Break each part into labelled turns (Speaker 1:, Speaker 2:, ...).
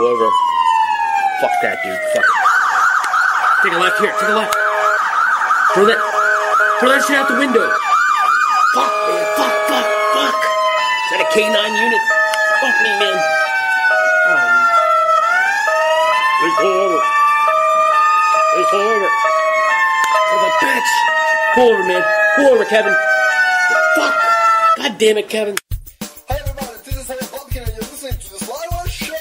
Speaker 1: go over. Fuck that, dude. Fuck. Take a left here. Take a left. Throw that shit out the window. Fuck, man. Fuck. Is that a K9 unit? Fuck me, man. Please pull over. Oh, the bitch. Pull over, man. Pull over, Kevin. Fuck. God damn it, Kevin.
Speaker 2: Hey everybody, this is Ame Bumpkin and you're listening to the Slieone Show.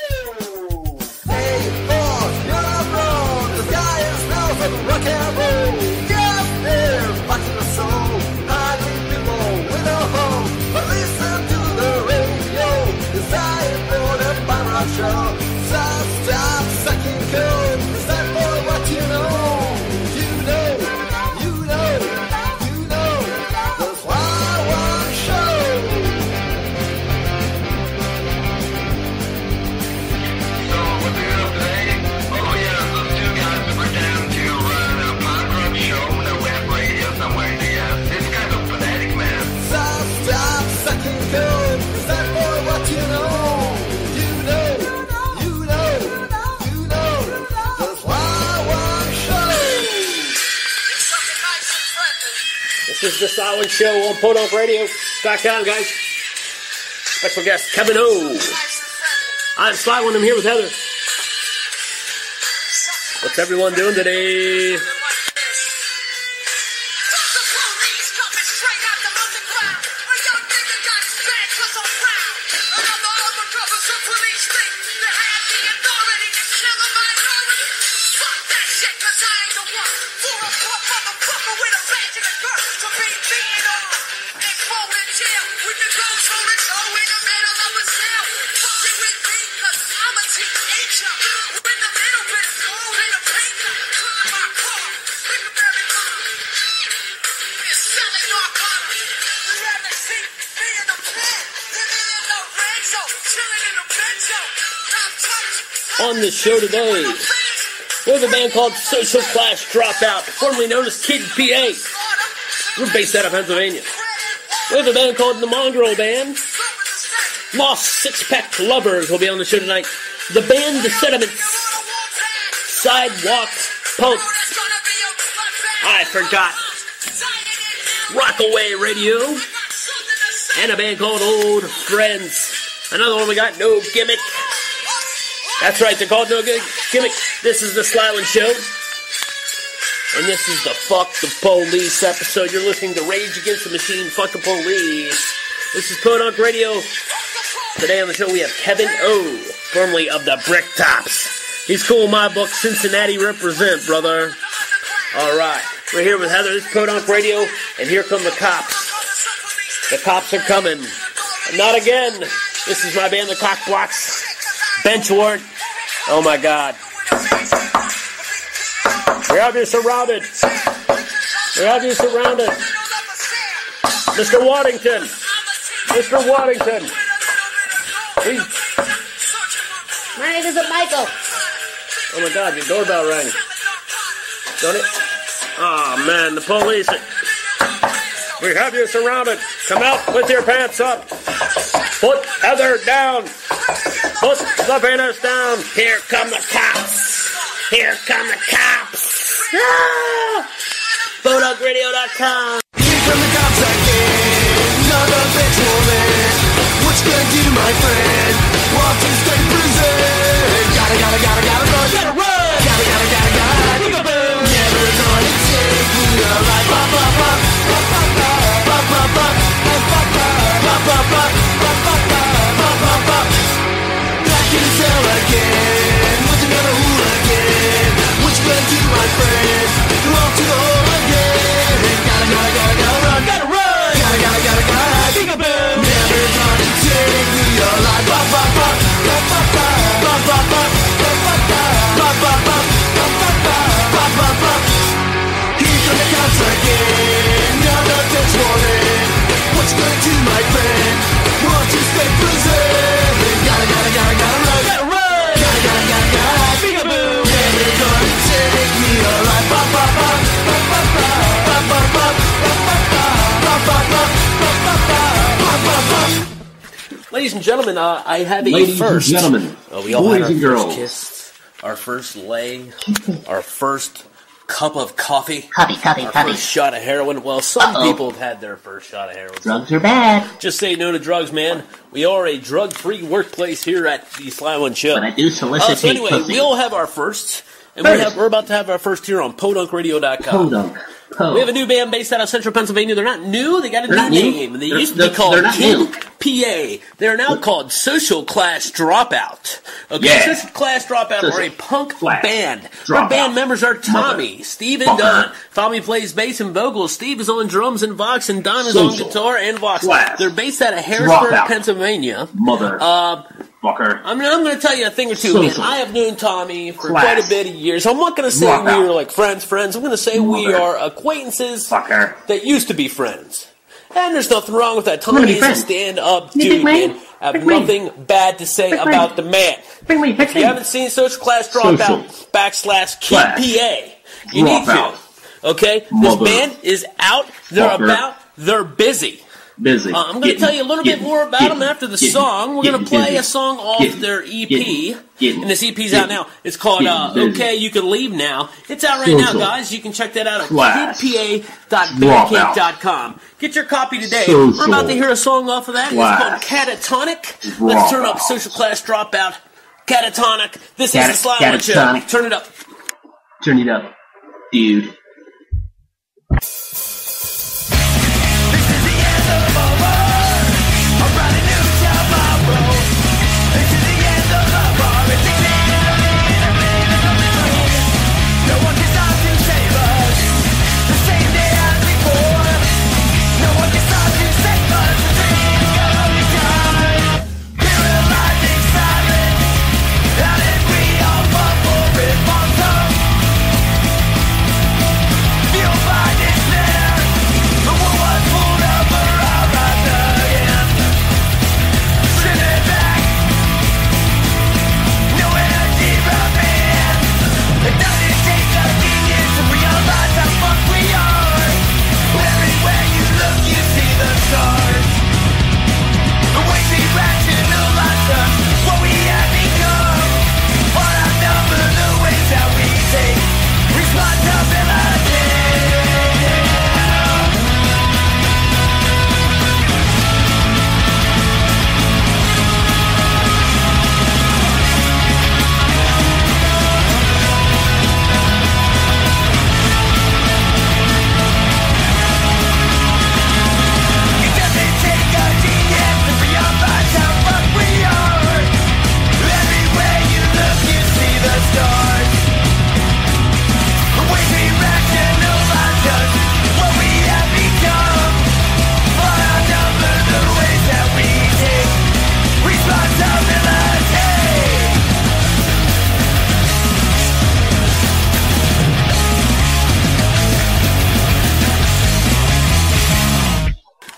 Speaker 2: Hey boss, you're not wrong. The guy is now from rock and roll. Yes, there's back to the soul. Hardly people with a home. But listen to the radio. It's time for the Punk Rock Show. Stop sucking cold. It's time for what you know.
Speaker 1: This is the Solid Show on PodUnkRadio.com, guys. Special guest Kevin O. I'm Slieone. I'm here with Heather. What's everyone doing today? On the show today, we have a band called Class Dropout, formerly known as TBA. We're based out of Pennsylvania. We have a band called the Mongrel Band. Lost Six-Pack Lovers will be on the show tonight. The band, The Sediments. Sidewalk Punk. I forgot. RockAway Radio. And a band called Old Friends. Another one we got, No Gimmick. That's right, they're called No Gimmick. This is the Slieone Show. And this is the Fuck the Police episode. You're listening to Rage Against the Machine, Fuck the Police. This is Podunk Radio. Today on the show we have Kevin O, formerly of the Brick Tops. He's cool in my book, Cincinnati represent, brother. Alright, we're here with Heather. This is Podunk Radio, and here come the cops. The cops are coming. Not again. This is my band, the Cock Blocks. Bench warrant. Oh my God. We have you surrounded. Mr. Waddington. Please.
Speaker 3: My name is Michael.
Speaker 1: Oh my God, your doorbell rang. Don't it? Oh man, the police. We have you surrounded. Come out with your pants up. Put Heather down. Put the banners down. Here come the cops. Ah! PodUnkRadio.com.
Speaker 2: Here come the cops again. Another bitch woman. What you gonna do, my friend? Walk to straight prison. Gotta run. Gotta run. Never gonna take me alive. Back in the cell again with another hooligan. What you gonna do, my friend? Walk to the hole again. Gotta run. Gotta never gonna take me alive.
Speaker 1: ladies and gentlemen, I have a
Speaker 4: Ladies
Speaker 1: first.
Speaker 4: and gentlemen,
Speaker 1: We all
Speaker 4: boys
Speaker 1: had our
Speaker 4: and girls.
Speaker 1: first kiss, our first lay, our first cup of coffee, our first shot of heroin. Well, some people have had their first shot of heroin.
Speaker 3: Drugs are bad.
Speaker 1: Just say no to drugs, man. We are a drug-free workplace here at the Slieone Show.
Speaker 3: But I do solicit
Speaker 1: So anyway,
Speaker 3: pussy.
Speaker 1: we all have our firsts, and we're about to have our first here on podunkradio.com.
Speaker 3: Podunk.
Speaker 1: We have a new band based out of Central Pennsylvania. They're not new. They got a
Speaker 3: They're
Speaker 1: new
Speaker 3: not new.
Speaker 1: name. They used to be called Gimmick PA. They're now called Social Class Dropout. Okay,
Speaker 4: Yeah.
Speaker 1: Social Class Dropout are a punk band. Our
Speaker 4: Dropout.
Speaker 1: band members are Tommy, Steve, and Don. Tommy plays bass and vocals. Steve is on drums and vox, and Don is on guitar and vox.
Speaker 4: Class
Speaker 1: They're based out of Harrisburg,
Speaker 4: Dropout.
Speaker 1: Pennsylvania.
Speaker 4: Mother. Fucker.
Speaker 1: I'm going to tell you a thing or two, man. I have known Tommy for quite a bit of years. I'm not going to say we were like friends. I'm going to say we are acquaintances that used to be friends. And there's nothing wrong with that. Tommy is a stand-up dude, man. I have nothing bad to say about the man. If you haven't seen Social Class Dropout / Kid PA, you need to. Okay? This band is out. They're busy. I'm going to tell you a little bit more about them after the song. We're going to play a song off their EP, and this EP's out now. It's called Okay, You Can Leave Now. It's out right now, guys. You can check that out at kidpa.bandcamp.com. Get your copy today. We're about to hear a song off of that. It's called Catatonic. Let's turn up Social Class Dropout. Catatonic. This is the Slieone Show. Turn it up.
Speaker 4: Turn it up, dude.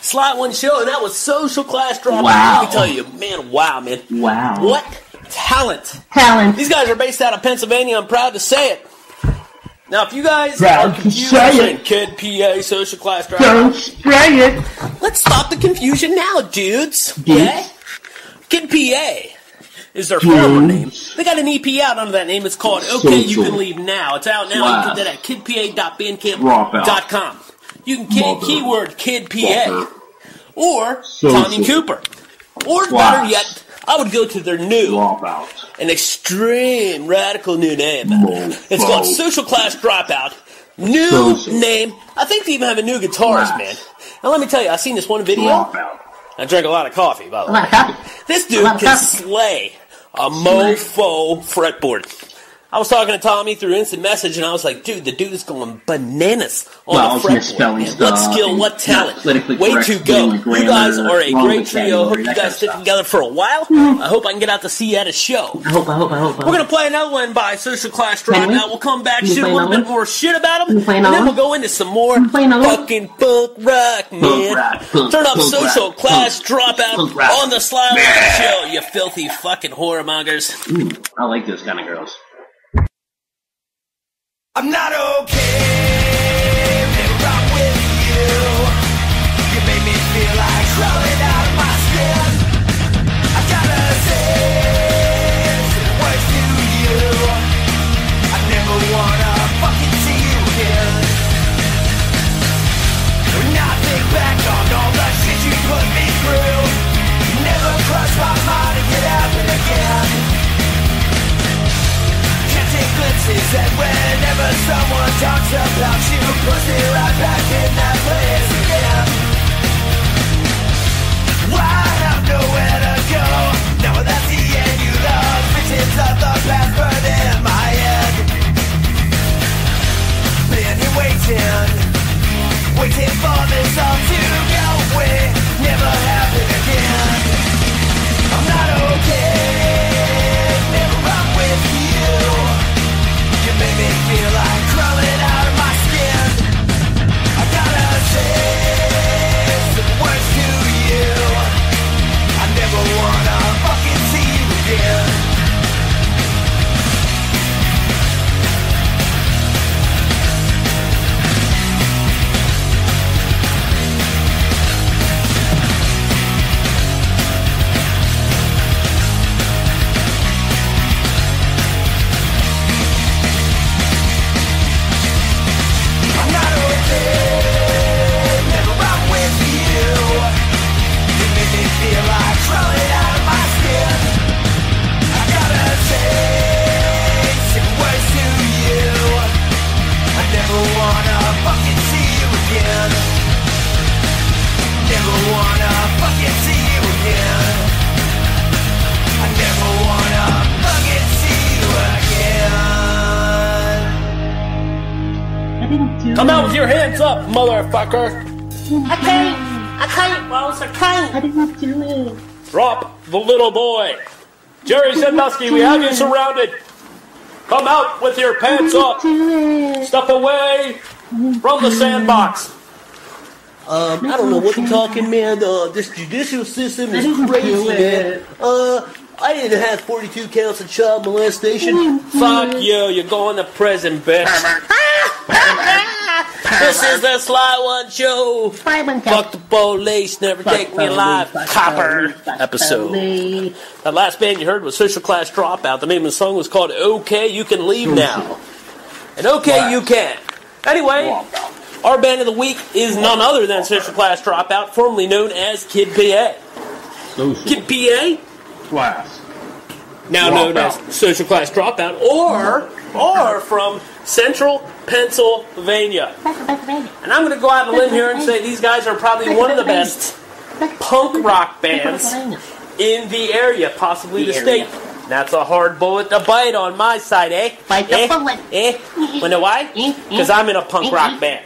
Speaker 1: Slieone Show, and that was Social Class Dropout.
Speaker 3: Wow.
Speaker 1: Let me tell you, man. Wow. What talent. These guys are based out of Pennsylvania. I'm proud to say it. Now, if you guys are confused between Kid PA, Social Class Dropout,
Speaker 3: Don't spray it.
Speaker 1: let's stop the confusion now, dudes. Okay? Kid PA is their former name. They got an EP out under that name. It's called Okay, You Can Leave Now. It's out now. You can get that at kidpa.bandcamp.com. You can keyword Kid PA or Tommy Cooper. Or better yet, I would go to their new, an extreme radical new name. It's called Social Class Dropout. New name. I think they even have a new guitarist, man. Now let me tell you, I seen this one video. I drank a lot of coffee, by the way. This dude can slay a mofo fretboard. I was talking to Tommy through instant message, and I was like, dude, the dude is going bananas on the fretboard. What skill, what talent. Way to go. You guys are a great trio. Hope you guys stick together for a while. I hope I can get out to see you at a show.
Speaker 3: I hope.
Speaker 1: We're going to play another one by Social Class Dropout. We'll come back, shoot a little bit more shit about them, and then we'll go into some more fucking punk rock, man. Turn up Social Class Dropout on the Slieone Show, you filthy fucking whoremongers.
Speaker 4: I like those kind of girls.
Speaker 2: I'm not okay to rock with you. You made me feel like crawling out of my skin. said whenever someone talks about you, puts me right back in that place again. Why have nowhere to go? Now that's the end you love. Visions of the past burn in my head. Been here waiting for this all to go away. Never happen again. I'm not okay. Never run with you. You make me feel like crawling out of my skin. I gotta say some words to you. I never wanna fucking see you again.
Speaker 1: Come out with your hands up, motherfucker!
Speaker 3: I can't, Rose, I can't. I didn't do it.
Speaker 1: Drop the little boy. Jerry Sandusky, we have you surrounded. Come out with your pants up. Step away from the sandbox.
Speaker 5: I don't know what you're talking, man. This judicial system is crazy, man. I didn't have 42 counts of child molestation.
Speaker 1: Fuck you, you're going to prison, bitch. This is the Sly One Show. Fuck the police, never take me alive. Copper episode. The last band you heard was Social Class Dropout. The name of the song was called Okay, You Can Leave Now. And okay, you can. Anyway, our band of the week is none other than Social Class Dropout, formerly known as Kid PA. Kid PA?
Speaker 4: Class.
Speaker 1: Now known as Social Class Dropout, or from Central Pennsylvania. And I'm going to go out on a limb here and say these guys are probably one of the best punk rock bands in the area, possibly the state. That's a hard bullet to bite on my side, eh?
Speaker 3: Bite the bullet.
Speaker 1: You know why? Because I'm in a punk rock band.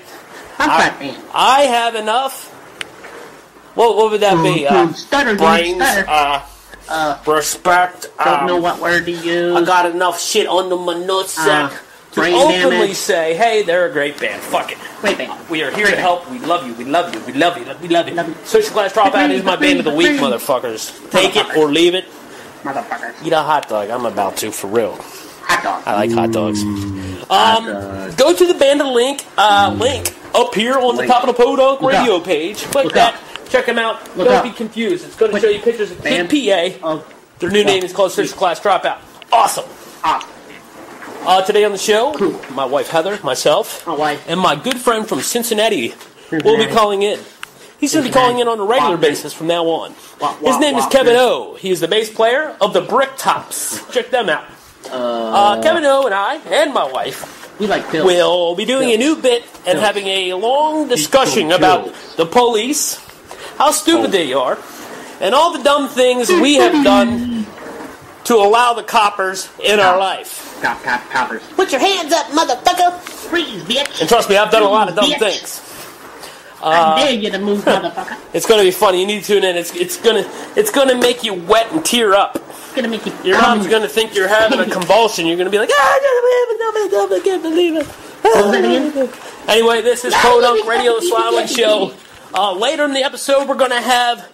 Speaker 1: I have enough. What would that be? Brains, respect.
Speaker 3: Don't know what word to use.
Speaker 1: I got enough shit under my nutsack to openly say, hey, they're a great band. Fuck it.
Speaker 3: Great band.
Speaker 1: We are here to help. We love you. We love you. We love you. We love you. Social Class Dropout is my band of the week, motherfuckers. Take it or leave it.
Speaker 3: Motherfuckers.
Speaker 1: Eat a hot dog. I'm about to, for real.
Speaker 3: Hot dog.
Speaker 1: I like hot dogs. Go to the band of link up here on the top of the Podunk radio page. Click that. Check them out. Don't be confused. It's going to show you pictures of Kid PA. Their new name is called Social Class Dropout. Awesome. Today on the show, my wife Heather, myself, and my good friend from Cincinnati will be calling in. He's going to be calling in on a regular basis from now on. His name is Kevin O. He is the bass player of the Brick Tops. Check them out. Kevin O and I, and my wife, will be doing a new bit and having a long discussion about the police, how stupid they are, and all the dumb things we have done to allow the coppers in our life.
Speaker 3: Coppers. Put your hands up, motherfucker. Freeze, bitch.
Speaker 1: And trust me, I've done a lot of dumb things.
Speaker 3: I dare you to move, motherfucker.
Speaker 1: It's going to be funny. You need to tune in. It's going to make you wet and tear up.
Speaker 3: It's going to make you...
Speaker 1: Your mom's going to think you're having a convulsion. You're going to be like, I can't believe it. Anyway, this is Podunk Radio, the Sly One Show. Later in the episode, we're going to have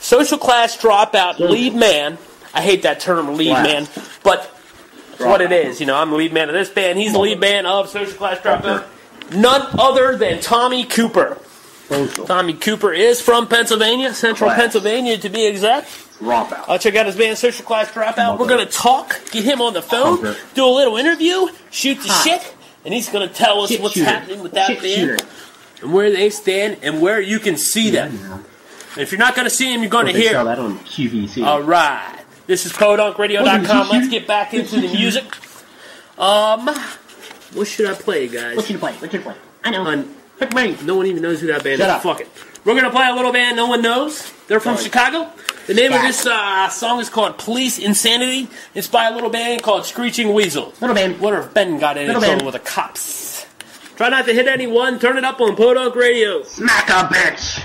Speaker 1: Social Class Dropout lead man. I hate that term, lead man, but it's what it is. You know, I'm the lead man of this band. He's the lead man of Social Class Dropout. None other than Tommy Cooper. Tommy Cooper is from Pennsylvania, Central Pennsylvania to be exact. Check out his band, Social Class Dropout. We're going to talk, get him on the phone, do a little interview, shoot the shit, and he's going to tell us what's happening with that band, and where they stand, and where you can see them. And if you're not going to see them, you're going to hear them.
Speaker 4: That on QVC.
Speaker 1: All right. This is PodUnkRadio.com. Let's get back into the music. What should I play, guys?
Speaker 4: What should you play? What should you play? I know.
Speaker 1: Pick me. No one even knows who that band
Speaker 4: Shut
Speaker 1: is.
Speaker 4: up.
Speaker 1: Fuck it. We're gonna play a little band no one knows. They're from Chicago. The name of this song is called Police Insanity. It's by a little band called Screeching Weasel.
Speaker 4: Little band.
Speaker 1: What if Ben got in
Speaker 4: Little
Speaker 1: trouble
Speaker 4: band.
Speaker 1: with the cops? Try not to hit anyone. Turn it up on Podunk Radio.
Speaker 4: Smack a bitch!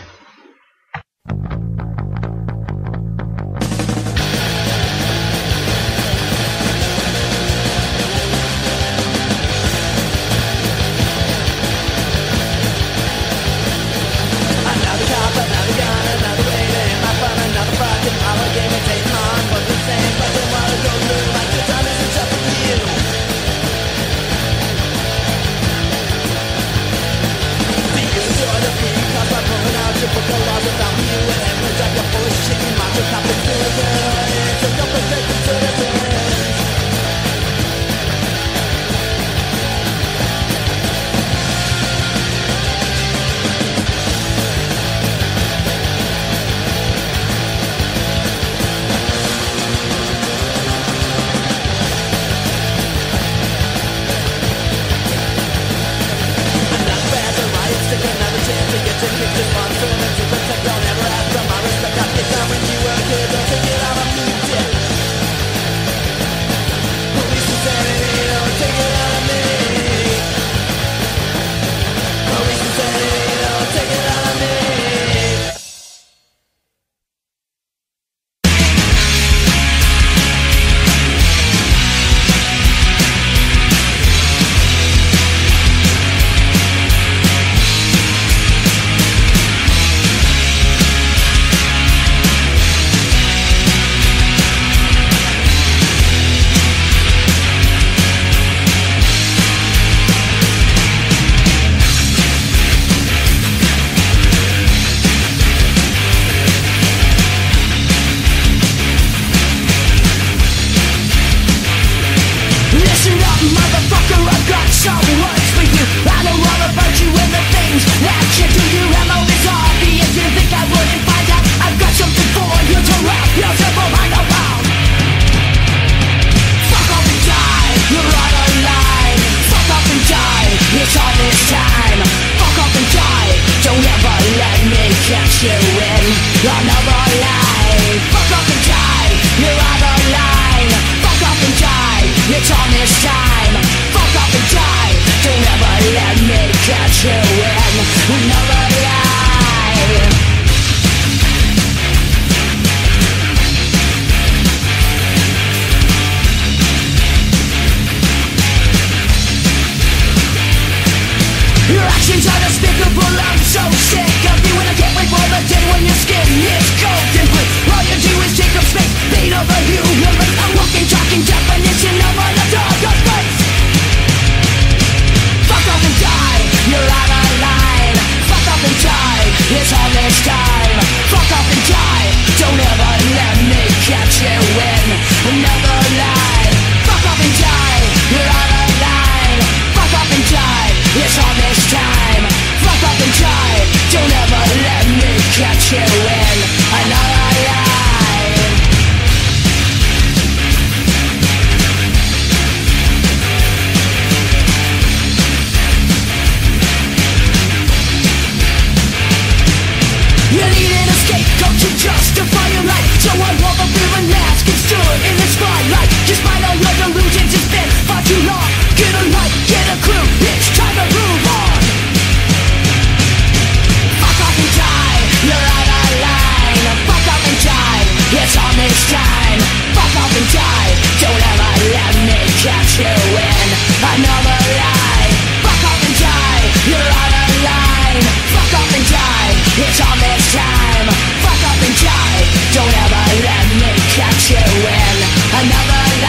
Speaker 6: Don't ever let me catch you in another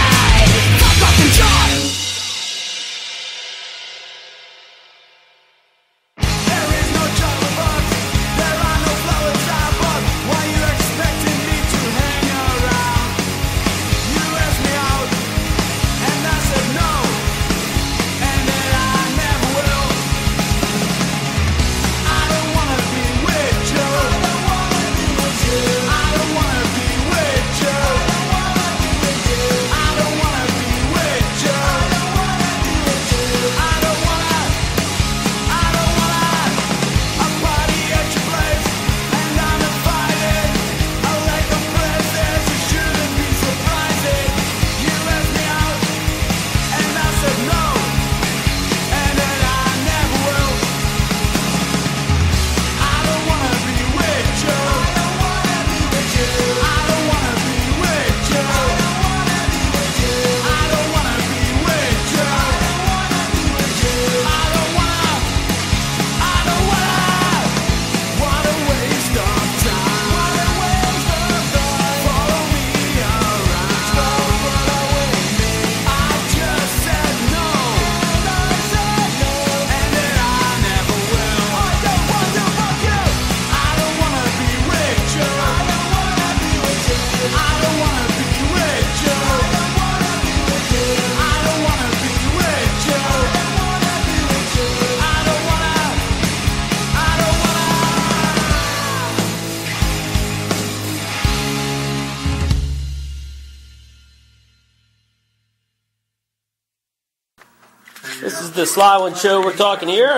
Speaker 1: is the Slieone Show we're talking here.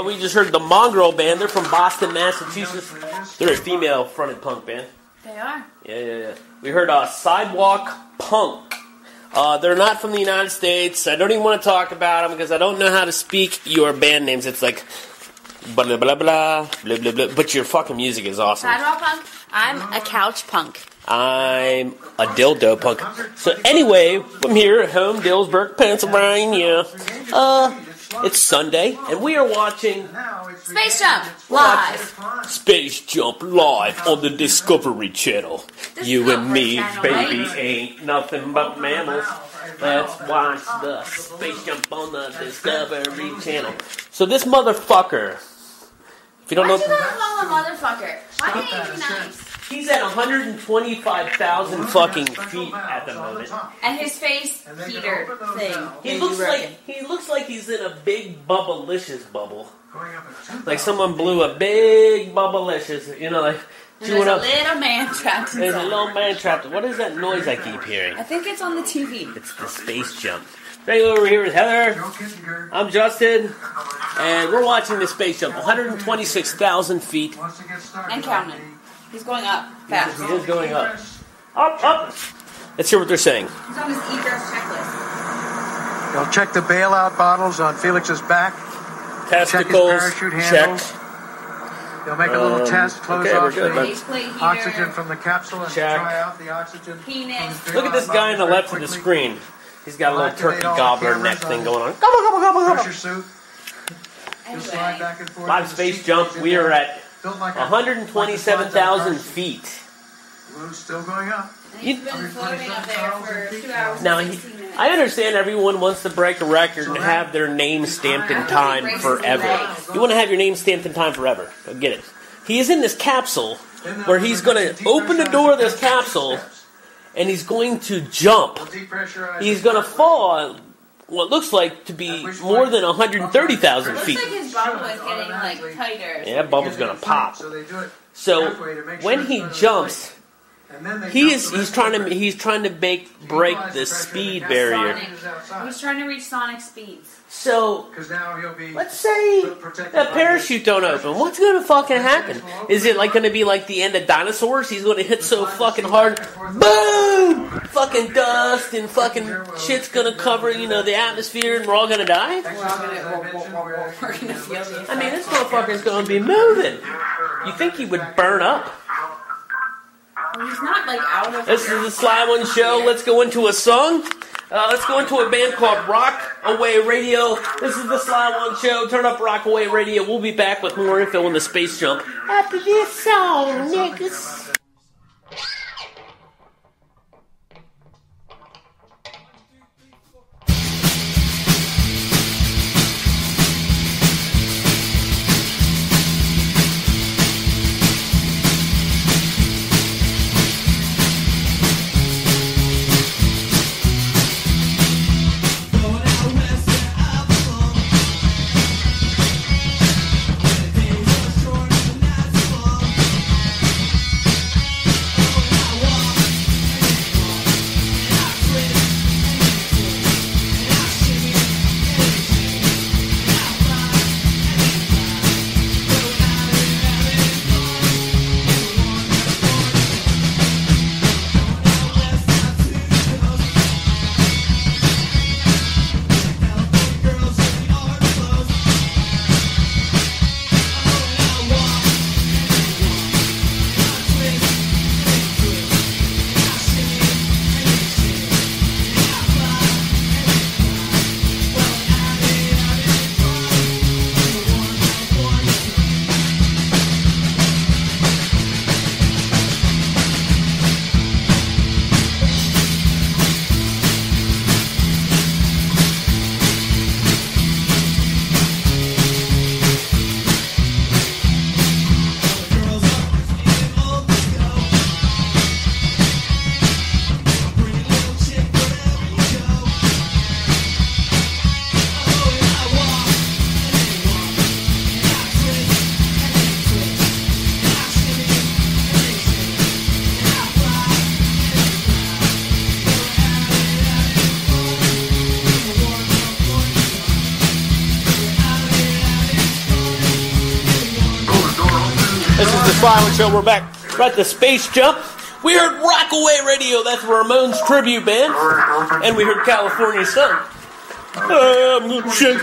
Speaker 1: We just heard the Mongrel band. They're from Boston, Massachusetts. They're a female-fronted punk band.
Speaker 6: They are.
Speaker 1: Yeah. We heard Sidewalk Punk. They're not from the United States. I don't even want to talk about them because I don't know how to speak your band names. It's like blah, blah, blah, blah, blah, blah, blah. But your fucking music is awesome.
Speaker 6: Sidewalk Punk. I'm a couch punk.
Speaker 1: I'm a dildo punk. So anyway, I'm here at home, Dillsburg, Pennsylvania. It's Sunday, and we are watching
Speaker 6: Space Jump live.
Speaker 1: Space Jump live on the Discovery Channel.
Speaker 6: This
Speaker 1: You
Speaker 6: is
Speaker 1: and
Speaker 6: not
Speaker 1: me,
Speaker 6: Channel,
Speaker 1: baby,
Speaker 6: right?
Speaker 1: ain't nothing but mammals. Let's watch the Space Jump on the Discovery Channel. So this motherfucker, if you don't
Speaker 6: Why
Speaker 1: know,
Speaker 6: do you call him a motherfucker? Why can't he be nice?
Speaker 1: he's at 125,000 fucking feet at the moment.
Speaker 6: And his face heater thing.
Speaker 1: He looks like he's in a big bubblicious bubble. Like someone blew a big bubblicious, you know, like
Speaker 6: There's
Speaker 1: chewing
Speaker 6: a
Speaker 1: up.
Speaker 6: little man trapped
Speaker 1: There's a
Speaker 6: inside.
Speaker 1: little man trapped. What is that noise I keep hearing?
Speaker 6: I think it's on the TV.
Speaker 1: It's the Space Jump. Right over here is Heather. I'm Justin. And we're watching the Space Jump. 126,000 feet.
Speaker 6: And counting. He's going up fast.
Speaker 1: He is going up. Up. Let's hear what they're saying.
Speaker 6: He's on his egress checklist.
Speaker 7: They'll check the bailout bottles on Felix's back.
Speaker 1: Testicles,
Speaker 7: parachute
Speaker 1: check.
Speaker 7: handles. They'll make a little test, close
Speaker 1: okay, we're
Speaker 7: off
Speaker 1: good.
Speaker 7: the
Speaker 6: Faceplate heater.
Speaker 7: oxygen from the capsule and
Speaker 1: Check.
Speaker 7: try out the oxygen.
Speaker 6: Penis.
Speaker 1: Look at this guy on the left of the screen. He's got a little turkey gobbler neck thing going on.
Speaker 7: Pressure suit. You'll slide back and forth.
Speaker 1: Live Space Jump. We are at
Speaker 7: Built like a-
Speaker 1: 127,000 feet.
Speaker 7: Blue's still going up.
Speaker 6: And he's been floating up there for 2 hours
Speaker 1: Now,
Speaker 6: and 16 minutes.
Speaker 1: I understand everyone wants to break a record and have their name stamped in time forever. You want to have your name stamped in time forever. I get it. He is in this capsule where he's going to open the door of this capsule and he's going to jump. He's going to fall what looks like to be more than 130,000
Speaker 6: Looks
Speaker 1: feet.
Speaker 6: like his bubble is getting like tighter.
Speaker 1: Yeah, that bubble's going to pop.
Speaker 7: So they do it
Speaker 1: So
Speaker 7: halfway to make
Speaker 1: when
Speaker 7: sure
Speaker 1: he
Speaker 7: that
Speaker 1: jumps,
Speaker 7: and then they
Speaker 1: he's
Speaker 7: dump the
Speaker 1: trying
Speaker 7: rest of
Speaker 1: to break the speed barrier.
Speaker 6: He's trying to reach sonic speeds.
Speaker 1: So
Speaker 7: Because now he'll be
Speaker 1: let's say that parachute don't open. What's going to fucking happen? Is it like going to be like the end of Dinosaurs? He's going to hit so fucking hard, boom! Fucking dust and fucking shit's going to cover, the atmosphere, and we're all going to die.
Speaker 6: We're gonna feel the
Speaker 1: I mean, this motherfucker's going to be moving. You think he would burn up?
Speaker 6: He's not like out of.
Speaker 1: This is the Slieone Show. Let's go into a song. Let's go into a band called RockAway Radio. This is the Slieone Show. Turn up RockAway Radio. We'll be back with more info on the Space Jump after this song, niggas. the Slieone Show. We're back. We're at the Space Jump. We heard RockAway Radio. That's Ramones tribute band. And we heard California Sun. I'm gonna shake.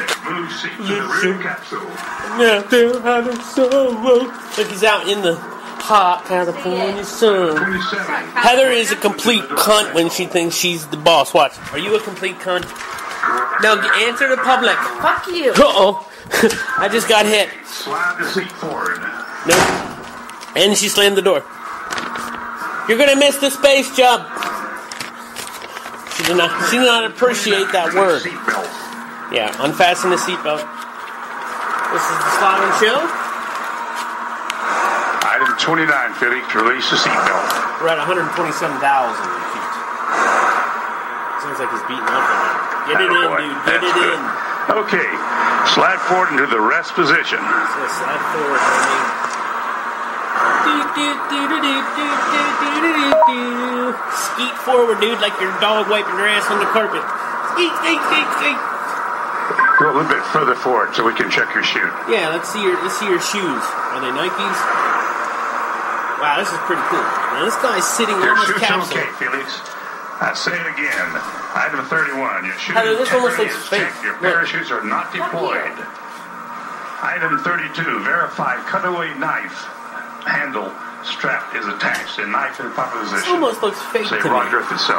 Speaker 1: Look, he's out in the hot California sun. Heather is a complete cunt when she thinks she's the boss. Watch. Are you a complete cunt? Now answer the public.
Speaker 6: Fuck you.
Speaker 1: Uh-oh. I just got hit.
Speaker 8: Slide the seat forward.
Speaker 1: Nope. And she slammed the door. You're gonna miss the space jump. She did not appreciate that word. Yeah, unfasten the seatbelt. This is the Slieone Show.
Speaker 8: Item 29, Felix, release the seatbelt.
Speaker 1: We're at 127,000 feet. Sounds like he's beating up right now. Get it in, dude. Get it in.
Speaker 8: Okay, slide forward into the rest position.
Speaker 1: So slide forward, homie. Skeet forward, dude, like your dog wiping your ass on the carpet. Skeet, skeet, skeet, skeet.
Speaker 8: Go a little bit further forward so we can check your shoe.
Speaker 1: Yeah, let's see your shoes. Are they Nikes? Wow, this is pretty cool. Now this guy's sitting
Speaker 8: Your
Speaker 1: on this
Speaker 8: shoes
Speaker 1: capsule.
Speaker 8: okay, Felix. I say it again. Item 31. Your shoes
Speaker 1: Heather, this almost looks
Speaker 8: is
Speaker 1: fake.
Speaker 8: checked. Your parachutes are not deployed. Item 32. Verify cutaway knife handle strap is attached. And knife in proper position.
Speaker 1: This almost looks fake
Speaker 8: Say
Speaker 1: to
Speaker 8: Roger
Speaker 1: me.
Speaker 8: if it's so.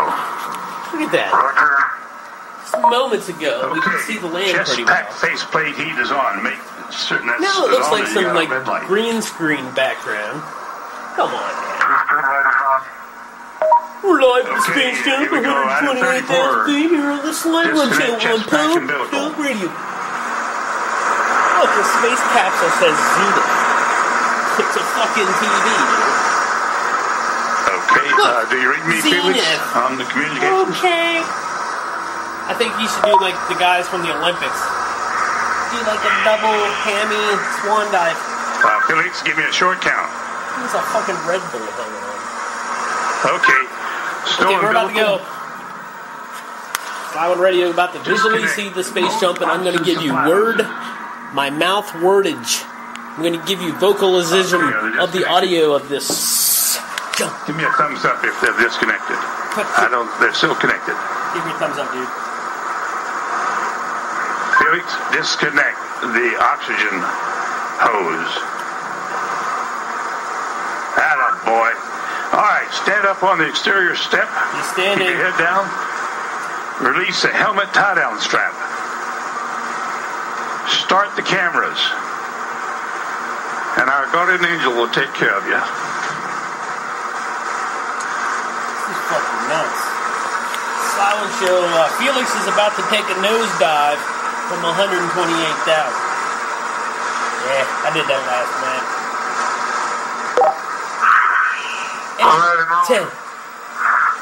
Speaker 1: Look at that.
Speaker 8: Roger.
Speaker 1: Just moments ago, we could see the land
Speaker 8: Chest
Speaker 1: pretty
Speaker 8: pack
Speaker 1: well.
Speaker 8: faceplate heat is on. Make certain that's
Speaker 1: Now it looks
Speaker 8: on
Speaker 1: like
Speaker 8: and
Speaker 1: some
Speaker 8: you got
Speaker 1: like
Speaker 8: red light.
Speaker 1: green screen background. Come on, man. We're live at the
Speaker 8: Okay,
Speaker 1: Space Jump,
Speaker 8: here we go. Item
Speaker 1: 128,000 feet here on the Slieone
Speaker 8: Disconnect
Speaker 1: Show on
Speaker 8: chest pack
Speaker 1: Punk
Speaker 8: umbilical.
Speaker 1: Radio. Look, the space capsule says Zenith. It's a fucking TV, dude.
Speaker 8: Okay,
Speaker 1: Look,
Speaker 8: do you read me, Felix,
Speaker 1: Zenith.
Speaker 8: on the communications?
Speaker 1: Okay. I think you should do like the guys from the Olympics. Do like a double hammy swan dive.
Speaker 8: Felix, give me a short count.
Speaker 1: There's a fucking Red Bull going on.
Speaker 8: Okay.
Speaker 1: Okay, we're about to go. Slieone Radio about to visually see the space jump, and I'm going to give you my mouth wordage. I'm going to give you vocalization of the audio of this jump.
Speaker 8: Give me a thumbs up if they're disconnected. They're still connected.
Speaker 1: Give me a thumbs up, dude.
Speaker 8: Felix, disconnect the oxygen hose. Atta boy. All right, stand up on the exterior step.
Speaker 1: You're standing.
Speaker 8: Keep your head down. Release the helmet tie-down strap. Start the cameras. And our guardian angel will take care of you.
Speaker 1: This is fucking nuts. Slieone Show, Felix is about to take a nosedive from 128,000. Yeah, I did that last night. 8, 10.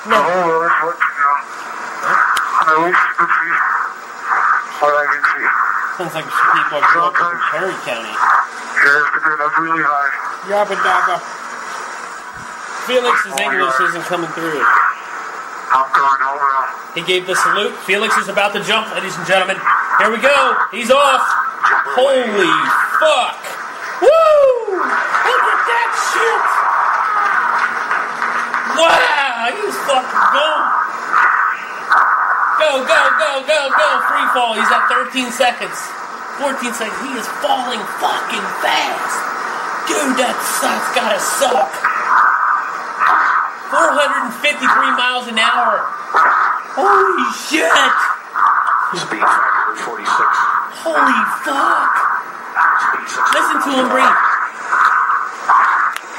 Speaker 1: No. Sounds like some people are growing up in Perry County.
Speaker 2: Really high.
Speaker 1: Yabba dabba. Felix's English isn't coming through.
Speaker 2: I'm going over.
Speaker 1: He gave the salute. Felix is about to jump, ladies and gentlemen. Here we go. He's off. Holy fuck. Woo! Look at that shit. Wow, he's fucking going. Go, go, go, go, go. Free fall. He's at 13 seconds. 14 seconds. He is falling fucking fast. Dude, that's gotta suck. 453 miles an hour. Holy shit.
Speaker 7: Speed factor 46.
Speaker 1: Holy fuck. Listen to him breathe.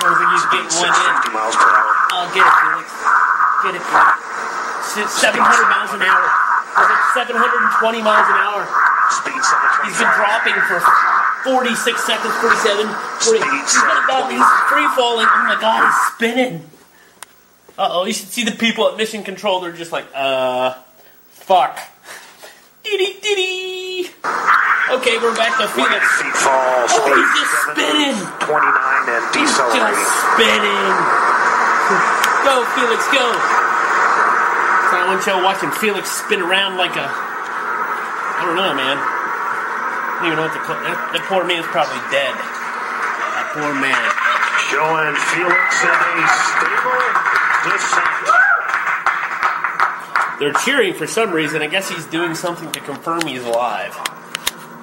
Speaker 1: I think he's getting one in.
Speaker 7: 50 miles per hour.
Speaker 1: Oh, get it, Felix. Get it, Felix. 700 miles an hour. Was it 720 miles an hour?
Speaker 7: Speed 725.
Speaker 1: He's been dropping for 46 seconds, 47, 40. He's free falling. Oh my god, he's spinning. Uh-oh, you should see the people at Mission Control. They're just like, fuck. Dee-dee-dee-dee. Okay, we're back to Felix.
Speaker 7: Feet fall.
Speaker 1: Oh,
Speaker 7: Speed
Speaker 1: he's just spinning.
Speaker 7: 29 and
Speaker 1: He's
Speaker 7: decelerating.
Speaker 1: just spinning. Go, Felix, go. Slieone Show watching Felix spin around like a... I don't know, man. I don't even know what to call that. That poor man's probably dead. That poor man.
Speaker 9: showing Felix in a stable descent.
Speaker 1: They're cheering for some reason. I guess he's doing something to confirm he's alive.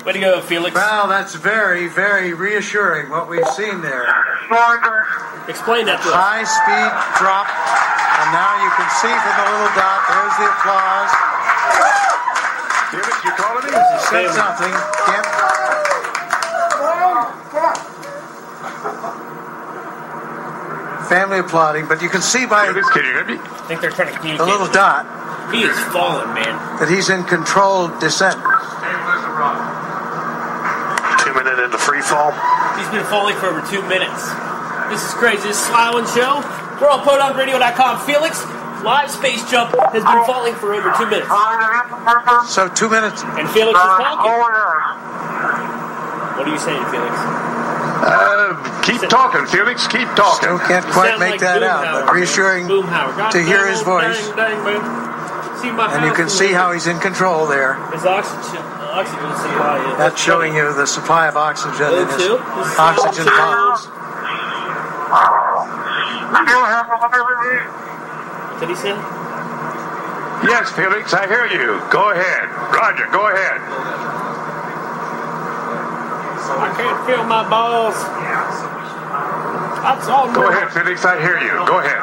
Speaker 1: Way to go, Felix.
Speaker 7: Well, that's very, very reassuring what we've seen there.
Speaker 1: Explain that to us.
Speaker 7: High speed drop, and now you can see from the little dot, there's the applause.
Speaker 8: Felix, you calling me?
Speaker 7: He said something. Family applauding, but you can see by
Speaker 8: Felix, can you hear me?
Speaker 1: I think they're trying to communicate.
Speaker 7: the little dot
Speaker 1: He is falling, man.
Speaker 7: that he's in controlled descent.
Speaker 9: 2 minutes into free fall.
Speaker 1: He's been falling for over 2 minutes. This is crazy. This is Slieone Show. We're on PodUnkRadio.com. Felix, live space jump, has been falling for over 2 minutes.
Speaker 7: So 2 minutes.
Speaker 1: And Felix is talking. What are you saying, Felix?
Speaker 8: Keep talking, Felix. Keep talking.
Speaker 7: Still can't quite make that out, but reassuring to hear his voice. And you can see how he's in control there.
Speaker 1: His oxygen supply.
Speaker 7: That's showing you the supply of oxygen in his oxygen pumps.
Speaker 1: What did he say?
Speaker 8: Yes, Felix, I hear you. Go ahead. Roger, go ahead.
Speaker 1: I can't feel my balls. That's all.
Speaker 8: Go ahead, Felix, I hear you. Go ahead.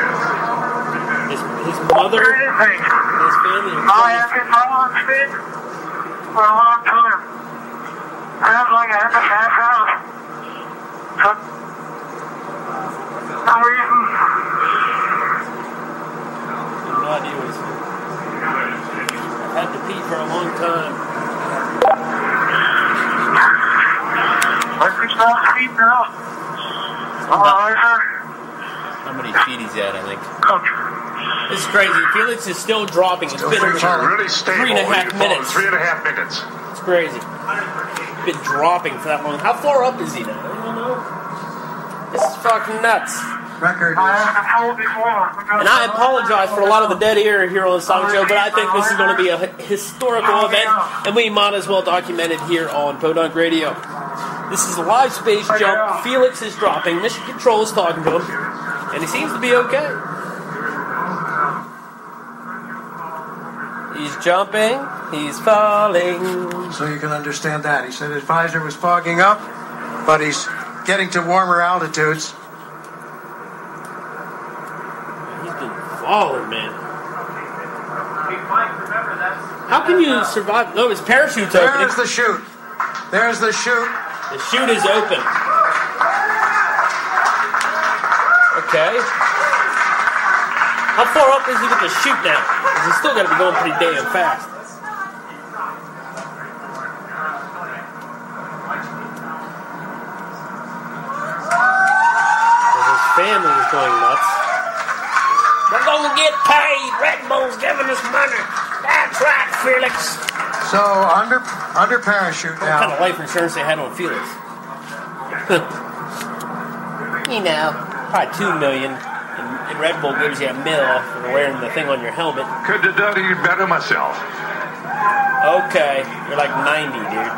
Speaker 1: His mother, his family.
Speaker 2: I have been following speed for a long time. Sounds like I have to pass out. For no reason.
Speaker 1: No idea what he's saying. I've had to pee for a long time.
Speaker 2: Let's be small speed now.
Speaker 1: How many feet he's at, I think. This is crazy. Felix is still dropping. It's been
Speaker 8: really stable.
Speaker 1: 3.5 minutes.
Speaker 8: 3.5 minutes.
Speaker 1: It's crazy. He's been dropping for that long. How far up is he now? I don't know. This is fucking nuts.
Speaker 7: Record.
Speaker 1: And I apologize for a lot of the dead air here on the Sonic Show, but I think this is going to be a historical event, and we might as well document it here on Podunk Radio. This is a live space jump. Felix is dropping. Mission Control is talking to him, and he seems to be okay. He's jumping. He's falling.
Speaker 7: So you can understand that. He said his visor was fogging up, but he's getting to warmer altitudes.
Speaker 1: He's been falling, man. How can you survive? No, his parachute's open.
Speaker 7: There's the chute. There's the chute.
Speaker 1: The chute is open. Okay. How far up is he with the chute now? Because he's still got to be going pretty damn fast. His family is going nuts. We're going to get paid. Red Bull's giving us money. That's right, Felix.
Speaker 7: So under parachute
Speaker 1: What kind
Speaker 7: now.
Speaker 1: of life insurance they had on Felix? You know, probably $2 million. And Red Bull gives you $1 million for wearing the thing on your helmet.
Speaker 8: Could have done it better myself.
Speaker 1: Okay, you're like 90, dude.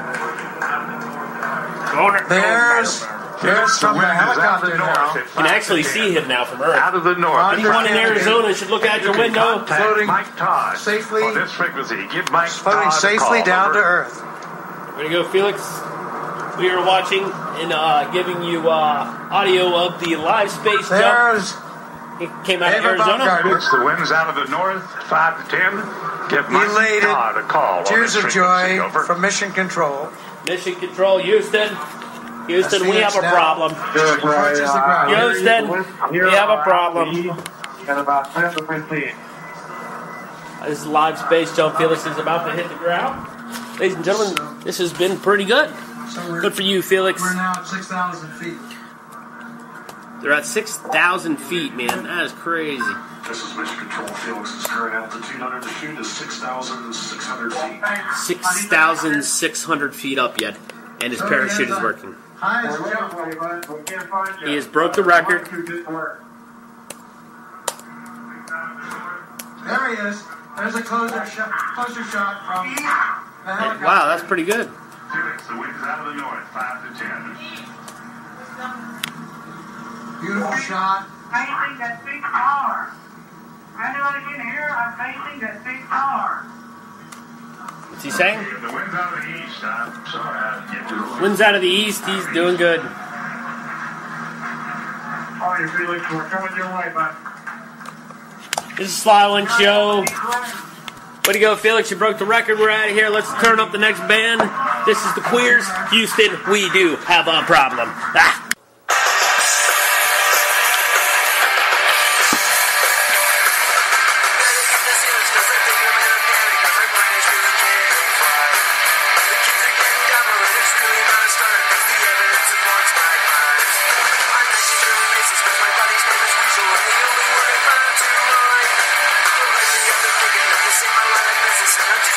Speaker 7: There's from the helicopter now.
Speaker 1: You can actually see him now from Earth.
Speaker 8: Out of the north.
Speaker 1: Anyone in Arizona should look out your window.
Speaker 7: Floating
Speaker 8: Mike Todd
Speaker 7: safely-
Speaker 8: on this frequency. Give Mike
Speaker 7: Floating
Speaker 8: Todd a
Speaker 7: safely
Speaker 8: call.
Speaker 7: down to
Speaker 8: Over.
Speaker 7: Earth.
Speaker 1: Way to go, Felix. We are watching and giving you audio of the live space jump.
Speaker 7: There's
Speaker 1: He came out of
Speaker 7: Ame
Speaker 1: Arizona.
Speaker 7: Bumpkin.
Speaker 8: It's the winds out of the north, 5 to 10. Give Mike
Speaker 7: Elated.
Speaker 8: Todd a call.
Speaker 7: Tears
Speaker 8: on
Speaker 7: of
Speaker 8: this
Speaker 7: joy
Speaker 8: frequency. Over.
Speaker 7: from Mission Control.
Speaker 1: Mission Control, Houston. Houston, we have a
Speaker 7: now.
Speaker 1: problem.
Speaker 7: Approaches the ground.
Speaker 1: Houston, we have a problem. This is live space jump. Felix is about to hit the ground. Ladies and gentlemen, this has been pretty good.
Speaker 7: So we're
Speaker 1: Good for you, Felix.
Speaker 7: We're now at 6,000 feet.
Speaker 1: They're at 6,000 feet, man. That is crazy.
Speaker 9: This is Mission Control. Felix's current altitude under the chute is 6,600 feet.
Speaker 1: 6,600 feet up yet, and his parachute is working.
Speaker 7: Highest jump.
Speaker 1: He has broke the record.
Speaker 7: There he is. There's a closer shot from the helicopter.
Speaker 1: Wow, that's pretty good.
Speaker 8: The wind's out of the north, 5 to 10.
Speaker 7: Beautiful shot.
Speaker 10: Facing that big tower. Anyone can hear? I'm facing that big tower.
Speaker 1: What's he saying?
Speaker 8: The wind's out of the east. I'm sorry I didn't get to it.
Speaker 1: Wind's out of the east. He's doing good.
Speaker 10: Oh, you Felix, we're coming your way, bud.
Speaker 1: This is Slieone Show. Way to go, Felix. You broke the record. We're out of here. Let's turn up the next band. This is the Queers. Houston, we do have a problem. Ah.
Speaker 2: Touch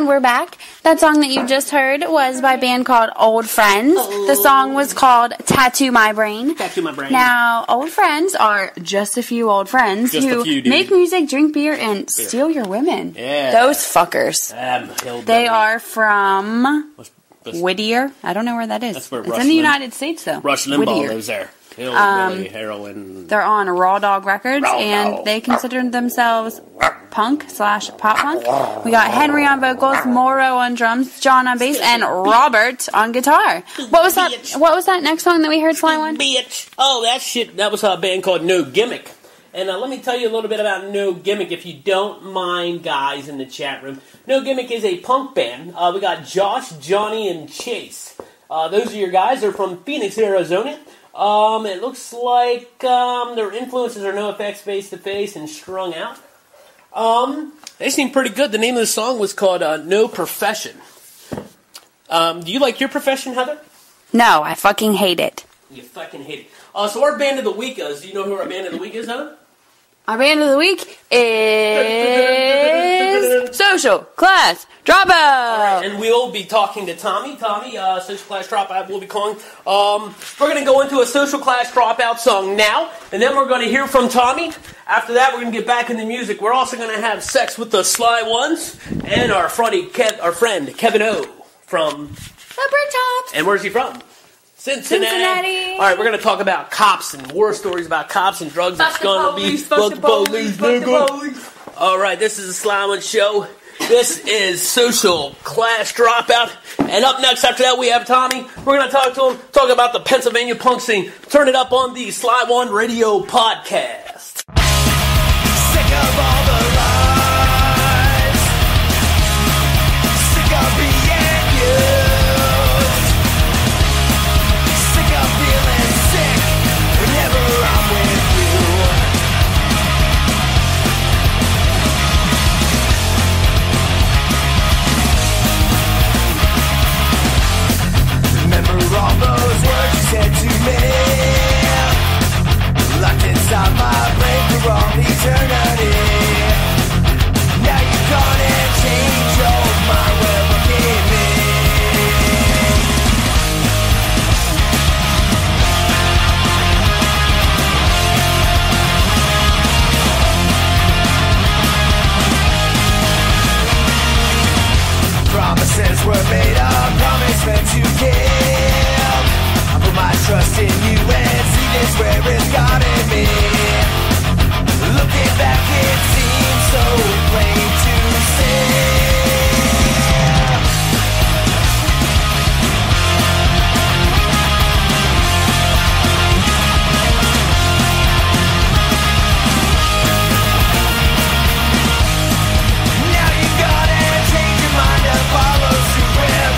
Speaker 11: And we're back. That song that you just heard was by a band called Old Friends. The song was called Tattoo My Brain.
Speaker 1: Tattoo My Brain.
Speaker 11: Now, Old Friends are just a few old friends who make music, drink beer, and steal your women.
Speaker 1: Yeah.
Speaker 11: Those fuckers. They are from Whittier. I don't know where that is.
Speaker 1: That's where
Speaker 11: it's in the United States, though.
Speaker 1: Rush Limbaugh lives there. Heroin.
Speaker 11: They're on Raw Dog Records, and they consider themselves punk/pop punk. We got Henry on vocals, Morrow on drums, John on bass, and Robert on guitar. What was that? What was that next song that we heard, Slieone?
Speaker 1: Bitch. Oh, that shit. That was a band called No Gimmick. And let me tell you a little bit about No Gimmick, if you don't mind, guys, in the chat room. No Gimmick is a punk band. We got Josh, Johnny, and Chase. Those are your guys. They're from Phoenix, Arizona. It looks like their influences are NoFX, Face to Face, and Strung Out. They seem pretty good. The name of the song was called No Profession. Do you like your profession, Heather?
Speaker 11: No, I fucking hate it.
Speaker 1: You fucking hate it. So our band of the week is, do you know who our band of the week is, Heather?
Speaker 11: Our band of the week is Social Class Dropout.
Speaker 1: Right, and we'll be talking to Tommy. Tommy, Social Class Dropout, we'll be calling. We're going to go into a Social Class Dropout song now, and then we're going to hear from Tommy. After that, we're going to get back into music. We're also going to have sex with the Sly Ones and our friend Kevin O from
Speaker 11: the Bricktops.
Speaker 1: And where's he from? Cincinnati. All right, we're going to talk about cops and war stories about cops and drugs. It's going to be fuck the police, nigga. All right, this is the Slieone Show. This is Social Class Dropout. And up next after that, we have Tommy. We're going to talk to him, talk about the Pennsylvania punk scene. Turn it up on the Slieone Radio Podcast.
Speaker 2: Sick of all the lies. Sick of being you. All those words you said to me, locked inside my brain for all eternity. Now you're gone and changed your mind. Well, look at me. Promises were made up, promise meant to give. My trust in you and see this where it's gotten me. Looking back, it seems so plain to see. Now you gotta change your mind and follow suit.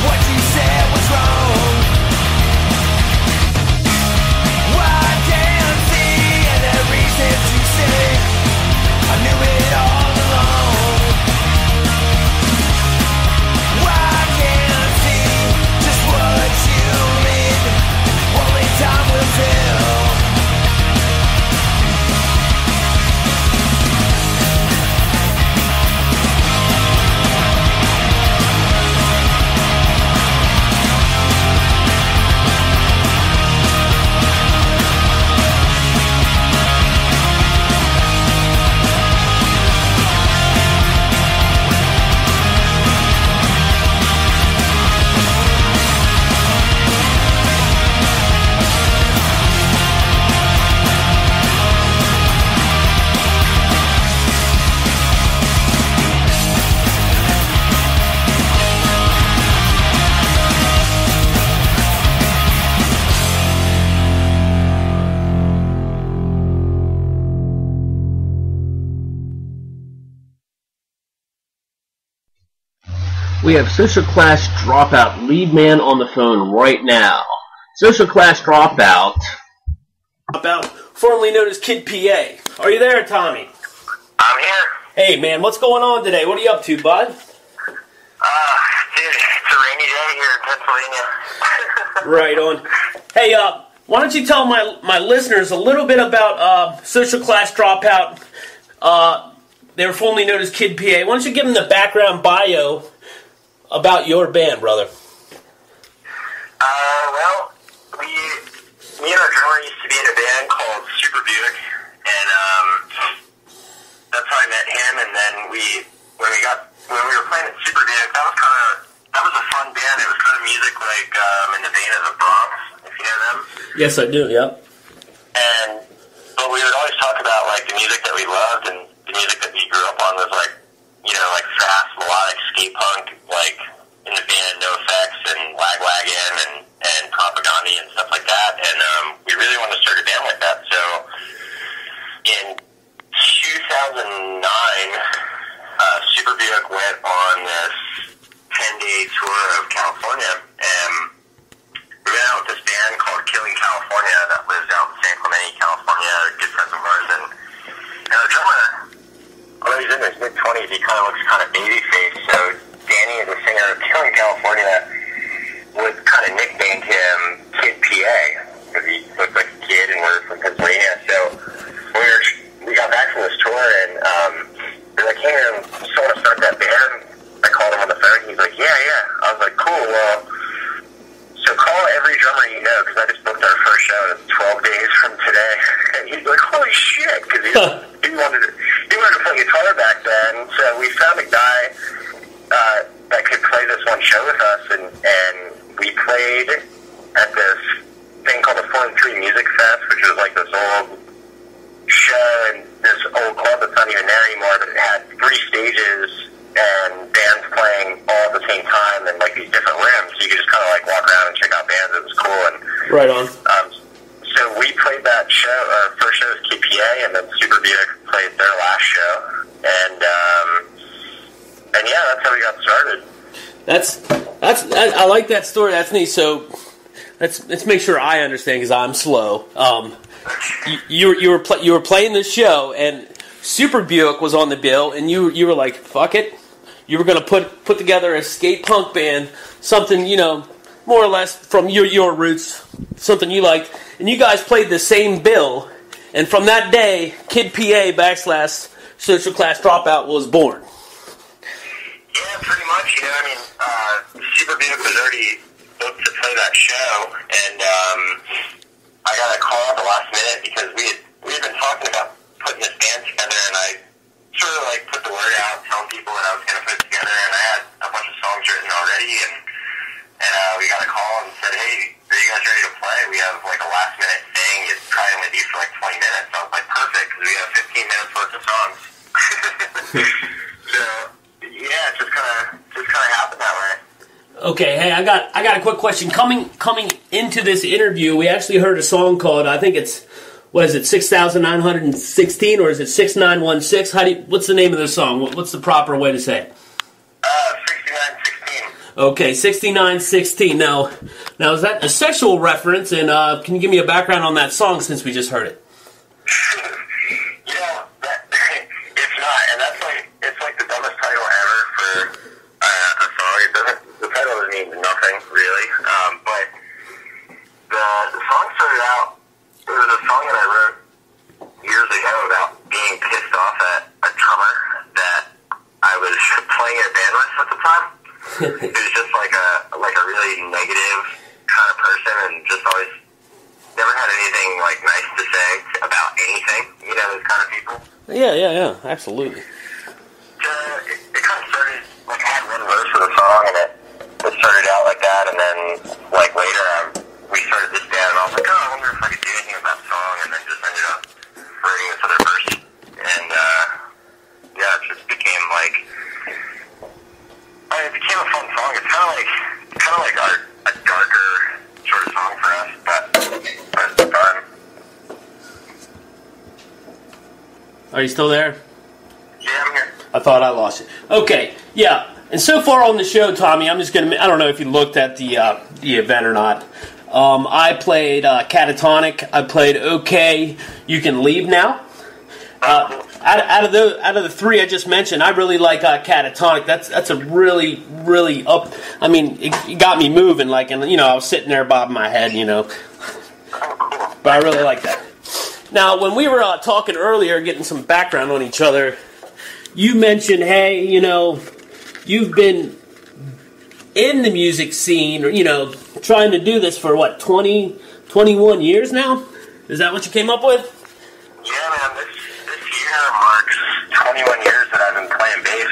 Speaker 2: What you said was wrong. I knew it all along. Why can't I see just what you mean? Only time will tell.
Speaker 1: We have Social Class Dropout lead man on the phone right now. Social Class Dropout, formerly known as Kid PA. Are you there, Tommy?
Speaker 12: I'm here.
Speaker 1: Hey, man, what's going on today? What are you up to, bud?
Speaker 12: Dude, it's a rainy day here in Pennsylvania.
Speaker 1: Right on. Hey, why don't you tell my listeners a little bit about Social Class Dropout, They were formerly known as Kid PA. Why don't you give them the background bio about your band, brother?
Speaker 12: Well, me and our drummer used to be in a band called Super Buick, and that's how I met him. And then when we were playing at Super Buick, that was a fun band. It was kind of music like in the vein of the Bronx, if you know them.
Speaker 1: Yes, I do. Yep.
Speaker 12: But we would always talk about like the music that we loved, and the music that we grew up on was like, like fast melodic skate punk, like in the band NoFX and Lagwagon and Propaganda and stuff like that. And we really wanted to start a band like that. So in 2009, Super Buick went on this 10-day tour of California, and we went out with this band called Killing California that lives out in San Clemente, California. They're good friends of ours, and our drummer, although he's in his mid-20s, he kind of looks kind of baby-faced. So Danny, the singer of Killing California, would kind of nickname him Kid PA because he looked like a kid, and we're from Pennsylvania. So we got back from this tour, and they're like, "Hey, man, just want to start that band." I called him on the phone. He's like, "Yeah." I was like, "Cool. Well, so call every drummer you know, because I just booked our first show. It's 12 days from today." And he's like, "Holy shit!" Because he wanted to play guitar back then. So we found a guy that could play this one show with us, and we played at this thing called the 43 Music Fest, which was like this old show in this old club that's not even there anymore, but it had 3 stages and bands playing all at the same time in like these different rooms. So you could just kind of like walk around and check out bands. It was cool. And
Speaker 1: right on.
Speaker 12: So we played that show. Our first show was KPA, and then Super Buick played their last show. And yeah, that's how we got started.
Speaker 1: I like that story. That's neat. So let's make sure I understand, because I'm slow. You were playing this show, and Super Buick was on the bill, and you were like, fuck it. You were going to put together a skate punk band, something, more or less from your roots, something you liked, and you guys played the same bill, and from that day, Kid PA / Social Class Dropout was born.
Speaker 12: Yeah, pretty much. Super Buick was already booked to play that show, and I got a call at the last minute because we had been talking about putting this band together, and I sort of like put the word out, telling people that I was going to put it together, and I had a bunch of songs written already, and we got a call and said, "Hey, are you guys ready to play? We have like a last minute thing. It's probably only be for like 20 minutes." I was like, "Perfect," because we have 15 minutes worth of songs. So yeah, it just kind of happened that way.
Speaker 1: Okay, hey, I got a quick question. Coming into this interview, we actually heard a song called, I think it's, what is it, 6,916, or is it 6916? What's the name of the song? What's the proper way to say it?
Speaker 12: 6916.
Speaker 1: Okay, 6916. Now is that a sexual reference? And can you give me a background on that song since we just heard it?
Speaker 12: It's not, and it's like the dumbest title ever for a song. The title doesn't mean nothing really, but the song started out. It was a song that I wrote years ago about being pissed off at a drummer that I was playing in a band with at the time. He was just like a really negative kind of person, and just always never had anything like nice to say about anything. Those kind of people.
Speaker 1: Yeah, absolutely.
Speaker 12: It kind of started, like, I had one verse of the song, and it started out like that, and then, like, later, we started this band, and I was like, I wonder if I could do anything with that song, and then just ended up writing this other verse, and, yeah, it just became, like, it became a fun song. It's kind of like a darker sort of song for us, but it's fun.
Speaker 1: Are you still there?
Speaker 12: Yeah, I'm here.
Speaker 1: I thought I lost you. Okay, yeah. And so far on the show, Tommy, I'm just going to... I don't know if you looked at the event or not. I played Catatonic. I played OK, You Can Leave Now. Out of the 3 I just mentioned, I really like Catatonic. That's a really, really up... I mean, it got me moving, like, and, I was sitting there bobbing my head, But I really like that. Now, when we were talking earlier, getting some background on each other, you mentioned, hey, you've been in the music scene, or, trying to do this for, 20, 21 years now? Is that what you came up with?
Speaker 12: Yeah, man, this year marks 21 years that I've been playing bass.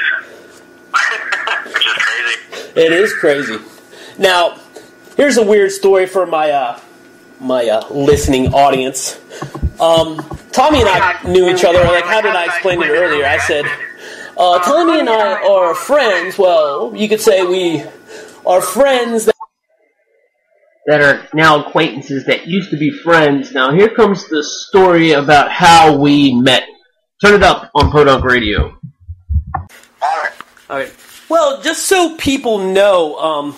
Speaker 12: Which is crazy.
Speaker 1: It is crazy. Now, here's a weird story for my listening audience. Tommy and I knew each other. Like, how did I explain it earlier? I said, Tommy and I are friends. Well, you could say we are friends that are now acquaintances that used to be friends. Now, here comes the story about how we met. Turn it up on Podunk Radio. All right. Well, just so people know,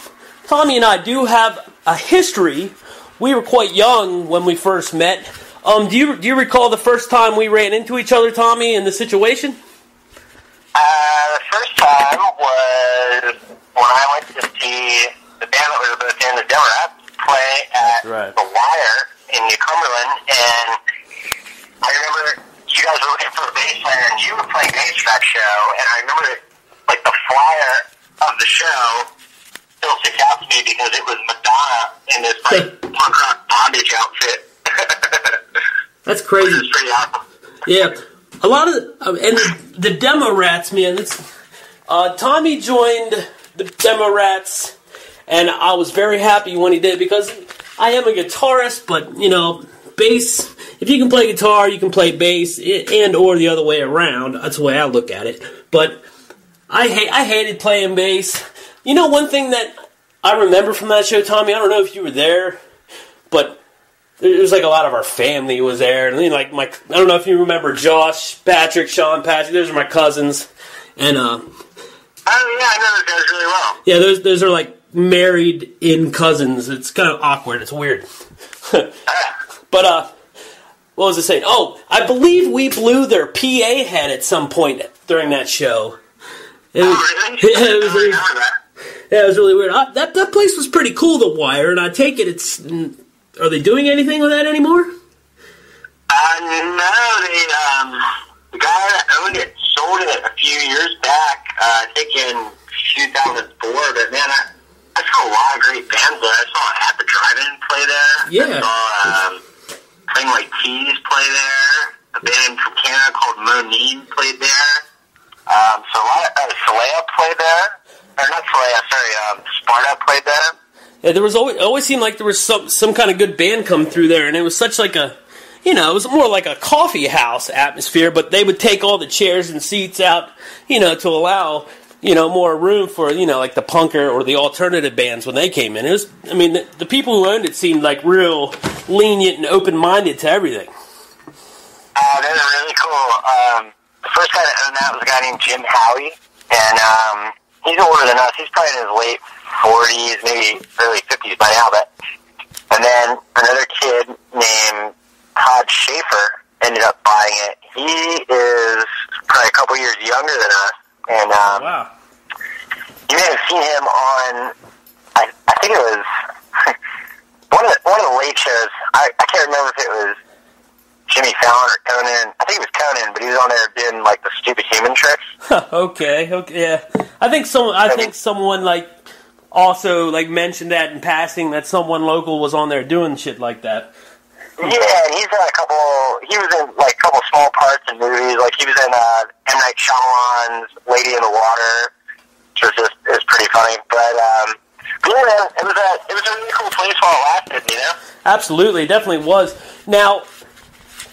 Speaker 1: Tommy and I do have a history. We were quite young when we first met. Do you recall the first time we ran into each other, Tommy, in the situation?
Speaker 12: The first time was when I went to see the band that we were both in, the D Amour, play at The Wire in New Cumberland, and I remember you guys were looking for a bass player, and you were playing bass for that show, and I remember, the flyer of the show still sticks out to me because it was Madonna in this, punk rock bondage outfit.
Speaker 1: That's crazy.
Speaker 12: Which is pretty awesome.
Speaker 1: Yeah. A lot of, and the Demo Rats, man, Tommy joined the Demo Rats, and I was very happy when he did, because I am a guitarist, but, bass, if you can play guitar, you can play bass, and or the other way around. That's the way I look at it. But I hated playing bass. One thing that I remember from that show, Tommy, I don't know if you were there, but there was a lot of our family was there, and I don't know if you remember Josh, Patrick, Sean, Patrick. Those are my cousins, and
Speaker 12: oh yeah, I know those guys really well.
Speaker 1: Yeah, those are married in cousins. It's kind of awkward. It's weird. But what was I saying? Oh, I believe we blew their PA head at some point during that show. It was really weird. That place was pretty cool, The Wire, and I take it are they doing anything with that anymore?
Speaker 12: No, the guy that owned it sold it a few years back, I think in 2004, but man, I saw a lot of great bands there. I saw At the Drive-In play there.
Speaker 1: Yeah.
Speaker 12: I saw thing like Tease play there. A band from Canada called Monine played there. So a lot of Slieone played there. Or not Slieone, sorry, Sparta played there.
Speaker 1: Yeah, there was it always seemed like there was some kind of good band come through there, and it was such it was more like a coffee house atmosphere, but they would take all the chairs and seats out, to allow, more room for, the punker or the alternative bands when they came in. It was, the people who owned it seemed real lenient and open-minded to everything.
Speaker 12: They were really cool. The first guy that owned that was a guy named Jim Howie, and he's older than us. He's probably in his late 40s, maybe early 50s by now, and then another kid named Todd Schaefer ended up buying it. He is probably a couple years younger than us, and
Speaker 1: wow.
Speaker 12: You may have seen him on, I think it was one of the late shows. I can't remember if it was Jimmy Fallon or Conan. I think it was Conan, but he was on there doing the stupid human tricks.
Speaker 1: Okay, yeah. I think someone also mentioned that in passing, that someone local was on there doing shit like that.
Speaker 12: Yeah, and he's got he was in a couple small parts in movies. He was in M. Night Shyamalan's Lady in the Water, which is pretty funny. But yeah, man, it was a really cool place while it lasted,
Speaker 1: Absolutely, definitely was. Now,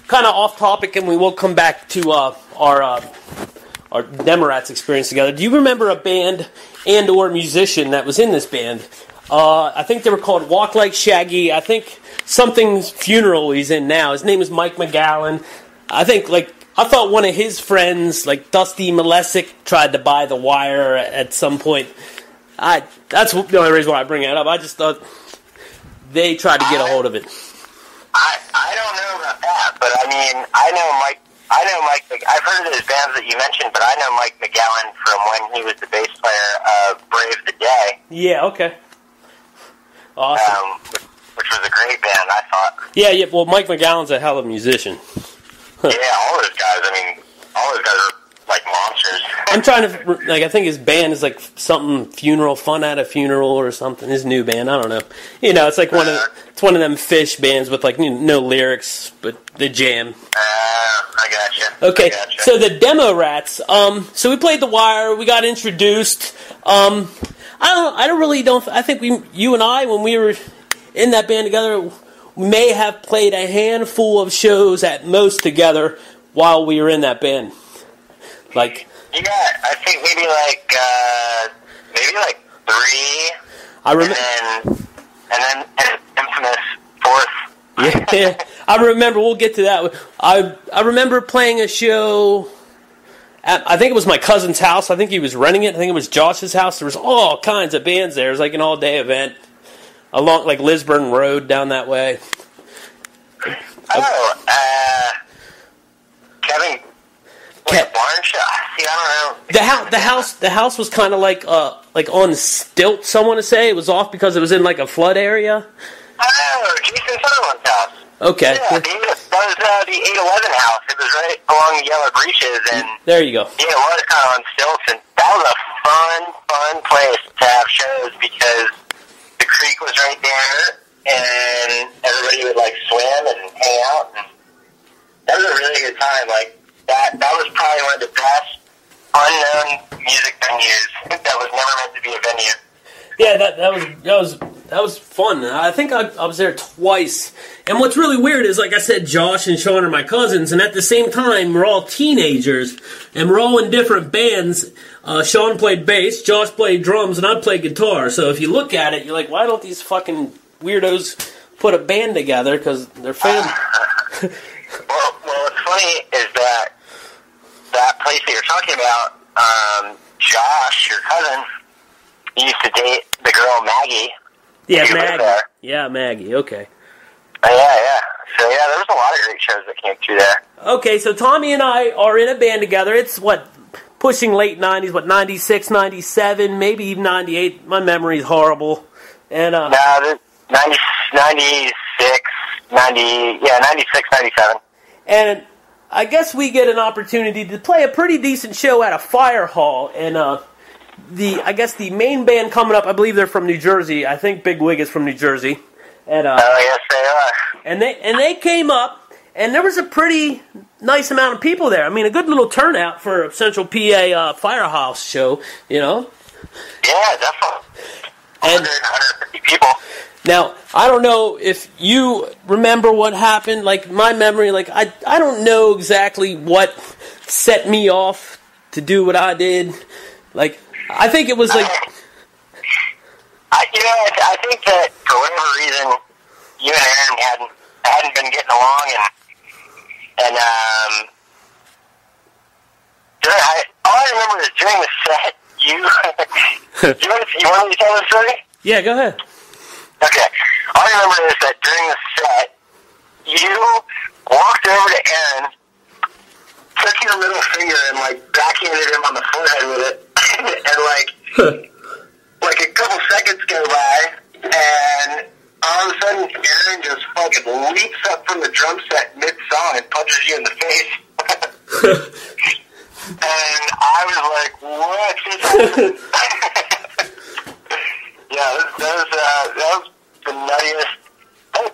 Speaker 1: kind of off topic, and we will come back to our Demo Rats experience together. Do you remember a band and or musician that was in this band? I think they were called Walk Like Shaggy. I think something's funeral he's in now. His name is Mike McGowan. I think I thought one of his friends, Dusty Malesic, tried to buy The Wire at some point. That's the only reason why I bring it up. I just thought they tried to get a hold of it.
Speaker 12: I don't know about that, but I know Mike. I've heard of those bands that you mentioned, but I know Mike McGowan from when he was the bass player of Brave the Day.
Speaker 1: Yeah, okay. Awesome.
Speaker 12: Which was a great band, I thought.
Speaker 1: Yeah. Well, Mike McGowan's a hell of a musician.
Speaker 12: Yeah, all those guys. All those guys are like monsters.
Speaker 1: I'm trying to, like, I think his band is like something funeral, fun at a funeral or something. His new band, I don't know. You know, it's like one of them fish bands with like no lyrics, but the jam.
Speaker 12: I gotcha.
Speaker 1: Okay, so the demo rats. So we played The Wire. We got introduced. I think you and I, when we were in that band together, may have played a handful of shows at most together while we were in that band. Like,
Speaker 12: yeah, I think maybe like 3.
Speaker 1: I remember,
Speaker 12: and then an infamous 4th.
Speaker 1: Yeah, I remember. We'll get to that. I remember playing a show at, I think it was my cousin's house. I think he was renting it. I think it was Josh's house. There was all kinds of bands there. It was like an all-day event along like Lisburn Road down that way.
Speaker 12: Kevin. Barn shop. See, I don't
Speaker 1: know. The house was kind of like on stilts. I want to say it was off because it was in like a flood area.
Speaker 12: Oh, Jason Sutherland's house.
Speaker 1: Okay.
Speaker 12: Yeah, that was the 811 house. It was right along the Yellow Breeches, and
Speaker 1: there you go.
Speaker 12: Yeah, it was kind of on stilts, and that was a fun place to have shows because the creek was right there, and everybody would like swim and hang out. And that was a really good time. Like. That was probably one of the best unknown music venues that was never meant to be a venue.
Speaker 1: Yeah, that was fun. I think I was there twice. And what's really weird is, like I said, Josh and Sean are my cousins, and at the same time, we're all teenagers, and we're all in different bands. Sean played bass, Josh played drums, and I played guitar. So if you look at it, you're like, why don't these fucking weirdos put a band together? Because they're family.
Speaker 12: Well, what's funny is that place that you're talking about, Josh, your cousin, used to date the girl Maggie.
Speaker 1: Yeah, Maggie. Yeah, Maggie. Okay.
Speaker 12: Yeah. So yeah, there was a lot of great shows that came through there.
Speaker 1: Okay, so Tommy and I are in a band together. It's pushing late 90s, 96, 97, maybe even 98. My memory's horrible. And
Speaker 12: no, 96, 97.
Speaker 1: And I guess we get an opportunity to play a pretty decent show at a fire hall, and I guess the main band coming up, I believe they're from New Jersey. I think Big Wig is from New Jersey. And
Speaker 12: yes, they are.
Speaker 1: And they came up, and there was a pretty nice amount of people there. I mean, a good little turnout for a Central PA firehouse show, you know.
Speaker 12: Yeah, definitely. 150 people.
Speaker 1: Now, I don't know if you remember what happened. Like, my memory, like, I don't know exactly what set me off to do what I did. Like, I think it was like...
Speaker 12: I think that for whatever reason, you and Aaron hadn't been getting along, and all I remember is during the set, you want me to tell the story?
Speaker 1: Yeah, go ahead.
Speaker 12: Okay. All I remember is that during the set, you walked over to Aaron, took your middle finger and like backhanded him on the forehead with it, and like a couple seconds go by, and all of a sudden Aaron just fucking leaps up from the drum set mid-song and punches you in the face. And I was like, what just happened? Yeah, that was the nuttiest.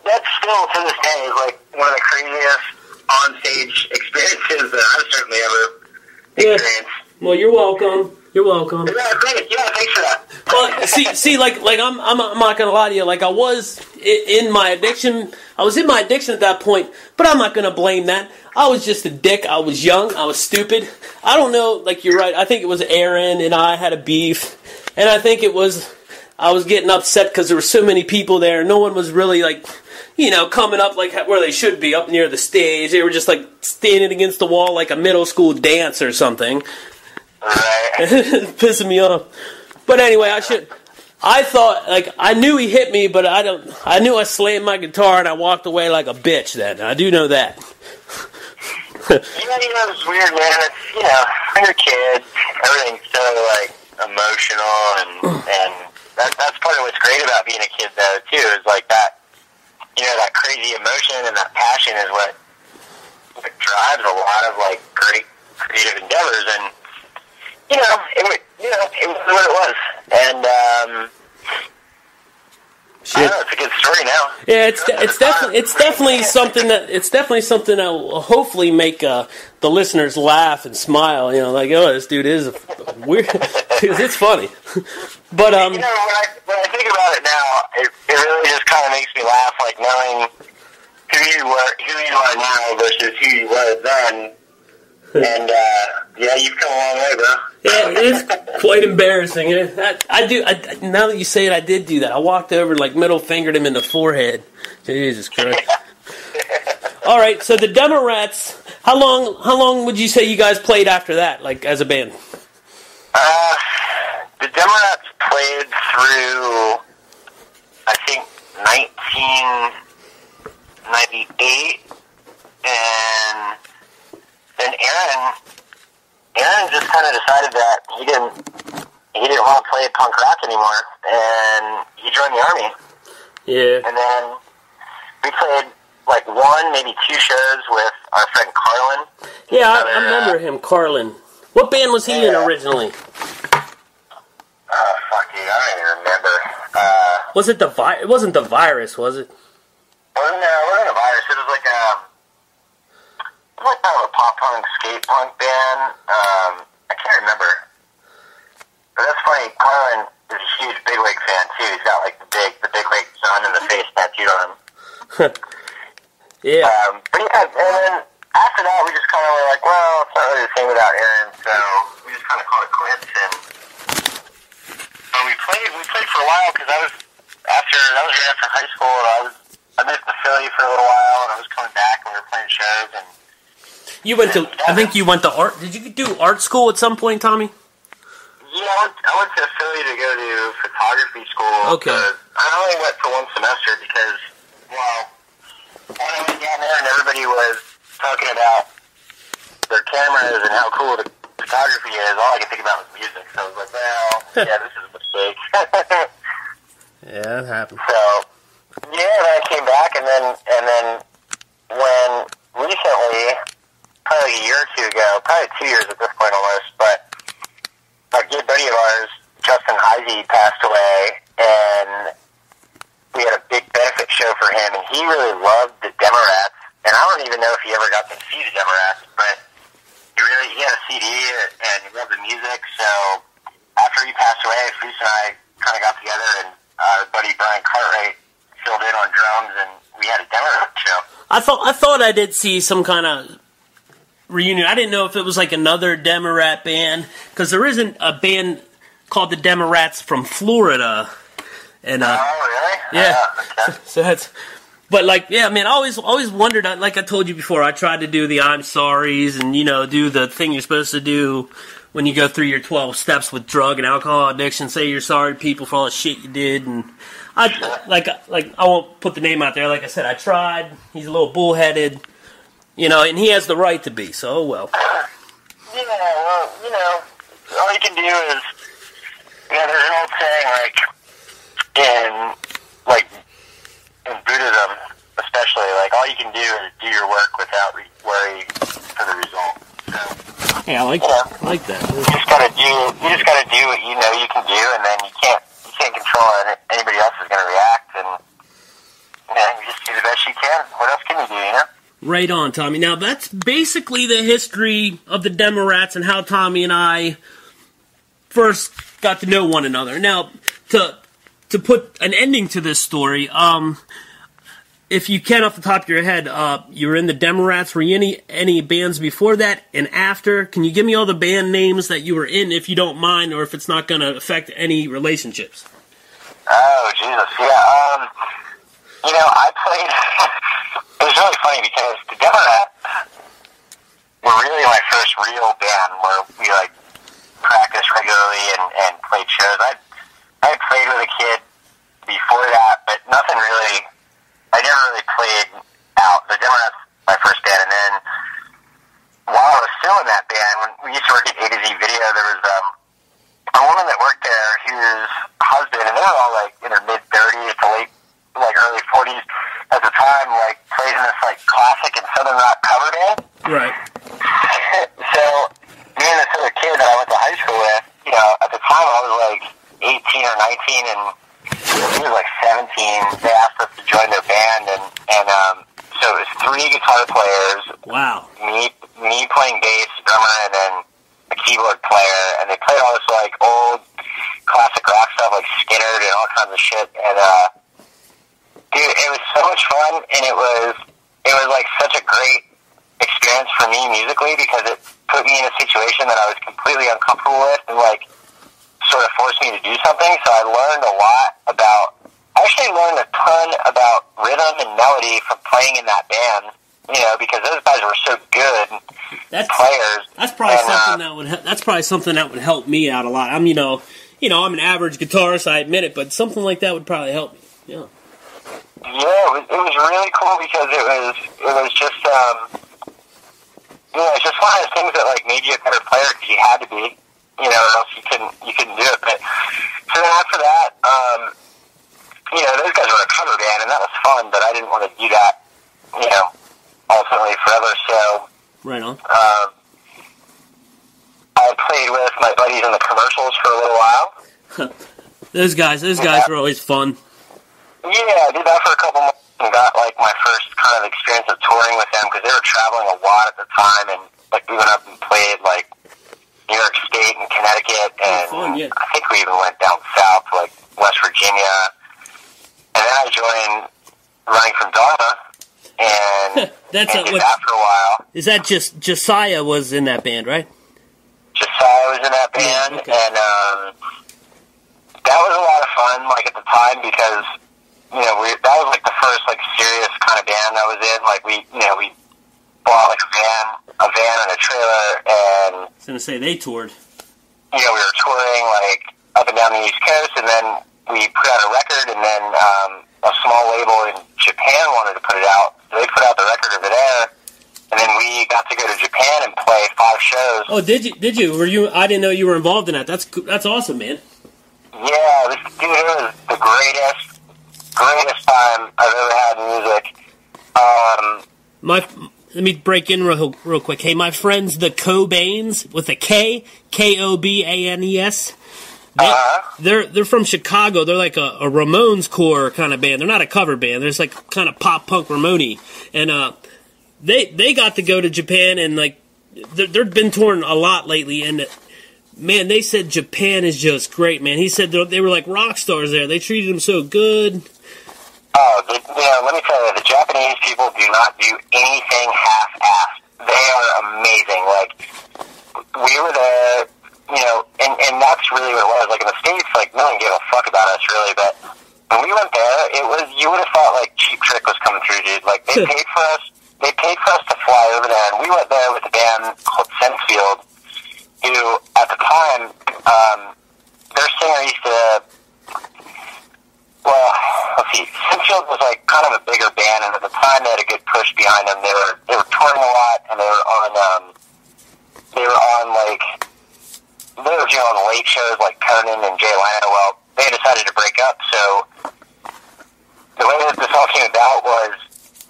Speaker 12: That's still, to this day, is like one of the craziest on-stage experiences that I've certainly ever experienced.
Speaker 1: Well, you're welcome. You're welcome.
Speaker 12: Yeah, great. Yeah, thanks for that.
Speaker 1: Well, see, like I'm not gonna lie to you. Like I was in my addiction. I was in my addiction at that point, but I'm not gonna blame that. I was just a dick. I was young. I was stupid. I don't know. Like you're right. I think it was Aaron and I had a beef, and I think it was. I was getting upset because there were so many people there. No one was really, like, you know, coming up like where they should be, up near the stage. They were just, like, standing against the wall like a middle school dance or something. Pissing me off. But anyway, I thought, like, I knew he hit me, but I knew I slammed my guitar and I walked away like a bitch then. I do know that.
Speaker 12: Yeah, it's weird, man. It's, when you're a kid, everything's so, like, emotional and that's part of what's great about being a kid, though, too, is like that, that crazy emotion and that passion is what drives a lot of, like, great creative endeavors. And, it was what it was. And, I don't know, it's a good story now.
Speaker 1: Yeah, it's definitely something that will hopefully make the listeners laugh and smile. You know, like, oh, this dude is weird, because it's funny. But
Speaker 12: when I think about it now, it really just kind of makes me laugh, like knowing who you are now versus who you were then. And yeah, you've come a long way, bro.
Speaker 1: Yeah, it is quite embarrassing. Now that you say it, I did do that. I walked over, like, middle fingered him in the forehead. Jesus Christ. All right, so the Demorats. How long would you say you guys played after that, like, as a band?
Speaker 12: The Demorats played through, I think, 1998, and then Aaron just kind of decided that he didn't want to play punk rock anymore, and he joined the Army.
Speaker 1: Yeah.
Speaker 12: And then we played like one, maybe two shows with our friend Carlin.
Speaker 1: Yeah, I remember him, Carlin. What band was he in originally?
Speaker 12: Oh, fuck, dude, I don't even remember.
Speaker 1: Was it it wasn't the Virus, was it?
Speaker 12: No, it wasn't a Virus. It was like kind of a pop punk, skate punk band. I can't remember. But that's funny. Carlin is a huge Bigwig fan too. He's got like the Bigwig sun in the face tattooed on him.
Speaker 1: Yeah.
Speaker 12: But yeah, and then after that, we just kind of were like, well, it's not really the same without Aaron, so we just kind of called it quits. And we played for a while because that was right after high school, and I moved to Philly for a little while, and I was coming back, and we were playing shows, and.
Speaker 1: I think you went to art. Did you do art school at some point, Tommy?
Speaker 12: Yeah, I went to Philly to go to photography school.
Speaker 1: Okay.
Speaker 12: I only went for one semester because, well, when I went down there and everybody was talking about their cameras and how cool the photography is, all I could think about was music. So I was like, well, yeah, this is a mistake.
Speaker 1: Yeah, that happened.
Speaker 12: So, yeah, then I came back, and then when recently, probably a year or two ago, probably 2 years at this point almost, but a good buddy of ours, Justin Heisey, passed away, and we had a big benefit show for him, and he really loved the Demorats, and I don't even know if he ever got to see the Demorats, but he had a CD, and he loved the music, so after he passed away, Felice and I kind of got together, and our buddy Brian Cartwright filled in on drums, and we had a Demorat show.
Speaker 1: I thought I did see some kind of reunion. I didn't know if it was like another Demorat band, because there isn't a band called the Demorats from Florida. And
Speaker 12: oh, really?
Speaker 1: Yeah.
Speaker 12: Okay.
Speaker 1: So that's. But like, yeah, man, I always wondered. Like I told you before, I tried to do the I'm sorries and do the thing you're supposed to do when you go through your 12 steps with drug and alcohol addiction. Say you're sorry to people for all the shit you did, and I won't put the name out there. Like I said, I tried. He's a little bullheaded. And he has the right to be, so, well.
Speaker 12: Yeah, well, all you can do is, there's an old saying, in Buddhism, especially, all you can do is do your work without worry for the result. So,
Speaker 1: yeah, I like that. I like that.
Speaker 12: You just gotta do what you know you can do, and then you can't control how anybody else is gonna react, and, you just do the best you can. What else can you do,
Speaker 1: Right on, Tommy. Now, that's basically the history of the Demorats and how Tommy and I first got to know one another. Now, to put an ending to this story, if you can off the top of your head, you were in the Demorats. Were you any bands before that and after? Can you give me all the band names that you were in, if you don't mind, or if it's not going to affect any relationships?
Speaker 12: Oh, Jesus, yeah. I played... It was really funny because the Demorats were really my first real band where we practiced regularly and played shows. I had played with a kid before that, but nothing really. I never really played out. The Demorats my first band, and then while I was still in that band, when we used to work at A to Z Video, there was a woman that worked there whose husband, and they were all in their mid 30s to early 40s at the time, played in this classic and southern rock cover band.
Speaker 1: Right.
Speaker 12: So me and this other kid that I went to high school with, like 18 or 19, and he was like 17. They asked us to join their band, and so it was 3 guitar players.
Speaker 1: Wow.
Speaker 12: Me playing bass, drummer, and then a keyboard player, and they played all this like old classic rock stuff like Skinner and all kinds of shit. And dude, it was so much fun, and it was like such a great experience for me musically, because it put me in a situation that I was completely uncomfortable with, and like sort of forced me to do something. So I learned a lot about. I actually learned a ton about rhythm and melody from playing in that band. You know, because those guys were so good players.
Speaker 1: That's probably something that would. That's probably something that would help me out a lot. I'm, I'm an average guitarist. I admit it, but something like that would probably help me. Yeah.
Speaker 12: Yeah, it was really cool because it was just it's just one of those things that like made you a better player because you had to be, or else you couldn't do it. But so then after that, those guys were a cover band, and that was fun. But I didn't want to do that, ultimately forever. So
Speaker 1: right on.
Speaker 12: I played with my buddies in the commercials for a little while.
Speaker 1: Those guys were always fun.
Speaker 12: Yeah, I did that for a couple months and got like my first kind of experience of touring with them because they were traveling a lot at the time, and like we went up and played like New York State and Connecticut, and
Speaker 1: fun, yeah.
Speaker 12: I think we even went down south to like West Virginia, and then I joined Running from Dharma, and did that for a while.
Speaker 1: Is that just Josiah was in that band, right?
Speaker 12: Josiah was in that band, and that was a lot of fun, like at the time, because that was like the first like serious kind of band I was in. Like we bought like a van and a trailer, and
Speaker 1: I was gonna say they toured.
Speaker 12: We were touring like up and down the East Coast, and then we put out a record, and then a small label in Japan wanted to put it out. So they put out the record over there, and then we got to go to Japan and play 5 shows.
Speaker 1: Oh, did you? Were you? I didn't know you were involved in that. That's awesome, man.
Speaker 12: Yeah, it was the greatest time I've ever had in music.
Speaker 1: Let me break in real quick. Hey, my friends, the Cobains with a K, Kobanes. They're from Chicago. They're like a Ramones core kind of band. They're not a cover band. They're just like kind of pop punk Ramone. And they got to go to Japan, and like they've been touring a lot lately, and man, they said Japan is just great, man. He said they were like rock stars there. They treated them so good.
Speaker 12: Oh, let me tell you, the Japanese people do not do anything half-assed. They are amazing. Like, we were there, and that's really what it was. Like, in the States, like, no one gave a fuck about us, really, but when we went there, you would have thought, like, Cheap Trick was coming through, dude. Like, they paid for us to fly over there, and we went there with a band called Sensefield, who, at the time, their singer used to, let's see, Sensefield was like kind of a bigger band, and at the time they had a good push behind them. They were touring a lot, and they were doing late shows like Conan and Jay Leno. Well, they decided to break up, so the way that this all came about was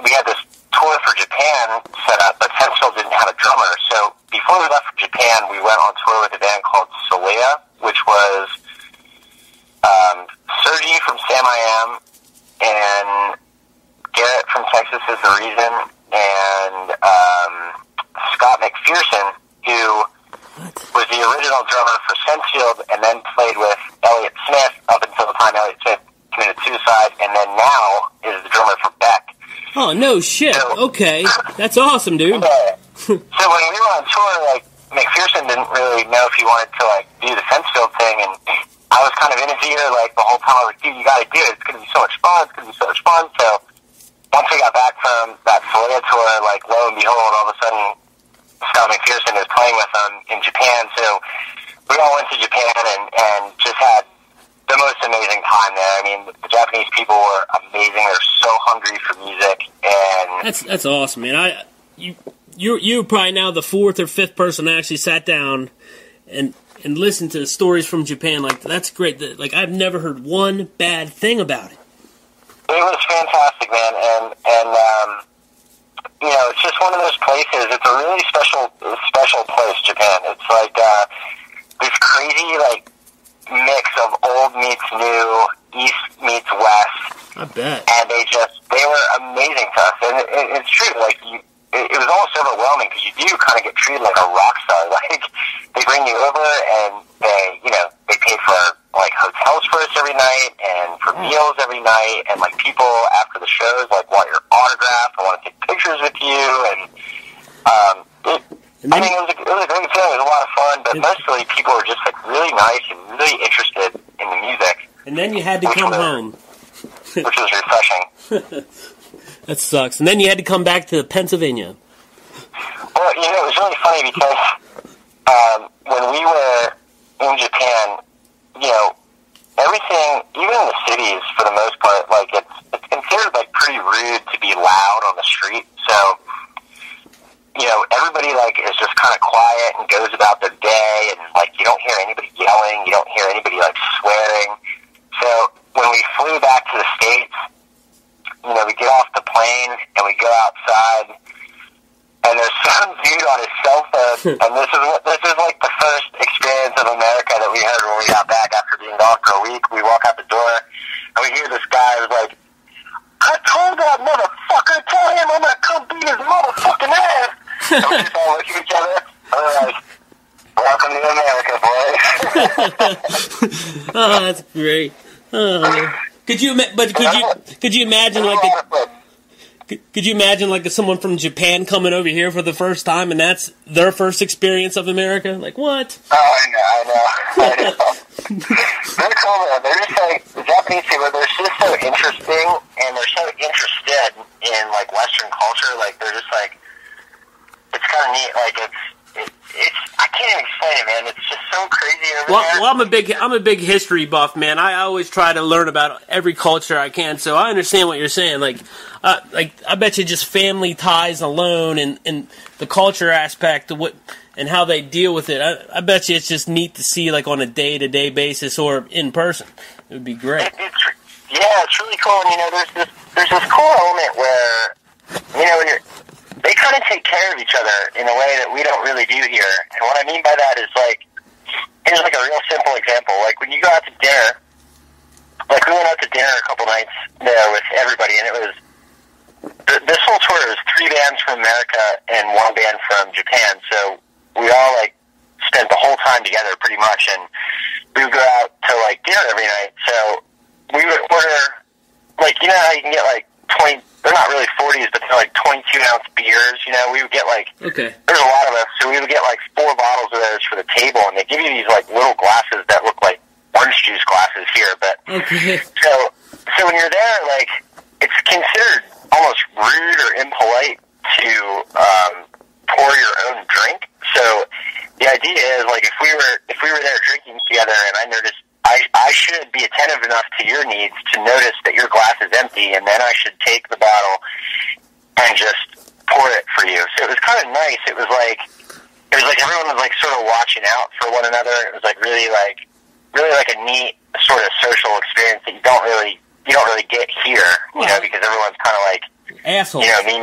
Speaker 12: we had this tour for Japan set up, but Sensefield didn't have a drummer. So before we left for Japan, we went on tour with a band called Slieone, which was Sergi from Sam I Am, and Garrett from Texas is the Reason, and Scott McPherson, who was the original drummer for Sensefield, and then played with Elliott Smith up until the time Elliott Smith committed suicide, and then now is the drummer for Beck.
Speaker 1: Oh, no shit. So, okay. That's awesome, dude.
Speaker 12: Yeah. So when we were on tour, like, McPherson didn't really know if he wanted to, like, do the Sensefield thing, and I was kind of in his ear, like, the whole time. I was like, dude, you gotta do it. It's gonna be so much fun. So once we got back from that Slieone tour, like, lo and behold, all of a sudden, Scott McPherson is playing with them in Japan. So we all went to Japan and just had the most amazing time there. I mean, the Japanese people were amazing. They're so hungry for music, and
Speaker 1: that's awesome, man. You're probably now the 4th or 5th person that actually sat down and listened to stories from Japan. Like, that's great. Like, I've never heard one bad thing about it.
Speaker 12: It was fantastic, man, and it's just one of those places. It's a really special place, Japan. It's like this crazy, like, mix of old meets new, East meets West.
Speaker 1: I bet.
Speaker 12: And they were amazing to us. And it's true, like, it was almost overwhelming because you do kind of get treated like a rock star. Like, they bring you over and they pay for, like, hotels for us every night and for meals every night. And, like, people after the shows, like, want your autograph and want to take pictures with you. And, it was a great feeling. It was a lot of fun, but mostly people were just, like, really nice and really interested in the music.
Speaker 1: And then you had to come home.
Speaker 12: Which was refreshing.
Speaker 1: That sucks. And then you had to come back to Pennsylvania.
Speaker 12: Well, it was really funny because when we were in Japan, everything, even in the cities, for the most part, like, it's considered, like, pretty rude to be loud on the street. So, everybody, like, is just kind of quiet and goes about their day, and, like, you don't hear anybody yelling, you don't hear anybody, like, swearing. So, when we flew back to the States, we get off the plane and we go outside, and there's some dude on his cell phone, and this is like the first experience of America that we heard when we got back after being gone for a week. We walk out the door, and we hear this guy who's like, "I told that motherfucker, tell him I'm gonna come beat his motherfucking ass." And we just all look at each other, and we're like, "Welcome to America, boys."
Speaker 1: Oh, that's great. Oh. Could you imagine like someone from Japan coming over here for the first time and that's their first experience of America? Like, what?
Speaker 12: Oh, I know. They're cool, man. They're just like, the Japanese people, they're just so interesting, and they're so interested in, like, Western culture. Like, they're just like, it's kind of neat. Like, it's I can't even explain it, man. It's just so crazy over there.
Speaker 1: Well, I'm a big history buff, man. I always try to learn about every culture I can, so I understand what you're saying. Like I bet you just family ties alone and the culture aspect of and how they deal with it. I bet you it's just neat to see, like, on a day-to-day basis or in person. It would be great.
Speaker 12: It's really cool. And there's this cool element where when they kind of take care of each other in a way that we don't really do here. And what I mean by that is, like, here's, like, a real simple example. Like, when you go out to dinner, like, we went out to dinner a couple nights there with everybody, and it was, this whole tour was 3 bands from America and 1 band from Japan. So we all, like, spent the whole time together pretty much, and we would go out to, like, dinner every night. So we would order, like, you know how you can get, like, 20, they're not really 40s, but they're like 22-ounce beers, we would get, like,
Speaker 1: okay.
Speaker 12: There's a lot of us, so we would get, like, 4 bottles of those for the table, and they give you these, like, little glasses that look like orange juice glasses here, but,
Speaker 1: okay.
Speaker 12: So when you're there, like, it's considered almost rude or impolite to pour your own drink. So the idea is, like, if we were there drinking together, and I noticed I should be attentive enough to your needs to notice that your glass is empty, and then I should take the bottle and just pour it for you. So it was kind of nice. It was like everyone was, like, sort of watching out for one another. It was, like, really like a neat sort of social experience that you don't really get here, because everyone's kind of like
Speaker 1: assholes.
Speaker 12: Me.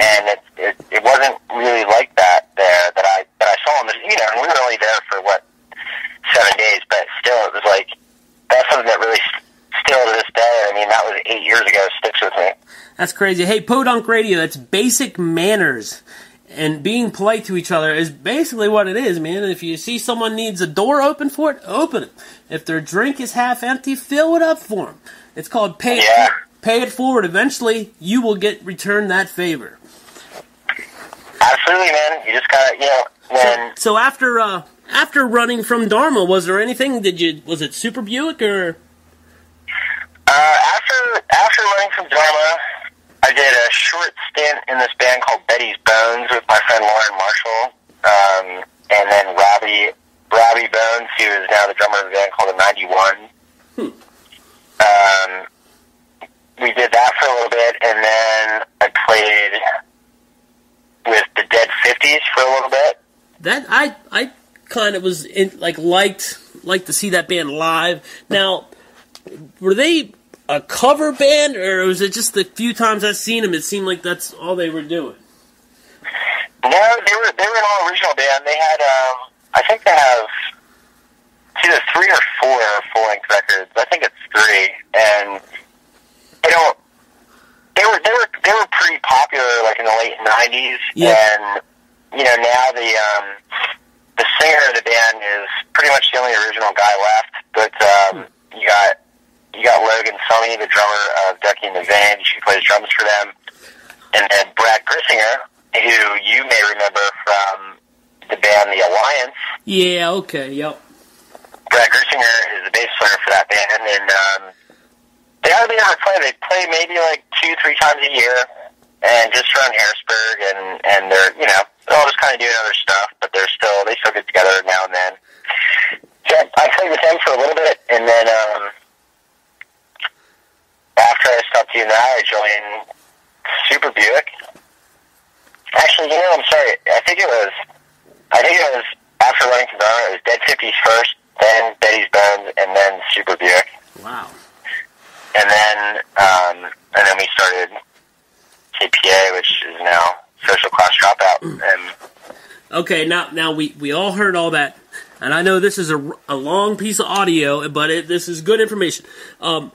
Speaker 12: And it wasn't really like that there that I saw in the, and we were only there for 7 days, but still, it was like, that's something that really, still to this day, I mean, that was 8 years ago, sticks with me.
Speaker 1: That's crazy. Hey, Podunk Radio, that's basic manners. And being polite to each other is basically what it is, man. If you see someone needs a door open for it, open it. If their drink is half empty, fill it up for them. It's called pay it forward. Eventually, you will get returned that favor.
Speaker 12: Absolutely, man. You just gotta,
Speaker 1: So after running from Dharma, was there anything? Was it Super Buick or?
Speaker 12: After running from Dharma, I did a short stint in this band called Betty's Bones with my friend Lauren Marshall, and then Robbie Bones, who is now the drummer of a band called the 91. We did that for a little bit, and then I played with the Dead 50s for a little bit.
Speaker 1: That I kind of was liked to see that band live. Now, were they a cover band, or was it just the few times I've seen them, it seemed like that's all they were doing?
Speaker 12: No, they were an all original band. They had I think they have either 3 or 4 full-length records. I think it's 3, and they were pretty popular like in the late 90s, and now the singer of the band is pretty much the only original guy left, but you got Logan Summey, the drummer of Ducky and the Venge, who plays drums for them, and then Brad Grissinger, who you may remember from the band The Alliance.
Speaker 1: Yeah, okay, yep.
Speaker 12: Brad Grissinger is the bass player for that band, and they hardly ever play. They play maybe like 2-3 times a year, and just around Harrisburg, and they're, they're all just kind of doing other stuff, but they still get together now and then. So I played with them for a little bit, and then after I stopped doing that, I joined Super Buick. Actually, I'm sorry. I think it was after running to Dharma, it was Dead 50s first, then Betty's Bones, and then Super Buick.
Speaker 1: Wow.
Speaker 12: And then we started TPA, which is now Social Class Dropout. And
Speaker 1: okay, now we all heard all that, and I know this is a long piece of audio, but this is good information.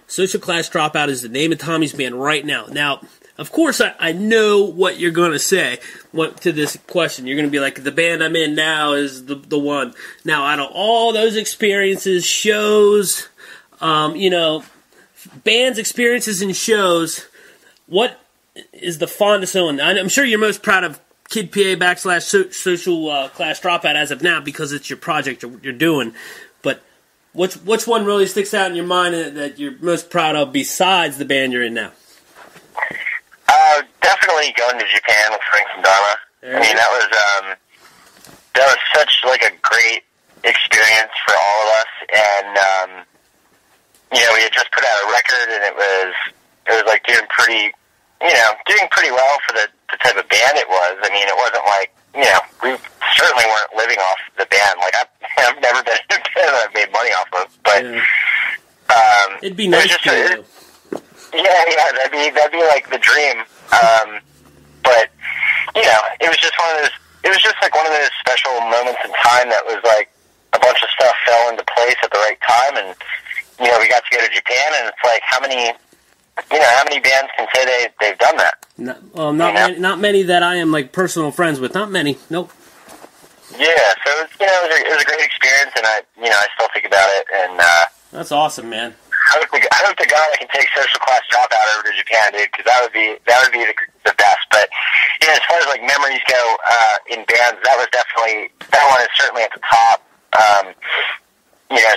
Speaker 1: Social Class Dropout is the name of Tommy's band right now. Now, of course, I know what you're going to say to this question. You're going to be like, the band I'm in now is the one. Now, out of all those experiences, shows, bands, experiences, and shows, what is the fondest one? I'm sure you're most proud of Kid PA / Social Class Dropout as of now because it's your project you're doing. But which one really sticks out in your mind that you're most proud of besides the band you're in now?
Speaker 12: Definitely going to Japan with Frank from Dharma. I mean, that was such like a great experience for all of us, and we had just put out a record, and it was like doing pretty well for the type of band it was. I mean, it wasn't like, we certainly weren't living off the band. Like, I've never been in a band that I've made money off of, but
Speaker 1: it'd be nice to.
Speaker 12: Yeah, that'd be like the dream. But it was just one of those special moments in time that was like a bunch of stuff fell into place at the right time, and we got to go to Japan, and it's like how many bands can say they've done that?
Speaker 1: Not many that I am like personal friends with. Not many. Nope.
Speaker 12: Yeah, so it was a great experience, and I still think about it, and
Speaker 1: that's awesome, man.
Speaker 12: I hope to God I can take Social Class Dropout over to Japan, dude, because that would be the best. But as far as like memories go in bands, that one is certainly at the top.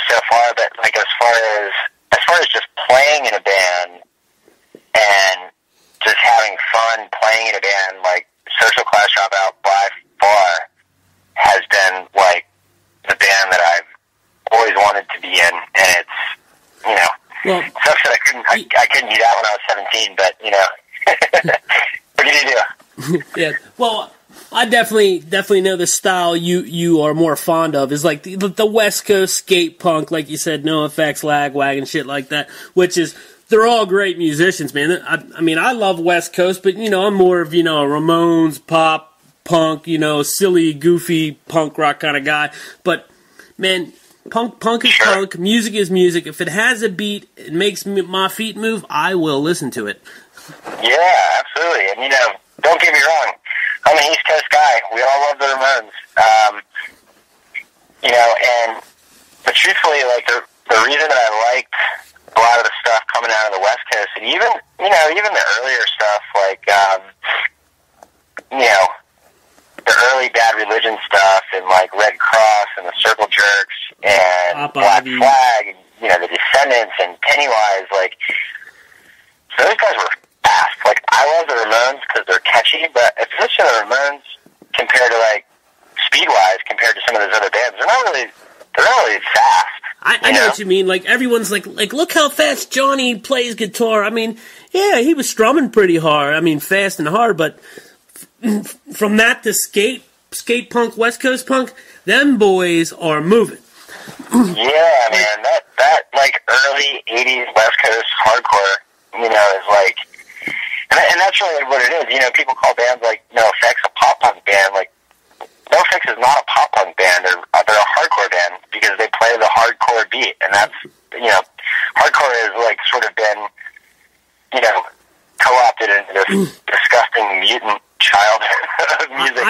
Speaker 12: So far, but like as far as just playing in a band and just having fun playing in a band, like Social Class Dropout by far has been like the band that I've always wanted to be in, and it's sucks that I couldn't do that when I was 17, but what did you do?
Speaker 1: Yeah, well, I definitely know the style you are more fond of is like the West Coast skate punk, like you said, NoFX, Lagwagon, shit like that. Which is, they're all great musicians, man. I mean, I love West Coast, but I'm more of a Ramones, pop, punk, silly, goofy punk rock kind of guy. But man, punk is punk. Music is music. If it has a beat, it makes my feet move, I will listen to it.
Speaker 12: Yeah, absolutely. And don't get me wrong, I'm an East Coast guy. We all love the Ramones. But truthfully, like the reason that I liked a lot of the stuff coming out of the West Coast, and even the earlier stuff, like the early Bad Religion stuff, and like Red Cross and the Circle Jerks and Black Flag, and the Descendants and Pennywise, like those guys were fast. Like, I love the Ramones because they're catchy, but if you listen to the Ramones compared to like speed-wise compared to some of those other bands, they're not really fast.
Speaker 1: I know what you mean. Like, everyone's like, look how fast Johnny plays guitar. I mean, yeah, he was strumming pretty hard. I mean, fast and hard, but from that to skate punk, West Coast punk, them boys are moving.
Speaker 12: Yeah, man, that like early 80s West Coast hardcore, is like, and that's really what it is. People call bands like NoFX a pop punk band. Like, NoFX is not a pop punk band. They're a hardcore band because they play the hardcore beat, and that's, you know, hardcore has like sort of been, you know, co-opted into this disgusting mutant child of music.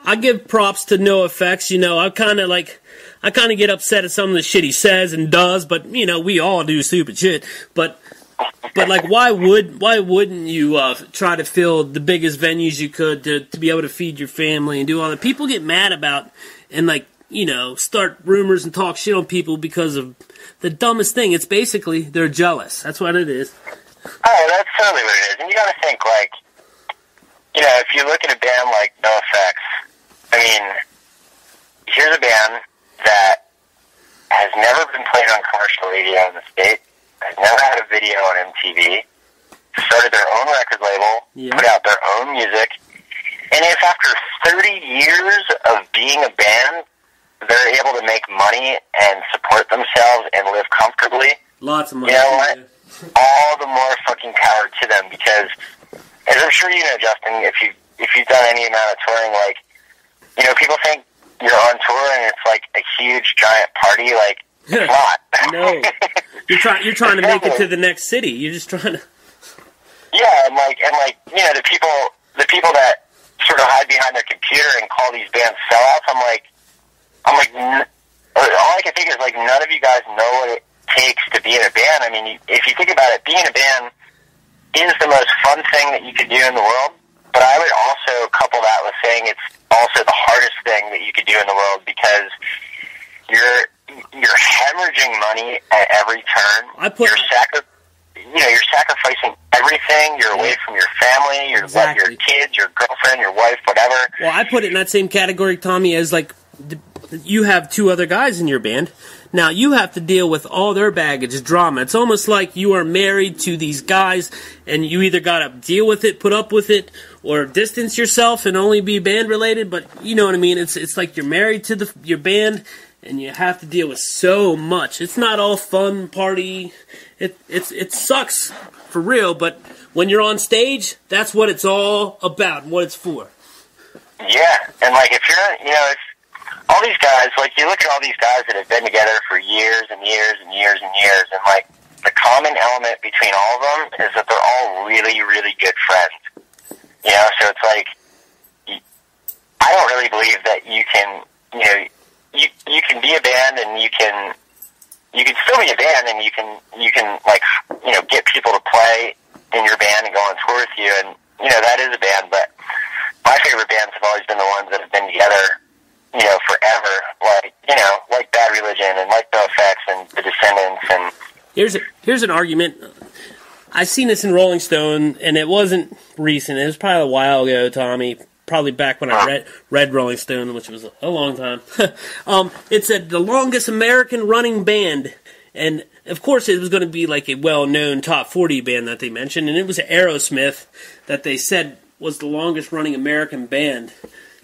Speaker 1: I give props to NoFX. You know, I kind of get upset at some of the shit he says and does, but you know, we all do stupid shit. But like, why wouldn't you try to fill the biggest venues you could to be able to feed your family and do all that? People get mad about and like, you know, start rumors and talk shit on people because of the dumbest thing. It's basically they're jealous. That's what it is.
Speaker 12: Oh, that's totally what it is. And you got to think, like, you know, if you look at a band like NoFX, I mean, here's a band that has never been played on commercial radio in the state, has never had a video on MTV, started their own record label, put out their own music, and if after 30 years of being a band, they're able to make money and support themselves and live comfortably,
Speaker 1: lots of money.
Speaker 12: You know what? All the more fucking power to them, because, as I'm sure you know, Justin, if you've done any amount of touring, like, you know, people think you're on tour and it's like a huge giant party. Like, it's not.
Speaker 1: No, you're trying to make it to the next city. You're just trying to.
Speaker 12: Yeah, and like you know, the people that sort of hide behind their computer and call these bands sellouts. I'm like, all I can think is like, none of you guys know what it takes to be in a band. I mean, if you think about it, being in a band is the most fun thing that you could do in the world, but I would also couple that with saying it's also the hardest thing that you could do in the world, because you're hemorrhaging money at every turn. You're sacrificing everything. You're away from your family, your kids, your girlfriend, your wife, whatever.
Speaker 1: Well, I put it in that same category, Tommy, as like, you have two other guys in your band. Now, you have to deal with all their baggage, drama. It's almost like you are married to these guys, and you either got to deal with it, put up with it, or distance yourself and only be band-related. But you know what I mean? It's like you're married to your band, and you have to deal with so much. It's not all fun, party. It sucks, for real, but when you're on stage, that's what it's all about and what it's for.
Speaker 12: Yeah, and like, if you're, you know, all these guys, like, you look at all these guys that have been together for years and years and years and years, and, like, the common element between all of them is that they're all really, really good friends. You know, so it's like, I don't really believe that you can, you know, you can be a band and you can still be a band, and you can, like, you know, get people to play in your band and go on tour with you, and, you know, that is a band, but my favorite bands have always been the ones that have been together, you know, forever, like, you know, like Bad Religion and like NoFX and The Descendants. And
Speaker 1: here's an argument. I seen this in Rolling Stone, and it wasn't recent. It was probably a while ago, Tommy. Probably back when I read Rolling Stone, which was a long time. It said the longest American running band, and of course it was going to be like a well-known top 40 band that they mentioned, and it was Aerosmith that they said was the longest running American band.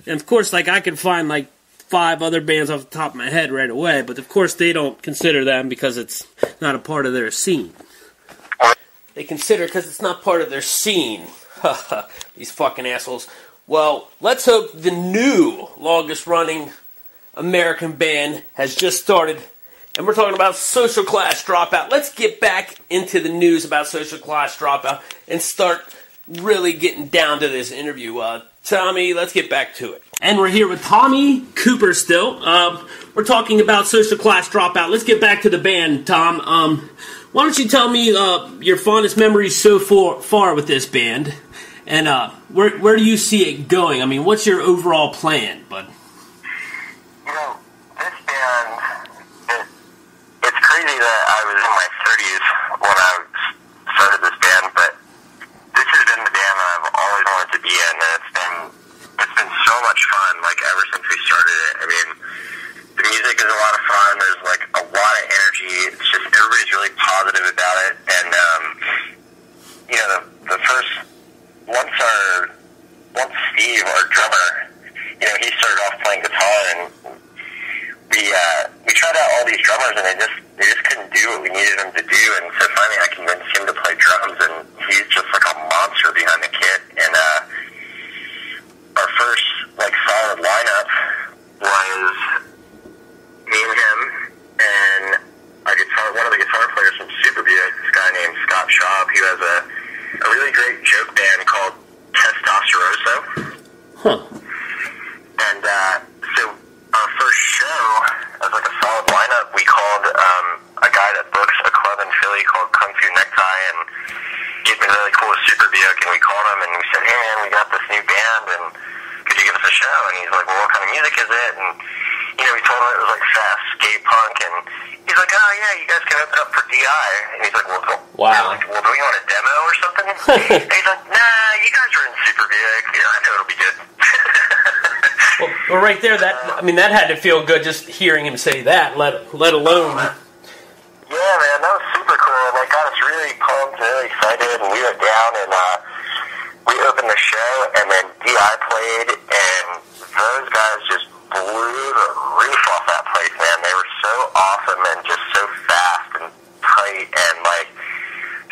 Speaker 1: And of course, like, I could find like 5 other bands off the top of my head right away, but of course they don't consider them because it's not a part of their scene. They consider it because it's not part of their scene. These fucking assholes. Well, let's hope the new longest running American band has just started, and we're talking about Social Class Dropout. Let's get back into the news about Social Class Dropout and start really getting down to this interview. Tommy, let's get back to it. And we're here with Tommy Cooper still. We're talking about Social Class Dropout. Let's get back to the band, Tom. Why don't you tell me your fondest memories so far with this band, and where do you see it going? I mean, what's your overall plan, bud?
Speaker 12: You know, this band, it's crazy that I was in my 30s when I started this band, but this has been the band that I've always wanted to be in, and it's been so much fun, like, ever since we started it. I mean, the music is a lot of fun, there's, like, a lot of energy, it's just, everybody's really positive about it, and, you know, the first, once Steve, our drummer, you know, he started off playing guitar, and we tried out all these drummers, and they just couldn't do what we needed them to do, and so finally I convinced him to play drums, and he's just like a monster behind the kit, and our first, like, solid lineup was me and him, and he's like, well, what kind of music is it? And, you know, we told him it was like fast skate punk, and he's like, oh yeah, you guys can open up for DI. And he's like, well,
Speaker 1: wow.
Speaker 12: Like, well, do we want a demo or something? And he's like, nah, you guys are in Super Buick. Yeah, I know it'll be good.
Speaker 1: Well, right there, that had to feel good just hearing him say that, let alone.
Speaker 12: Yeah, man, that was super cool, and that got us really pumped, really excited, and we went down, and we opened the show, and then DI played, and those guys just blew the roof off that place, man. They were so awesome and just so fast and tight, and, like,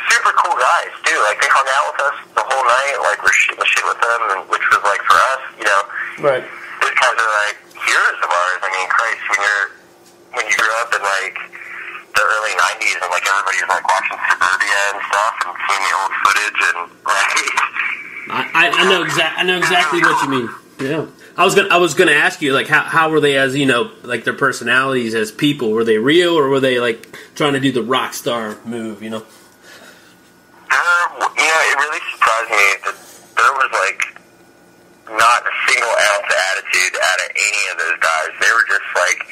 Speaker 12: super cool guys, too. Like, they hung out with us the whole night, like, we're shooting the shit with them, and, which was, like, for us, you know.
Speaker 1: Right.
Speaker 12: Those guys are, like, heroes of ours. I mean, Christ, when you grew up in, like, the early 90s and, like, everybody was, like, watching Suburbia and stuff and seeing the old footage and, like...
Speaker 1: I know exactly what you mean. Yeah. I was gonna ask you, like, how were they as, you know, like, their personalities as people? Were they real, or were they, like, trying to do the rock star move, you know?
Speaker 12: It really surprised me that there was, like, not a single ounce of attitude out of any of those guys. They were just, like,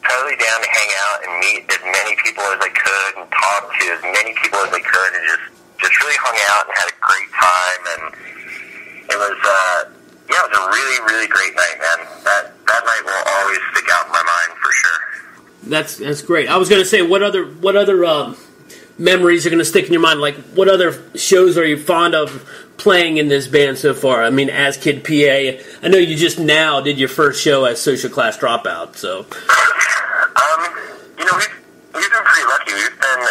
Speaker 12: totally down to hang out and meet as many people as they could and talk to as many people as they could, and just really hung out and had a great time. And it was, it was a really, really great night, man. That night will always stick out in my mind for sure.
Speaker 1: That's great. I was gonna say, what other memories are gonna stick in your mind? Like, what other shows are you fond of playing in this band so far? I mean, as Kid PA, I know you just now did your first show as Social Class Dropout, so.
Speaker 12: You know, we've been pretty lucky. We've been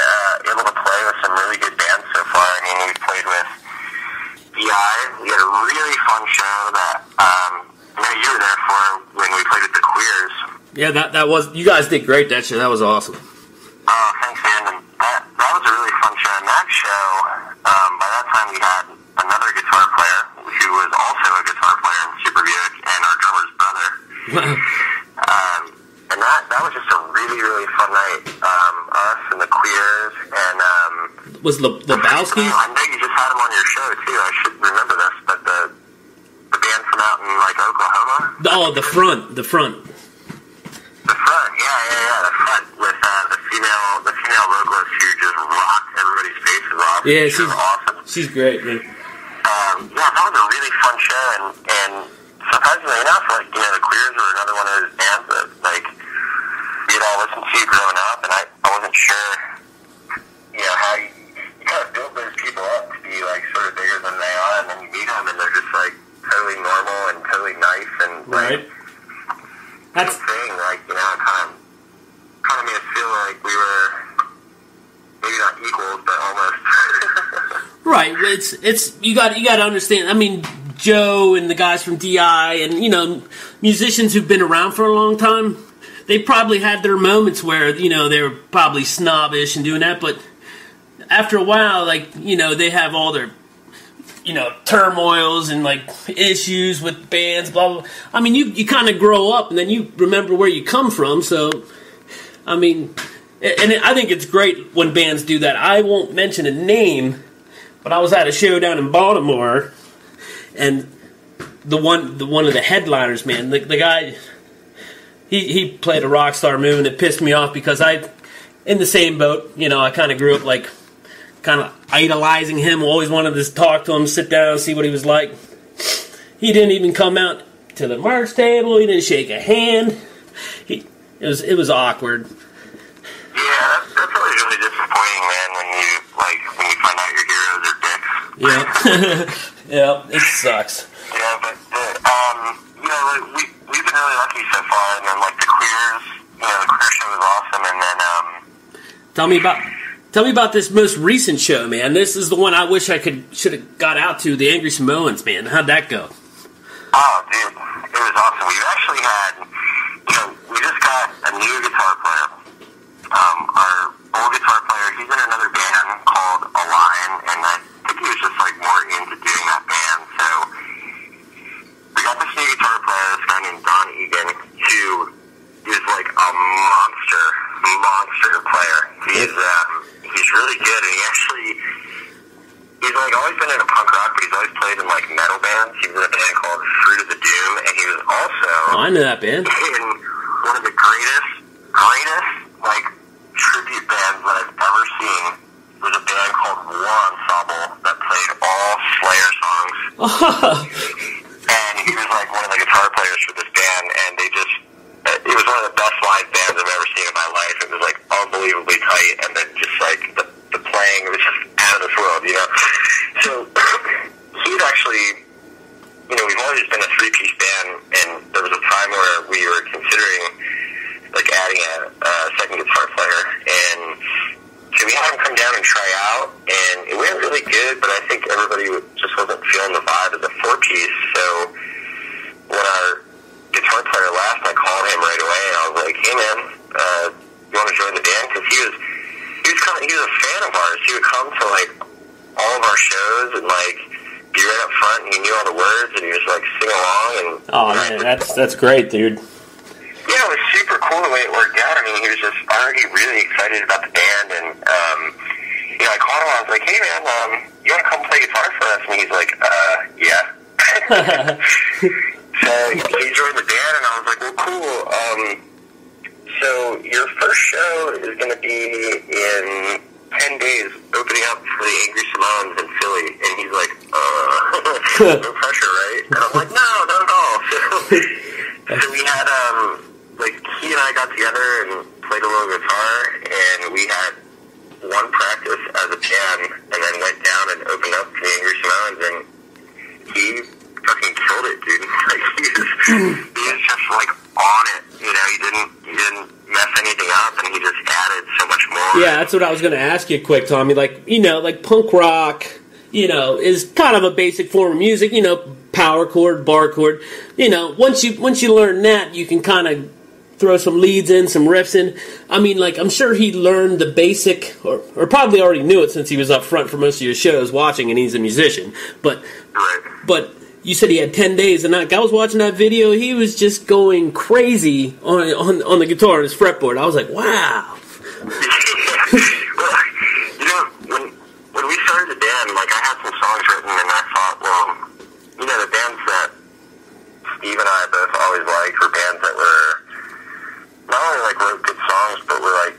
Speaker 12: able to play with some really good bands so far. I mean, we've played with DI. We had a really fun show that I know you were there for when we played with the Queers.
Speaker 1: Yeah, that was, you guys did great that show. That was awesome.
Speaker 12: Oh, thanks, man. And that was a really fun show. And that show, by that time we had another guitar player who was also a guitar player in Super Buick and our drummer's brother. And that was just a really, really fun night. Us and the Queers and...
Speaker 1: was Lebowski?
Speaker 12: I know you just had him on your show, too. I should remember this, but the band from out in, like, Oklahoma?
Speaker 1: Oh, the front.
Speaker 12: The front, yeah, the front with the female vocalist who just rocked everybody's faces off.
Speaker 1: Yeah,
Speaker 12: she's awesome.
Speaker 1: She's great, man.
Speaker 12: Yeah, that was a really fun show, and surprisingly enough, like, you know, the Queers were another one of those bands that, like, we'd all listened to growing up, and I wasn't sure, you know, how you kind of build those people up to be, like, sort of bigger than they are, and then you meet them, and they're just, like, totally normal and totally nice, and,
Speaker 1: right.
Speaker 12: That's the thing, like, you know, it kind of made us feel like we were maybe not equals, but almost.
Speaker 1: Right, it's you got to understand. I mean, Joe and the guys from DI, and, you know, musicians who've been around for a long time, they probably had their moments where, you know, they were probably snobbish and doing that, but after a while, like, you know, they have all their, you know, turmoils and, like, issues with bands, blah, blah, blah. I mean, you kind of grow up, and then you remember where you come from, so, I mean, and I think it's great when bands do that. I won't mention a name, but I was at a show down in Baltimore, and one of the headliners, man, the guy, he played a rock star move, and it pissed me off because in the same boat, you know, I kind of grew up, like, kind of idolizing him, always wanted to talk to him, sit down, see what he was like. He didn't even come out to the merch table, he didn't shake a hand. It was awkward.
Speaker 12: Yeah, that's always really disappointing, man, when you find out your heroes are dicks.
Speaker 1: Yeah. Yeah, it sucks.
Speaker 12: Yeah, but, you know, like, we've been really lucky so far, and then, like, the Queers, you know, the Queer show was awesome, and then,
Speaker 1: Tell me about this most recent show, man. This is the one I wish I should have got out to, the Angry Samoans, man. How'd that go?
Speaker 12: Oh, dude, it was awesome. We've actually had, you know, we just got a new guitar player. Our old guitar player, he's in another band called Align, and I think he was just, like, more into doing that band. So we got this new guitar player, this guy named Don Egan, who is, like, a monster player. He's really good, and he's, like, always been in a punk rock, but he's always played in, like, metal bands. He was in a band called Fruit of the Doom, and he was also
Speaker 1: I know that band.
Speaker 12: in one of the greatest, like, tribute bands that I've ever seen. There's a band called Warrant that played all Slayer songs. And he was, like, one of the guitar players for this band, and they just, it was one of the best live bands I've ever seen in my life. It was, like, unbelievably tight, and then just, like, the playing was just out of this world, you know? So, he'd actually, you know, we've always been a three-piece band, and there was a time where we were considering, like, adding a second guitar player, and so we had him come down and try out, and it went really good, but I think everybody just wasn't feeling the vibe of the four-piece, so when our guitar player left, I called him right away, and I was like, hey, man, you want to join the band? Because he was a fan of ours. He would come to, like, all of our shows and, like, be right up front, and he knew all the words, and he was, like, sing along. And
Speaker 1: oh, man, that's great, dude.
Speaker 12: Yeah, it was super cool the way it worked out. I mean, he was just already really excited about the band, and, you know, I called him, I was like, hey, man, you want to come play guitar for us? And he's like, yeah. So he joined the band, and I was like, well, cool. So your first show is going to be in 10 days, opening up for the Angry Simones in Philly. And he's like, no pressure, right? And I'm like, no, not at all. So we had, like, he and I got together and played a little guitar, and we had one practice as a band, and then went down and opened up for the Angry Simones, and he fucking killed it, dude. Like, he was just, like, on it, you know, he didn't mess anything up, and he just added so much more.
Speaker 1: Yeah, that's what I was going to ask you quick, Tommy. Like, you know, like punk rock, you know, is kind of a basic form of music, you know, power chord, bar chord. You know, once you learn that, you can kind of throw some leads in, some riffs in. I mean, like, I'm sure he learned the basic, or probably already knew it since he was up front for most of your shows watching, and he's a musician. But you said he had 10 days, and I was watching that video. He was just going crazy on the guitar and his fretboard. I was like, wow.
Speaker 12: Well, you know, when we started the band, like, I had some songs written, and I thought, well, you know, the bands that Steve and I both always liked were bands that were not only, like, wrote good songs, but were, like,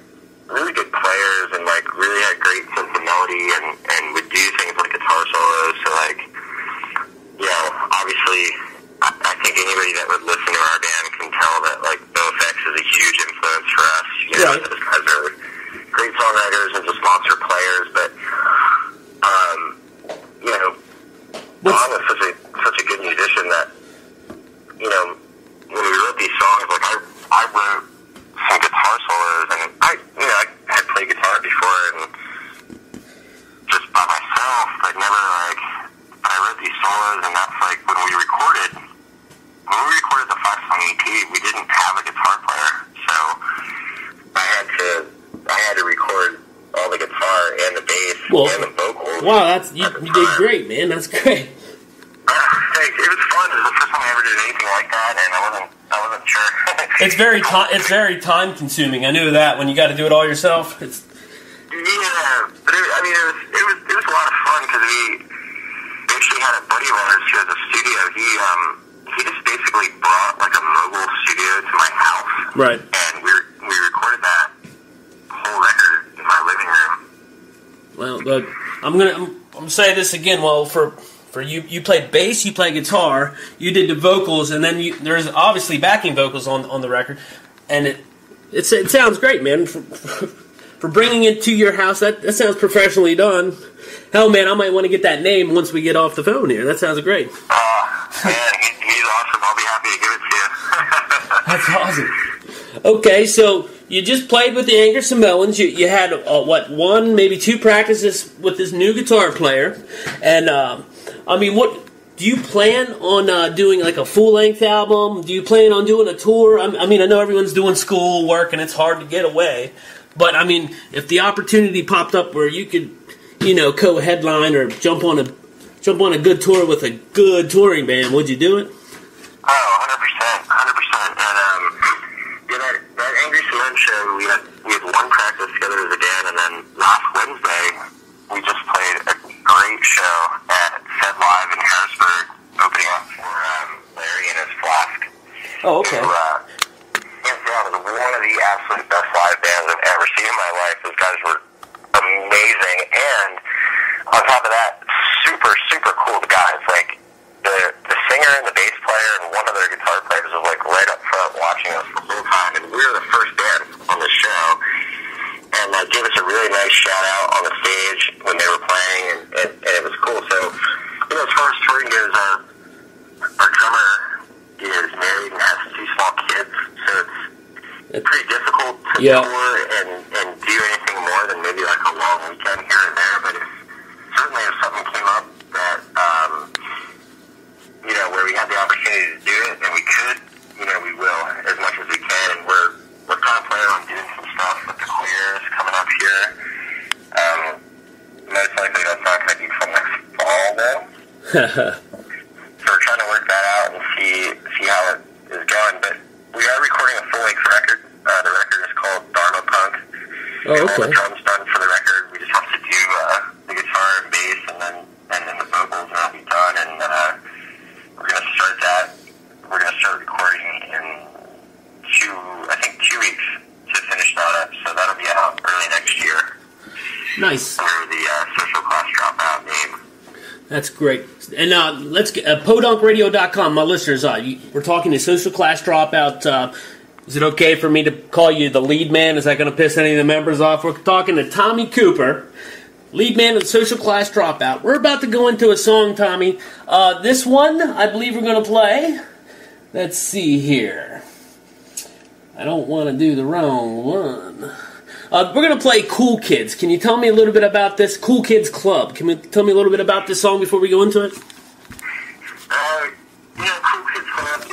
Speaker 12: really good players and, like, really had great sense of melody and would do things like guitar solos. So, like, you know, obviously, I think anybody that would listen to our band can tell that, like, NoFX is a huge influence for us. You know, those guys are great songwriters and just monster players, but, you know, Don was such a good musician that, you know, when we wrote these songs, like, I wrote some guitar solos, and I had played guitar before, and just by myself, I'd never, like, I wrote these solos, and that's, like, when we recorded the 5-song EP, we didn't have a guitar player, so I had to record all the guitar and the bass and the vocals.
Speaker 1: Wow, you did great, man. That's great.
Speaker 12: Thanks. It was fun. It was the first time I ever did anything like that, and I wasn't sure.
Speaker 1: It's very time consuming. I knew that when you got to do it all yourself.
Speaker 12: Yeah, but it was a lot of fun because we actually had a buddy of ours who has a studio. He just basically brought, like, a mobile studio to my house.
Speaker 1: Right.
Speaker 12: And we recorded that whole record in my living room.
Speaker 1: Well, look, I'm gonna say this again. Well, for you played bass, you played guitar, you did the vocals, and then there's obviously backing vocals on the record, and it sounds great, man. For bringing it to your house, that sounds professionally done. Hell, man, I might want to get that name once we get off the phone here. That sounds great.
Speaker 12: Man, he's awesome. I'll be happy to give it to you.
Speaker 1: That's awesome. Okay, so you just played with the Angry Simones. You had, one, maybe two practices with this new guitar player. And, I mean, what do you plan on doing, like, a full-length album? Do you plan on doing a tour? I mean, I know everyone's doing school work, and it's hard to get away. But, I mean, if the opportunity popped up where you could, you know, co-headline or jump on a good tour with a good touring band, would you do it?
Speaker 12: Oh, 100%. And that Angry Cement show, we had one practice together as a band, and then last Wednesday we just played a great show at Fed Live in Harrisburg, opening up for Larry and his Flask.
Speaker 1: Oh, okay.
Speaker 12: Who, hands down, is one of the absolute best live bands I've ever seen in my life. Those guys were amazing, and on top of that, super, super cool guys. Like, the singer and the bass player and one of their guitar players was, like, right up front watching us the whole time, and we were the first band on the show, and gave us a really nice shout-out on the stage when they were playing, and it was cool. So, you know, as far as touring goes, our drummer is married and has 2 small kids, so it's pretty difficult to tour and do anything more than maybe like a long weekend here and there. But certainly if something came up that you know, where we had the opportunity to do it and we could, you know, we will as much as we can. And we're kind of planning on doing some stuff with the Queers coming up here. Most likely that's not going to be till next fall though. So we're trying to work that out and see how it is going. But we are recording a full-length record. The record is called Dharma Punk.
Speaker 1: Oh, okay.
Speaker 12: All the drums done for the record. We just have to do the guitar and bass and then the vocals, and that'll be done. And we're going to start that. We're going to start recording in 2 weeks to finish that up. So that'll be out early next year.
Speaker 1: Nice.
Speaker 12: Under the Social Class Dropout name.
Speaker 1: That's great. And let's get podunkradio.com. My listeners, we're talking to Social Class Dropout. Is it okay for me to call you the lead man? Is that going to piss any of the members off? We're talking to Tommy Cooper, lead man of Social Class Dropout. We're about to go into a song, Tommy. This one, I believe we're going to play. Let's see here. I don't want to do the wrong one. We're going to play Cool Kids. Can you tell me a little bit about this? Cool Kids Club. Can you tell me a little bit about this song before we go into it?
Speaker 12: Yeah, Cool Kids Club is a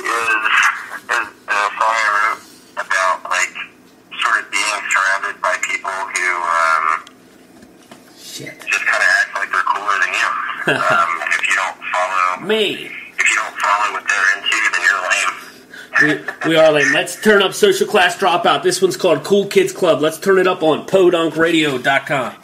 Speaker 12: song I wrote about, like, sort of being surrounded by people who just kind of act like they're cooler than you. And if you don't follow what they're into, then you're lame.
Speaker 1: We are lame. Let's turn up Social Class Dropout. This one's called Cool Kids Club. Let's turn it up on podunkradio.com.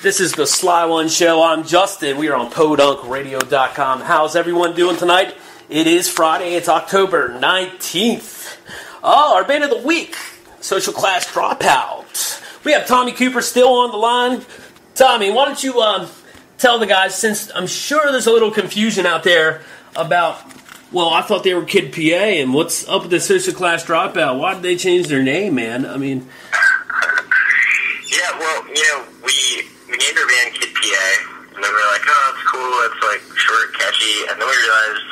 Speaker 1: This is the Slieone Show. I'm Justin. We are on podunkradio.com. How's everyone doing tonight? It is Friday. It's October 19th. Oh, our band of the week, Social Class Dropout. We have Tommy Cooper still on the line. Tommy, why don't you tell the guys, since I'm sure there's a little confusion out there about, well, I thought they were Kid PA, and what's up with the Social Class Dropout? Why did they change their name, man? I mean...
Speaker 12: Yeah, well, you know, we named our band Kid PA, and then we were like, oh, that's cool, it's like short, catchy, and then we realized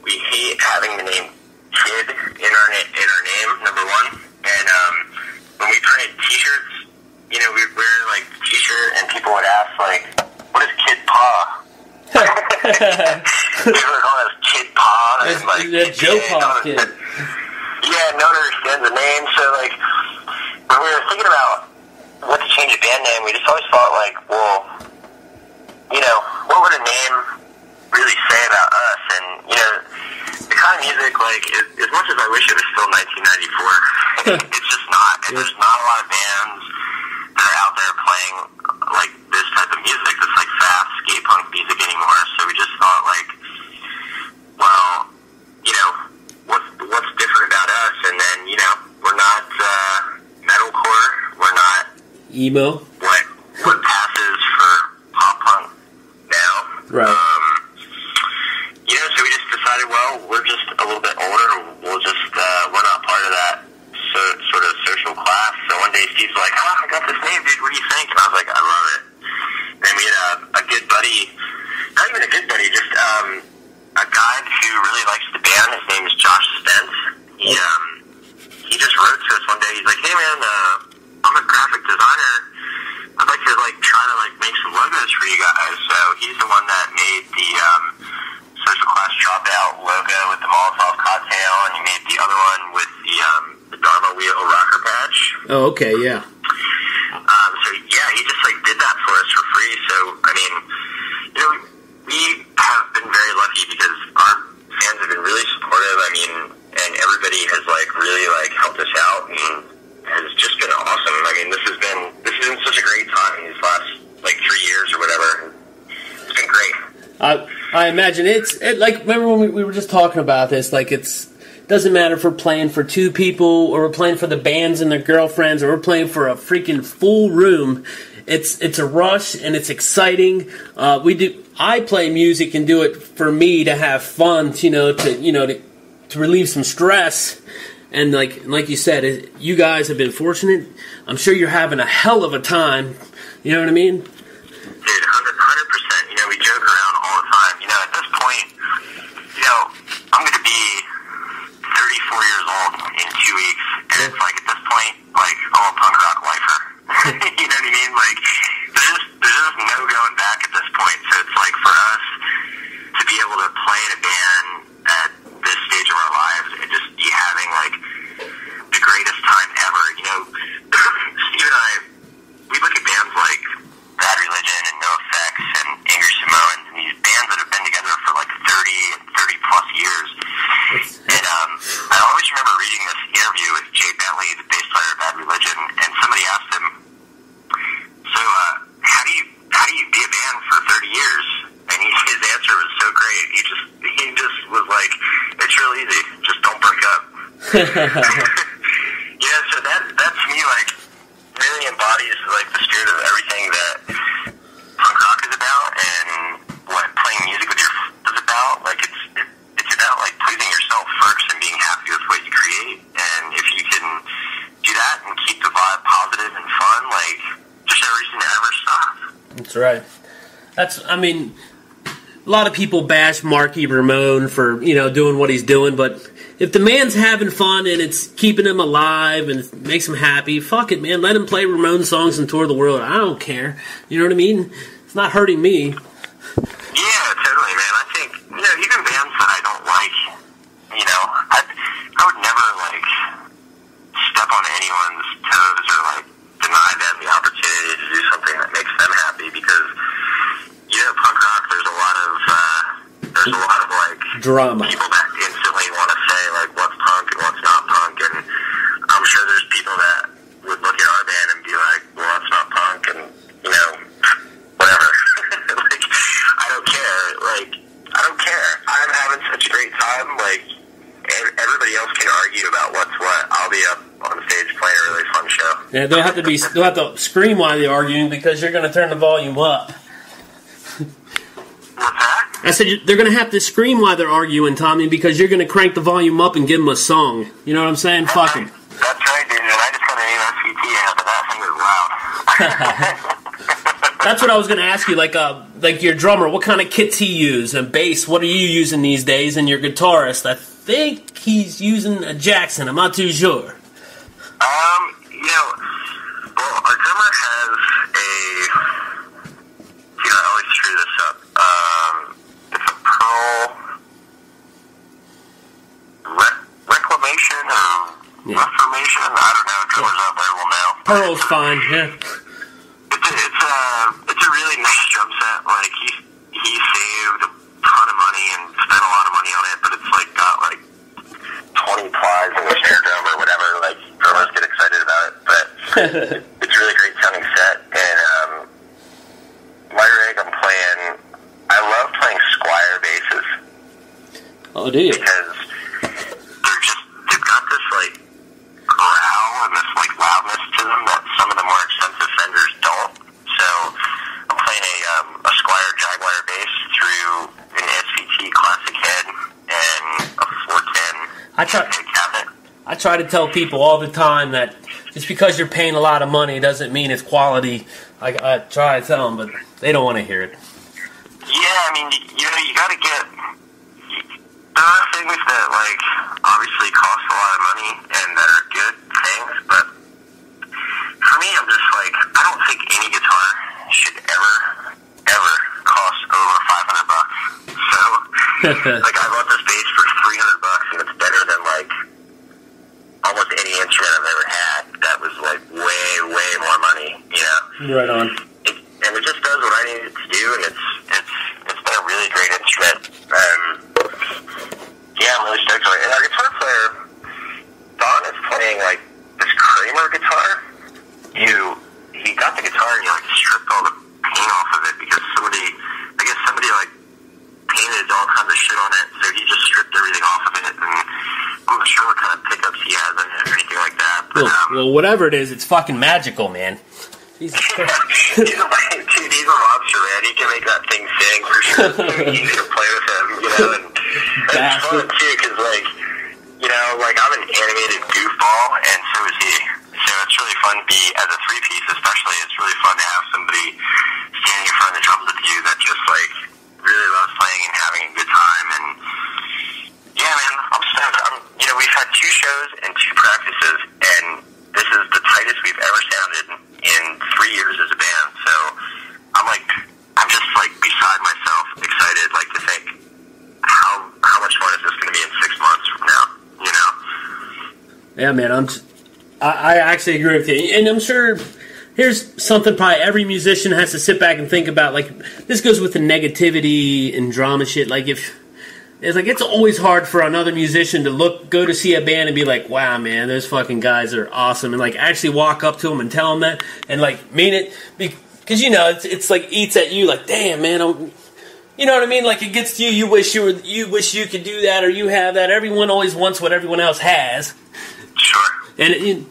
Speaker 12: we hate having the name Kid in our name, number one, and when we printed t-shirts, you know, we'd wear like the t-shirt, and people would ask, like, what is Kid Pa? People would call us Kid Pa, and like,
Speaker 1: Joe Pa Kid.
Speaker 12: Yeah, no one understands the name, so like, we just always thought, like, well, you know, what would a name really say about us? And, you know, the kind of music, like, as much as I wish it was still 1994, it's just not. And there's not a lot of bands that are out there playing, like, this type of music that's, like, fast skate punk music anymore. So we just thought, like, well, you know, what's different about us? And then, you know, we're not metalcore. We're not
Speaker 1: emo.
Speaker 12: What passes for pop punk now.
Speaker 1: Right.
Speaker 12: You know, so we just decided, well, we're just a little bit older. We'll just, we're not part of that sort of social class. So one day Steve's like, I got this name, dude. What do you think? And I was like, I love it. And we had a good buddy, not even a good buddy, just a guy who really likes the band. His name is Josh Spence. He just wrote to us one day. He's like, hey, man, I'm a graphic designer. I'd like to, like, try to, like, make some logos for you guys. So he's the one that made the Social Class Dropout logo with the Molotov cocktail, and he made the other one with the Dharma Wheel rocker patch.
Speaker 1: Oh, okay, yeah.
Speaker 12: So, yeah, he just, like, did that for us for free. So, I mean, you know, we have been very lucky because our fans have been really supportive. I mean, and everybody has, like, really, like, helped us out and has just been awesome. I mean, this has been such a great time these last, like, 3 years or whatever. It's been great.
Speaker 1: I imagine like, remember when we were just talking about this, like, doesn't matter if we're playing for 2 people or we're playing for the bands and their girlfriends or we're playing for a freaking full room. It's a rush and it's exciting. I play music and do it for me to have fun, to relieve some stress. And like you said, you guys have been fortunate. I'm sure you're having a hell of a time. You know what I mean?
Speaker 12: Dude, 100%. You know, we joke around all the time. You know, at this point, you know, I'm going to be 34 years old in 2 weeks. And it's like, at this point, like, I'm a punk rock lifer. You know what I mean? Like, there's just no going back at this point. So it's like, for us to be able to play in a band at this stage of our lives and just be having, like, the greatest time ever. You know, Steve and I, we look at bands like Bad Religion and NoFX and Angry Samoans and these bands that have been together for like 30 and 30 plus years. And I always remember reading this interview with Jay Bentley, the bass player of Bad Religion, and somebody asked him, so how do you be a band for 30 years? And his answer was so great. He just was like, it's real easy. Just don't break up. Yeah, so that to me, like, really embodies, like, the spirit of everything that punk rock is about and what playing music with your friends is about. Like, it's about, like, pleasing yourself first and being happy with what you create. And if you can do that and keep the vibe positive and fun, like, there's no reason to ever stop.
Speaker 1: That's right. I mean, a lot of people bash Marky Ramone for, doing what he's doing, but if the man's having fun and it's keeping him alive and makes him happy, fuck it, man. Let him play Ramone songs and tour the world. I don't care. You know what I mean? It's not hurting me.
Speaker 12: Yeah, totally, man. I think, even bands that I don't like, I would never, like, step on anyone's toes or, like, deny them the opportunity to do something that makes them happy because, punk rock, there's a lot of like,
Speaker 1: drama.
Speaker 12: People that instantly want to say, like, what's punk and what's not punk, and I'm sure there's people that would look at our band and be like, well, that's not punk, and, whatever. Like, I don't care. Like, I don't care. I'm having such a great time. Like, everybody else can argue about what's what. I'll be up on stage playing a really fun show.
Speaker 1: Yeah, they'll have to scream while they're arguing because you're going to turn the volume up.
Speaker 12: What's that?
Speaker 1: I said they're going to have to scream while they're arguing, Tommy, because you're going to crank the volume up and give them a song. You know what I'm saying? Fuck them.
Speaker 12: That's right, dude. And I just got an ASVT out of that thing was loud.
Speaker 1: That's what I was going to ask you. Like your drummer, what kind of kits he use? And bass, what are you using these days? And your guitarist, I think he's using a Jackson. I'm not too sure.
Speaker 12: Well, our drummer has a. I always screw this up. It's a Pearl Reclamation or Reformation. I don't know. Drummers out there will know.
Speaker 1: Pearl's fine. Yeah.
Speaker 12: It's It's a really great sounding set, and my rig I'm playing, I love playing Squire basses.
Speaker 1: Oh, do you?
Speaker 12: Because they've got this like growl and this like loudness to them that some of the more expensive Fenders don't. So I'm playing a Squire Jaguar bass through an SVT Classic head and a 410 cabinet.
Speaker 1: I try to tell people all the time that just because you're paying a lot of money doesn't mean it's quality. I try to tell them, but they don't want to hear it.
Speaker 12: Yeah, I mean, you know, you got to get. There are things that, like, obviously cost a lot of money and that are good things, but for me, I'm just like, I don't think any guitar should ever cost over $500. So, like, I bought this bass for $300 and it's better than, like, almost any instrument I've ever had that was, like, way more money, you know?
Speaker 1: Right on.
Speaker 12: And it just does what I need it to do, and it's been a really great instrument. Yeah, I'm really stoked on it. And our guitar player, Don, is playing, like, this Kramer guitar. He got the guitar and he, like, stripped all the paint off of it because somebody, like, painted all kinds of shit on it, so he just stripped everything off of it, and I'm not sure what kind of pickups he has in it or anything like that. But,
Speaker 1: well, whatever it is, it's fucking magical, man. Jesus Christ.
Speaker 12: Dude, he's a monster, man. He can make that thing sing for sure. It's so easy to play with him, you know, and it's fun, too, because, like, you know, like, I'm an animated goofball, and so is he. So it's really fun to be, as a three-piece especially, it's really fun to have somebody standing in front of the drums with you that just, like, really loves playing and having a good time, and yeah, man, I'm stoked. You know, we've had 2 shows and 2 practices, and this is the tightest we've ever sounded in 3 years as a band, so I'm just, like, beside myself, excited, like, to think, how much fun is this going to be in 6 months from now, you know?
Speaker 1: Yeah, man, I actually agree with you, and I'm sure here's something probably every musician has to sit back and think about, like, this goes with the negativity and drama shit, like, it's always hard for another musician to go to see a band and be like, wow, man, those fucking guys are awesome, and, like, actually walk up to them and tell them that, and, like, mean it, because, you know, it's like, eats at you, like, damn, man, you know what I mean, like, it gets to you, you wish you could do that, or you have that, everyone always wants what everyone else has.
Speaker 12: Sure.
Speaker 1: And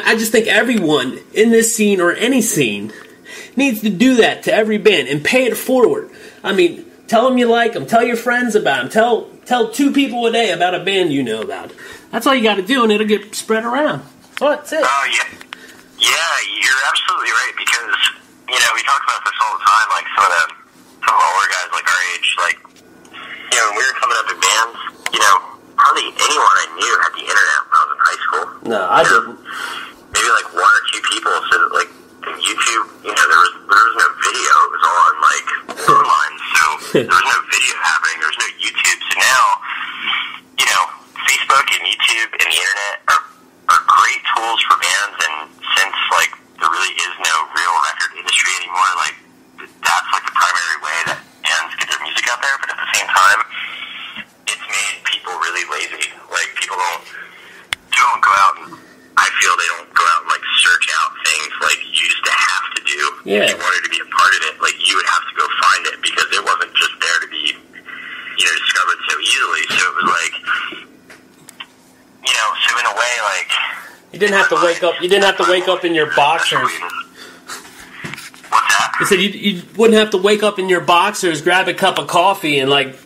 Speaker 1: I just think everyone in this scene, or any scene, needs to do that to every band, and pay it forward. I mean, tell them you like them. Tell your friends about them. Tell 2 people a day about a band you know about. That's all you got to do, and it'll get spread around. That's it.
Speaker 12: Oh, yeah. Yeah, you're absolutely right, because, you know, we talk about this all the time, like, some of the older guys, like, our age, like, you know, when we were coming up in bands, you know, hardly anyone I knew had the internet when I was in high school.
Speaker 1: No, I didn't.
Speaker 12: Maybe, like, 1 or 2 people, so, like, YouTube, you know, there was no video. It was all on, like, phone lines, so there was no video happening. There was no YouTube. So now, you know, Facebook and YouTube and the internet are great tools for bands, and since, like, there really is no real record industry anymore, like, that's, like, the primary way that bands get their music out there, but at the same time, it's made people really lazy. Like, people don't go out and, I feel they don't go out and, like, search out things like you used to have to do.
Speaker 1: Yeah.
Speaker 12: If you wanted to be a part of it, like, you would have to go find it, because it wasn't just there to be, you know, discovered so easily. So it was like, you know, so in a way, like,
Speaker 1: you didn't have to wake up. You didn't have to wake up in your boxers.
Speaker 12: What's that?
Speaker 1: I said you wouldn't have to wake up in your boxers, grab a cup of coffee, and, like,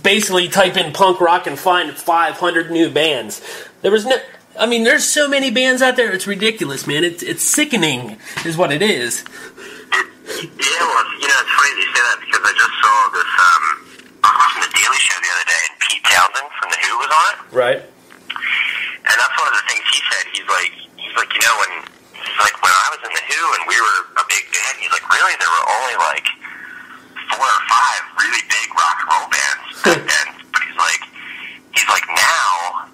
Speaker 1: basically type in punk rock and find 500 new bands. There was no. I mean, there's so many bands out there. It's ridiculous, man. It's sickening, is what it is.
Speaker 12: Yeah, well, you know, it's funny that you say that, because I just saw this. I was watching the Daily Show the other day, and Pete Townsend from The Who was on it.
Speaker 1: Right.
Speaker 12: And that's one of the things he said. He's like, you know, when I was in The Who and we were a big band, he's like, really, there were only like 4 or 5 really big rock and roll bands back then. But he's like now,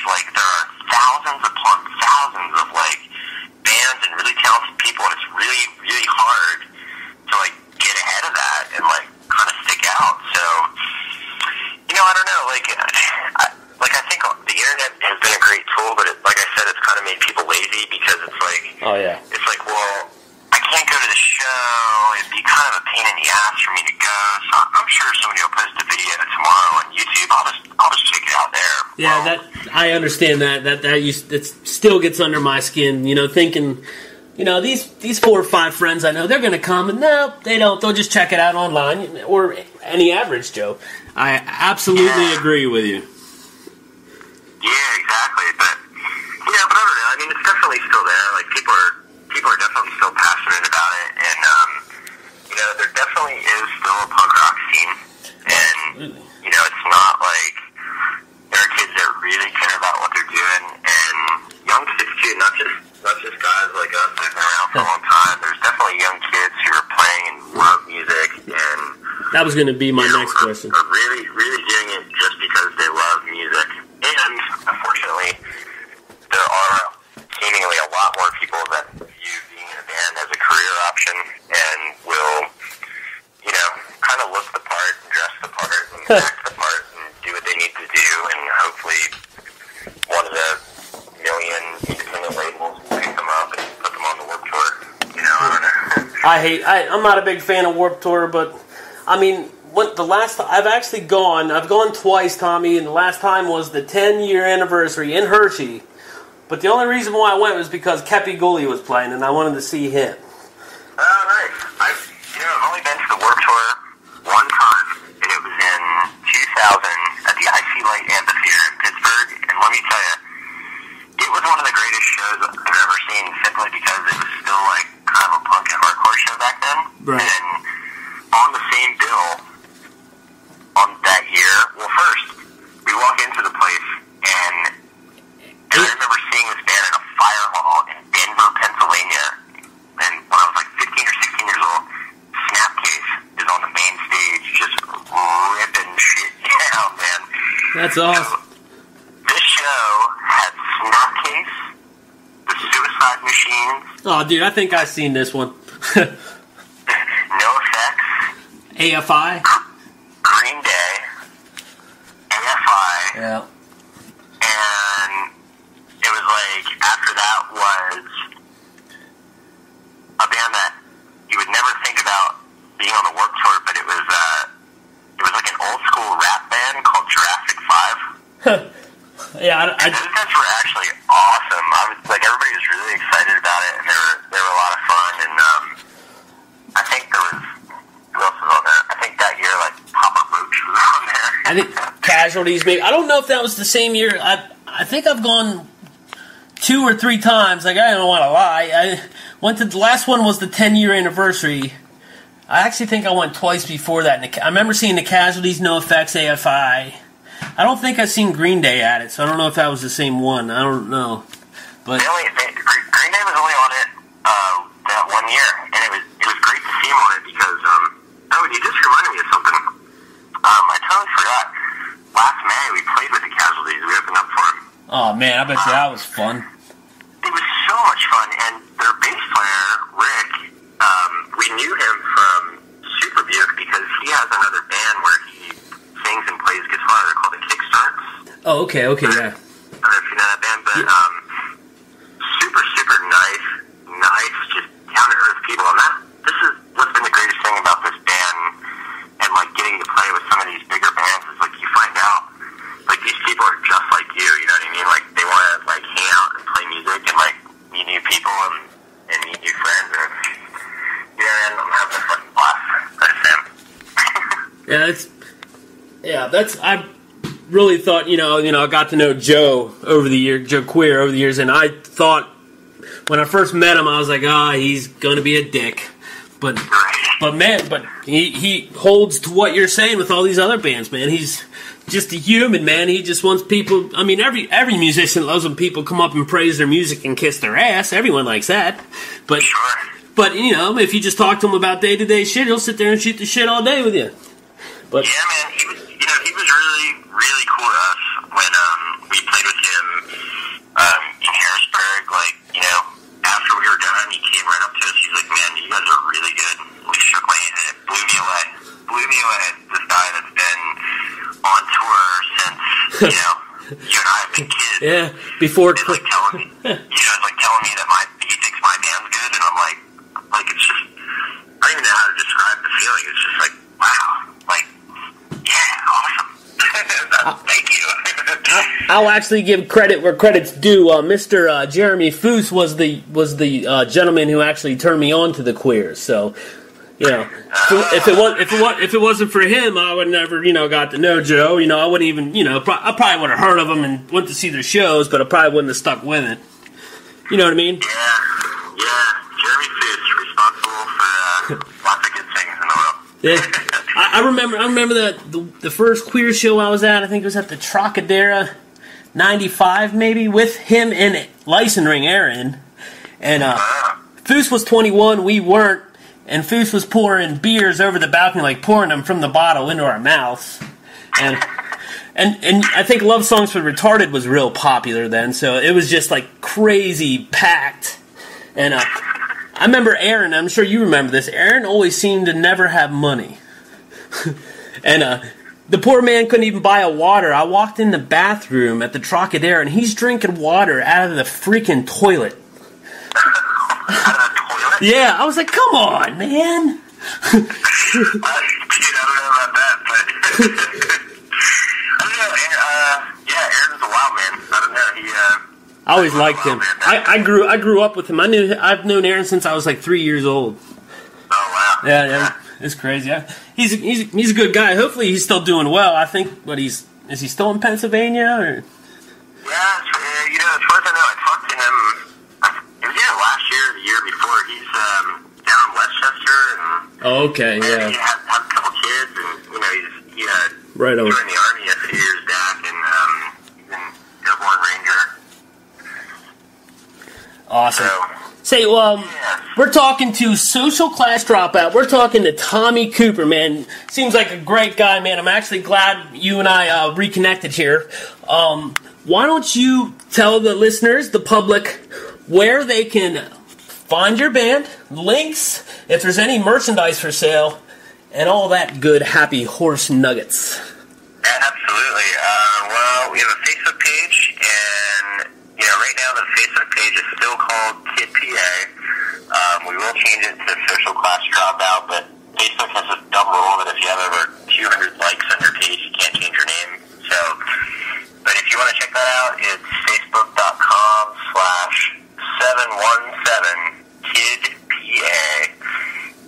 Speaker 12: there are thousands upon thousands of, like, bands and really talented people, and it's really, really hard to, like, get ahead of that and, like, kind of stick out. So, you know, I don't know, I think the internet has been a great tool, but like I said, it's kind of made people lazy, because it's like,
Speaker 1: Oh, yeah.
Speaker 12: It's like, well, I can't go to the show. It'd be kind of a pain in the ass for me to go. So I'm sure somebody will post a video tomorrow on YouTube. I'll just check it out there.
Speaker 1: Yeah, I understand that. It still gets under my skin. You know, thinking, you know, these 4 or 5 friends I know, they're going to come, and no, they don't. They'll just check it out online, or any average Joe. I absolutely agree with you.
Speaker 12: Yeah, exactly. But I don't know. I mean, it's definitely still there. Like people are definitely still passionate about it, and you know, there definitely is still a punk rock scene, and you know, it's not like there are kids that really care about what they're doing, and young kids too, not just guys like us that have been around for a long time. There's definitely young kids who are playing and love music, and
Speaker 1: that was going to be my next question.
Speaker 12: Are really doing it just because they love music, and unfortunately, there are seemingly a lot more people that view being in a band as a career option and will, you know, kind of look the part, dress the part, and act the part, and do what they need to do, and hopefully one of the million independent labels will pick them up and put them on the Warped Tour. You know, I don't know.
Speaker 1: I'm not a big fan of Warped Tour, but I mean, I've gone twice, Tommy, and the last time was the 10-year anniversary in Hershey. But the only reason why I went was because Kepi Gully was playing, and I wanted to see him.
Speaker 12: Oh, nice. I've only been to the Warped Tour one time, and it was in 2000 at the IC Light Amphitheater in Pittsburgh. And let me tell you, it was one of the greatest shows I've ever seen, simply because it was still like kind of a punk and hardcore show back then.
Speaker 1: Right.
Speaker 12: And on the same bill on that year, well, first we walk into the place, and I remember seeing this band in a fire hall in Denver, Pennsylvania. And when I was like 15 or 16 years old, Snapcase is on the main stage, just ripping shit down, man.
Speaker 1: That's awesome.
Speaker 12: This show had Snapcase, the Suicide Machines.
Speaker 1: Oh, dude, I think I've seen this one.
Speaker 12: No Effects.
Speaker 1: AFI.
Speaker 12: Green Day. AFI.
Speaker 1: Yeah.
Speaker 12: And it was like, after that was a band that you would never think about being on the Warped Tour, but it was like an old school rap band called Jurassic 5.
Speaker 1: Yeah,
Speaker 12: those guys were actually awesome. Everybody was really excited about it, and they were a lot of fun. And I think there was, who else was on there? I think that year, like Papa Roach was on there.
Speaker 1: I think Casualties, maybe. I don't know if that was the same year. I think I've gone 2 or 3 times. Like, I don't want to lie. I went to the last one was the 10-year anniversary. I actually think I went twice before that. I remember seeing the Casualties, No Effects, AFI. I don't think I've seen Green Day at it, so I don't know if that was the same one. I don't know. But
Speaker 12: Green Day was only on it that one year, and it was great to see him on it because you just reminded me of something. I totally forgot. Last May we played with the Casualties. We opened up for him.
Speaker 1: Oh man, I bet you that was fun.
Speaker 12: It was so much fun, and their bass player Rick, we knew him from Super Buick because he has another band where he sings and plays guitar. They're called the Kickstarts.
Speaker 1: Oh, okay, yeah.
Speaker 12: I don't know if you know that band, but super nice, just down to earth people. And this is what's been the greatest thing about this band, and like getting to play with some of these bigger bands is like you find out like these people are just like you. You know what I mean? Like they want to like hang out and play music and like meet new people and meet new friends. And and I'm having a fucking blast. That's them.
Speaker 1: I really thought, I got to know Joe Queer over the years, and I thought when I first met him, I was like, he's gonna be a dick. But he holds to what you're saying with all these other bands, man. He's just a human, man. He just wants people. I mean, every musician loves when people come up and praise their music and kiss their ass. Everyone likes that. But if you just talk to him about day-to-day shit, he'll sit there and shoot the shit all day with you. But
Speaker 12: yeah, man, he was really, really cool to us when we played with him in Harrisburg. Like, after we were done, he came right up to us. He's like, "Man, you guys are really good." We shook my hand, and it blew me away. This guy that's been on tour since you and I have been kids.
Speaker 1: Yeah, before.
Speaker 12: It's like telling me, telling me that he thinks my
Speaker 1: I'll actually give credit where credit's due. Mr. Jeremy Foose was the gentleman who actually turned me on to the Queers. So, you know, if it wasn't for him, I would never, you know, got to know Joe. You know, I wouldn't even, you know, I probably would have heard of him and went to see their shows, but I probably wouldn't have stuck with it. You know what I mean?
Speaker 12: Yeah. Jeremy Foose responsible for lots of good things in the world.
Speaker 1: Yeah. I remember the first Queer show I was at. I think it was at the Trocadero, 95 maybe, with him and License Ring Aaron. And Foose was 21, we weren't, and Foose was pouring beers over the balcony, like pouring them from the bottle into our mouths. And I think Love Songs for Retarded was real popular then, so it was just like crazy packed. And I remember Aaron, I'm sure you remember this, Aaron always seemed to never have money. And the poor man couldn't even buy a water. I walked in the bathroom at the Trocadero, and he's drinking water out of the freaking toilet.
Speaker 12: Out of the toilet?
Speaker 1: Yeah, I was like, come on, man.
Speaker 12: Dude, I don't know about that, but I don't know. Aaron's a wild man. I don't know.
Speaker 1: I always liked him. I grew up with him. I've known Aaron since I was like 3 years old.
Speaker 12: Oh wow.
Speaker 1: Yeah. It's crazy. He's a good guy. Hopefully he's still doing well. I think, is he still in Pennsylvania? Or?
Speaker 12: Yeah, you know, as far as I know, I talked to him, it was either last year or the year before. He's down in Westchester.
Speaker 1: Okay, yeah.
Speaker 12: He has a couple kids, and, you know, he
Speaker 1: right on.
Speaker 12: joined the Army a few years back, and he's an airborne ranger.
Speaker 1: Awesome.
Speaker 12: So,
Speaker 1: say, we're talking to Social Class Dropout. We're talking to Tommy Cooper, man. Seems like a great guy, man. I'm actually glad you and I reconnected here. Why don't you tell the listeners, the public, where they can find your band, links, if there's any merchandise for sale, and all that good, happy horse nuggets.
Speaker 12: Absolutely. Well, we have a Facebook page, and, you know, right now the Facebook page is still called Kid PA. We will change it to Social Class Dropout, but Facebook has a dumb rule that if you have over 200 likes on your page, you can't change your name. So, but if you want to check that out, it's facebook.com/717KidPA.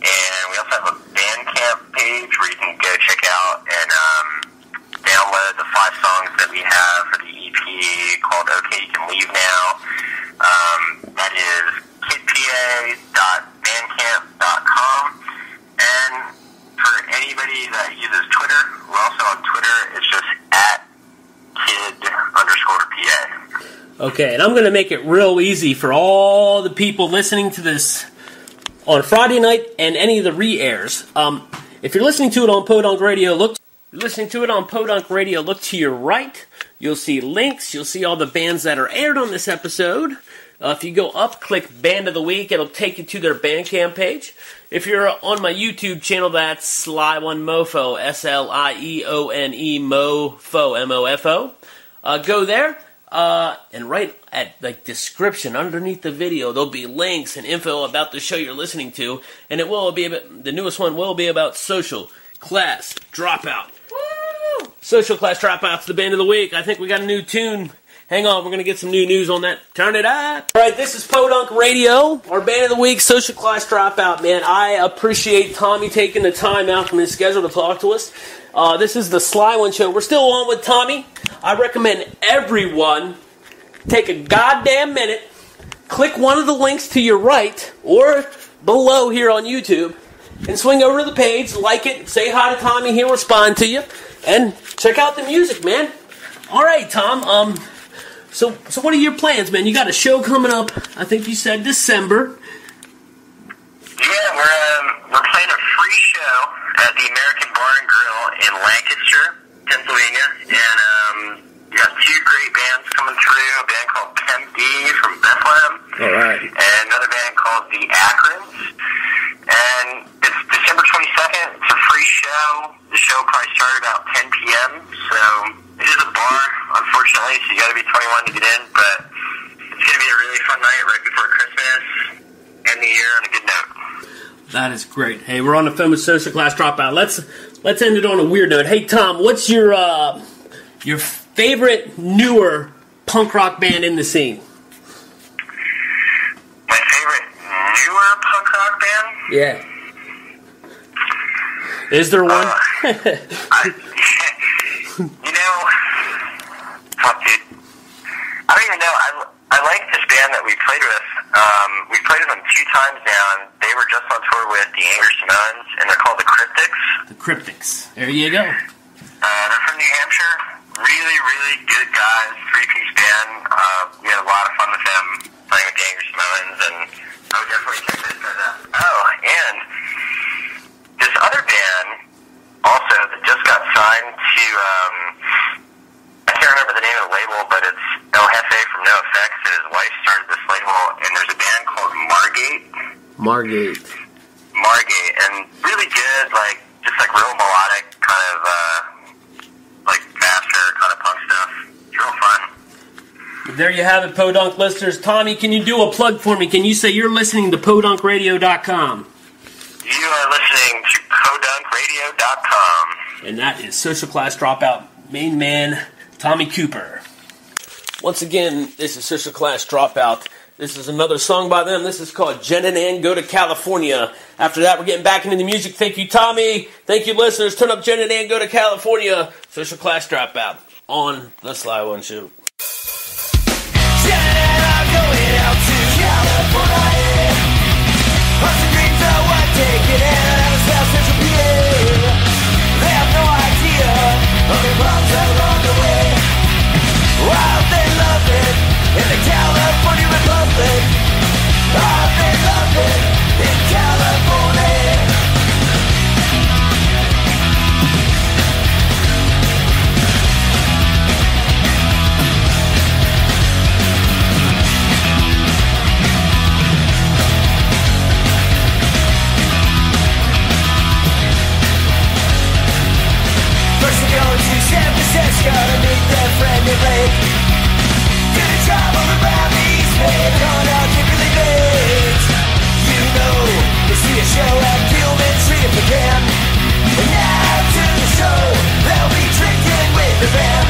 Speaker 12: And we also have a Bandcamp page where you can go check out and download the 5 songs that we have for the EP called Okay You Can Leave Now. That is kidpa.bandcamp.com. And for anybody that uses Twitter, we're also on Twitter. It's just @kid_PA.
Speaker 1: Okay, and I'm going to make it real easy for all the people listening to this on Friday night and any of the re-airs. If you're listening to it on Podunk Radio, look to your right. You'll see links. You'll see all the bands that are aired on this episode. If you go up, click Band of the Week, it'll take you to their Bandcamp page. If you're on my YouTube channel, that's Slieone Mofo, Slieone Mofo, M-O-F-O. Go there, and right at like description underneath the video, there'll be links and info about the show you're listening to, and it will be the newest one will be about Social Class Dropout. Woo! Social Class Dropout's the Band of the Week. I think we got a new tune. Hang on, we're going to get some new news on that. Turn it up. All right, this is Podunk Radio, our Band of the Week, Social Class Dropout. Man, I appreciate Tommy taking the time out from his schedule to talk to us. This is the Slieone Show. We're still on with Tommy. I recommend everyone take a goddamn minute, click one of the links to your right or below here on YouTube, and swing over to the page, like it, say hi to Tommy, he'll respond to you, and check out the music, man. All right, Tom, So what are your plans, man? You got a show coming up, I think you said December.
Speaker 12: Yeah, we're playing a free show at the American Bar and Grill in Lancaster, Pennsylvania, and we got 2 great bands coming through, a band called Pem D from Bethlehem,
Speaker 1: all right,
Speaker 12: and another band called The Akrons, and it's December 22nd, it's a free show. The show will probably start about 10 p.m., so it is a bar, unfortunately, so you got to be 21 to get in, but it's going to be a really fun night right before Christmas, end the year on a good note.
Speaker 1: That is great. Hey, we're on the phone with Social Class Dropout. Let's end it on a weird note. Hey, Tom, what's your favorite newer punk rock band in the scene?
Speaker 12: My favorite newer punk rock band?
Speaker 1: Yeah. Is there one?
Speaker 12: You know, fuck, dude. I don't even know. I like this band that we played with. We played with them 2 times now, and they were just on tour with the Simons, and they're called the Cryptics.
Speaker 1: The Cryptics. There you go.
Speaker 12: They're from New Hampshire. Really, really good guys. 3-piece band. We had a lot of fun with them playing with the Simons, and I would definitely check this out. Oh, and this other band also that just got signed to, I can't remember the name of the label, but it's El Jefe from No Effects, and his wife started this label, and there's a band called Margate, and really good, like, just like real melodic, kind of, like, faster kind of punk stuff. It's real fun.
Speaker 1: There you have it, Podunk listeners. Tommy, can you do a plug for me? Can you say you're listening to podunkradio.com?
Speaker 12: You are listening to podunkradio.com.
Speaker 1: And that is Social Class Dropout main man, Tommy Cooper. Once again, this is Social Class Dropout. This is another song by them. This is called Jenn and Ann Go to California. After that, we're getting back into the music. Thank you, Tommy. Thank you, listeners. Turn up Jenn and Ann Go to California. Social Class Dropout on The Slieone Show.
Speaker 2: Jenn and Ann are going out to California. Hearts and dreams are what take it in. South Central PA. They have no idea of the problems along the way. While they love it in the California Republic. While they love it in California. First we go to San Francisco to meet their friend in Lake. Gonna travel around the East Bay, on out Kimberly Beach. You know, they see a show at Gilman Street if they can. And now to the show, they'll be drinking with the band.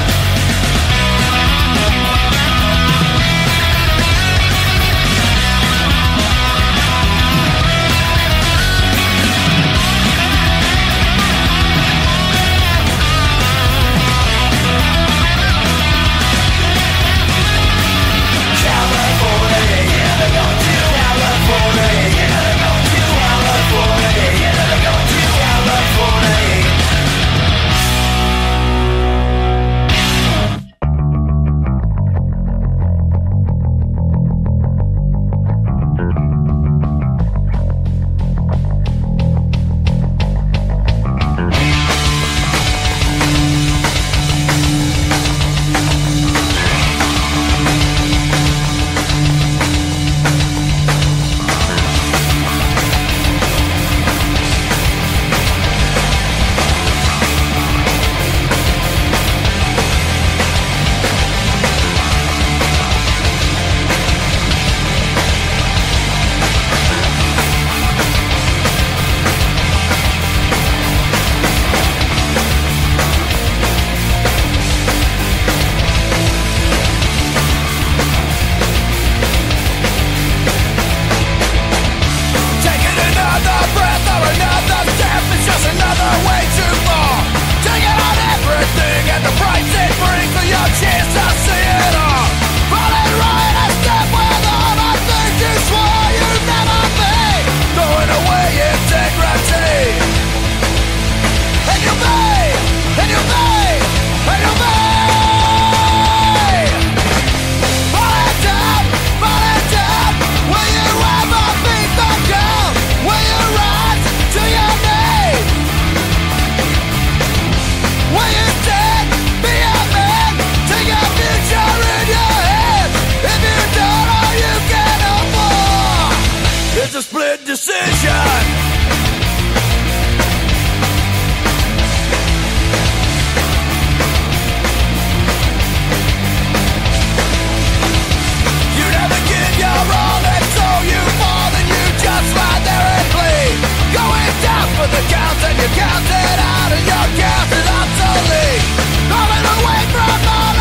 Speaker 2: Counted out and your count is obsolete. Coming away from all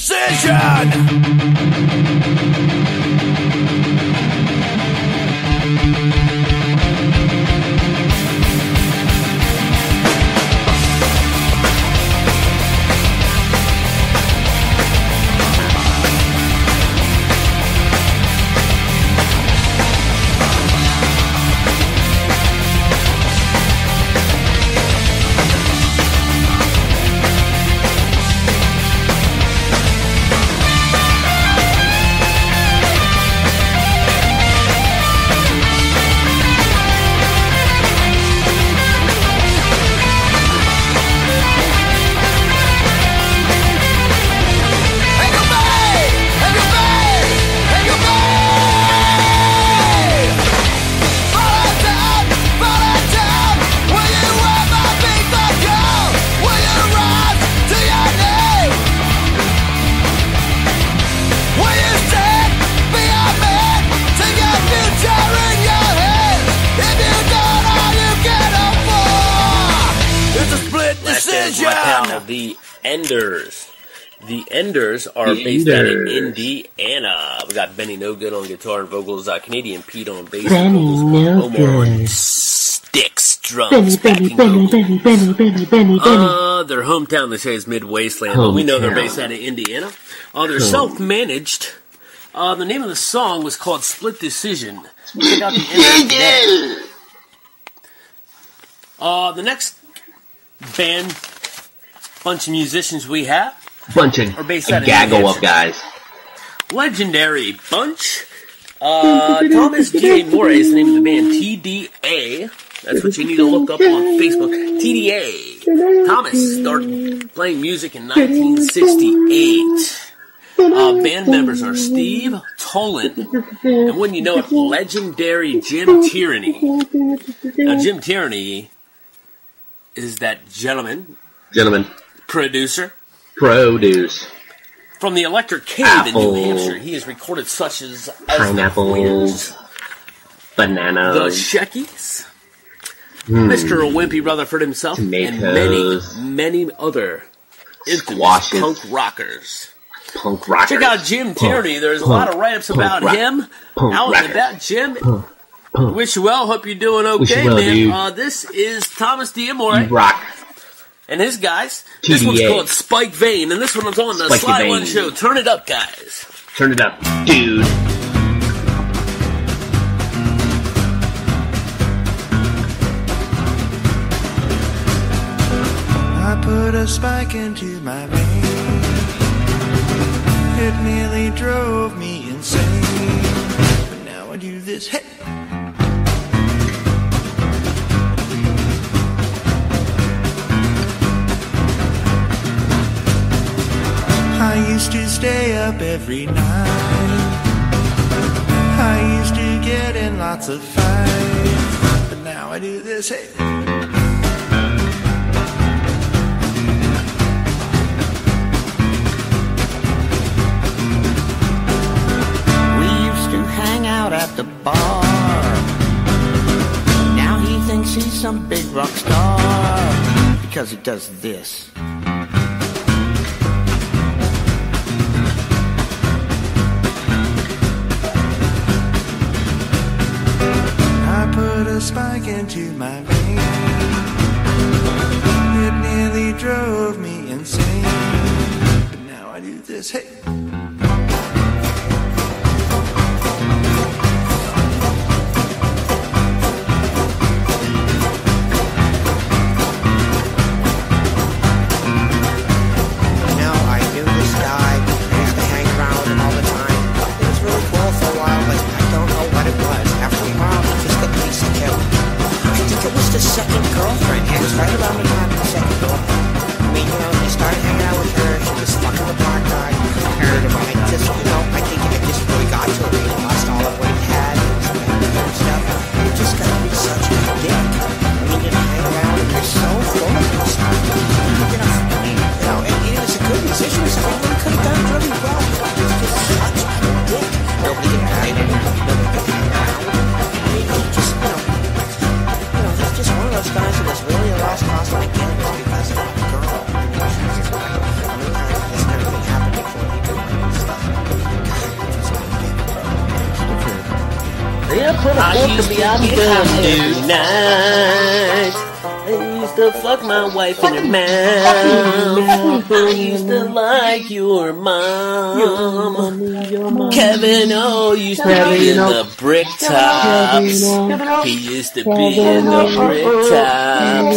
Speaker 2: decision.
Speaker 1: The Enders. The Enders are based out of Indiana. We got Benny No Good on guitar and vocals, Canadian Pete on bass and vocals, Omar on sticks, drums, backing vocals. Their hometown, they say, is Mid-Wasteland, but we know they're based out of Indiana. They're self-managed. The name of the song was called Split Decision. Check out the Enders today. The next band, bunch of musicians we have.
Speaker 13: Bunching.
Speaker 1: Are based out
Speaker 13: a gaggle of guys.
Speaker 1: Legendary bunch. Thomas D Amour is the name of the band. TDA. That's what you need to look up on Facebook. TDA. Thomas started playing music in 1968. Band members are Steve Tolan. And wouldn't you know it, legendary Jim Tierney. Now, Jim Tierney is that gentleman. Produce. From the Electric Cave in New Hampshire. He has recorded such as
Speaker 13: pineapples, bananas,
Speaker 1: the Sheckies, Mr. Wimpy Rutherford himself,
Speaker 13: tomatoes,
Speaker 1: and many other infamous punk rockers. Check out Jim Tierney. There's a lot of write-ups about him out and about. Jim, wish you well. Hope you're doing okay, man. This is Thomas D Amour.
Speaker 13: Rock.
Speaker 1: And his guys.
Speaker 13: TDA.
Speaker 1: This one's called Spike Vein, and this one's on the Slieone Show. Turn it up, guys.
Speaker 13: Turn it up, dude.
Speaker 14: I put a spike into my vein. It nearly drove me insane. But now I do this. Hey! I used to stay up every night. I used to get in lots of fights. But now I do this, hey. We used to hang out at the bar. Now he thinks he's some big rock star because he does this. Put a spike into my vein. It nearly drove me insane. But now I do this, hey. Second girlfriend, and it's right about me having a second girlfriend. I mean, you know, he started hanging out with her, she was fucking the black guy, compared to mine. Just, you know, I think it just really got to him. He lost all of what he had and stuff. You just gotta be such a dick. I mean, you hang around and you're so full of yourself. You know, and he was a good musician, so he really could have done really well. He was just such a dick. Nobody could hide him, nobody could hang around. I mean, he just, you know, he's just one of those guys who was really a lost cause.
Speaker 5: Yeah, put a fork to me, I'm done tonight. I used to fuck my wife in her mouth. I used to like your mom. Kevin O used to be in the brick tops. He used to be in the brick tops.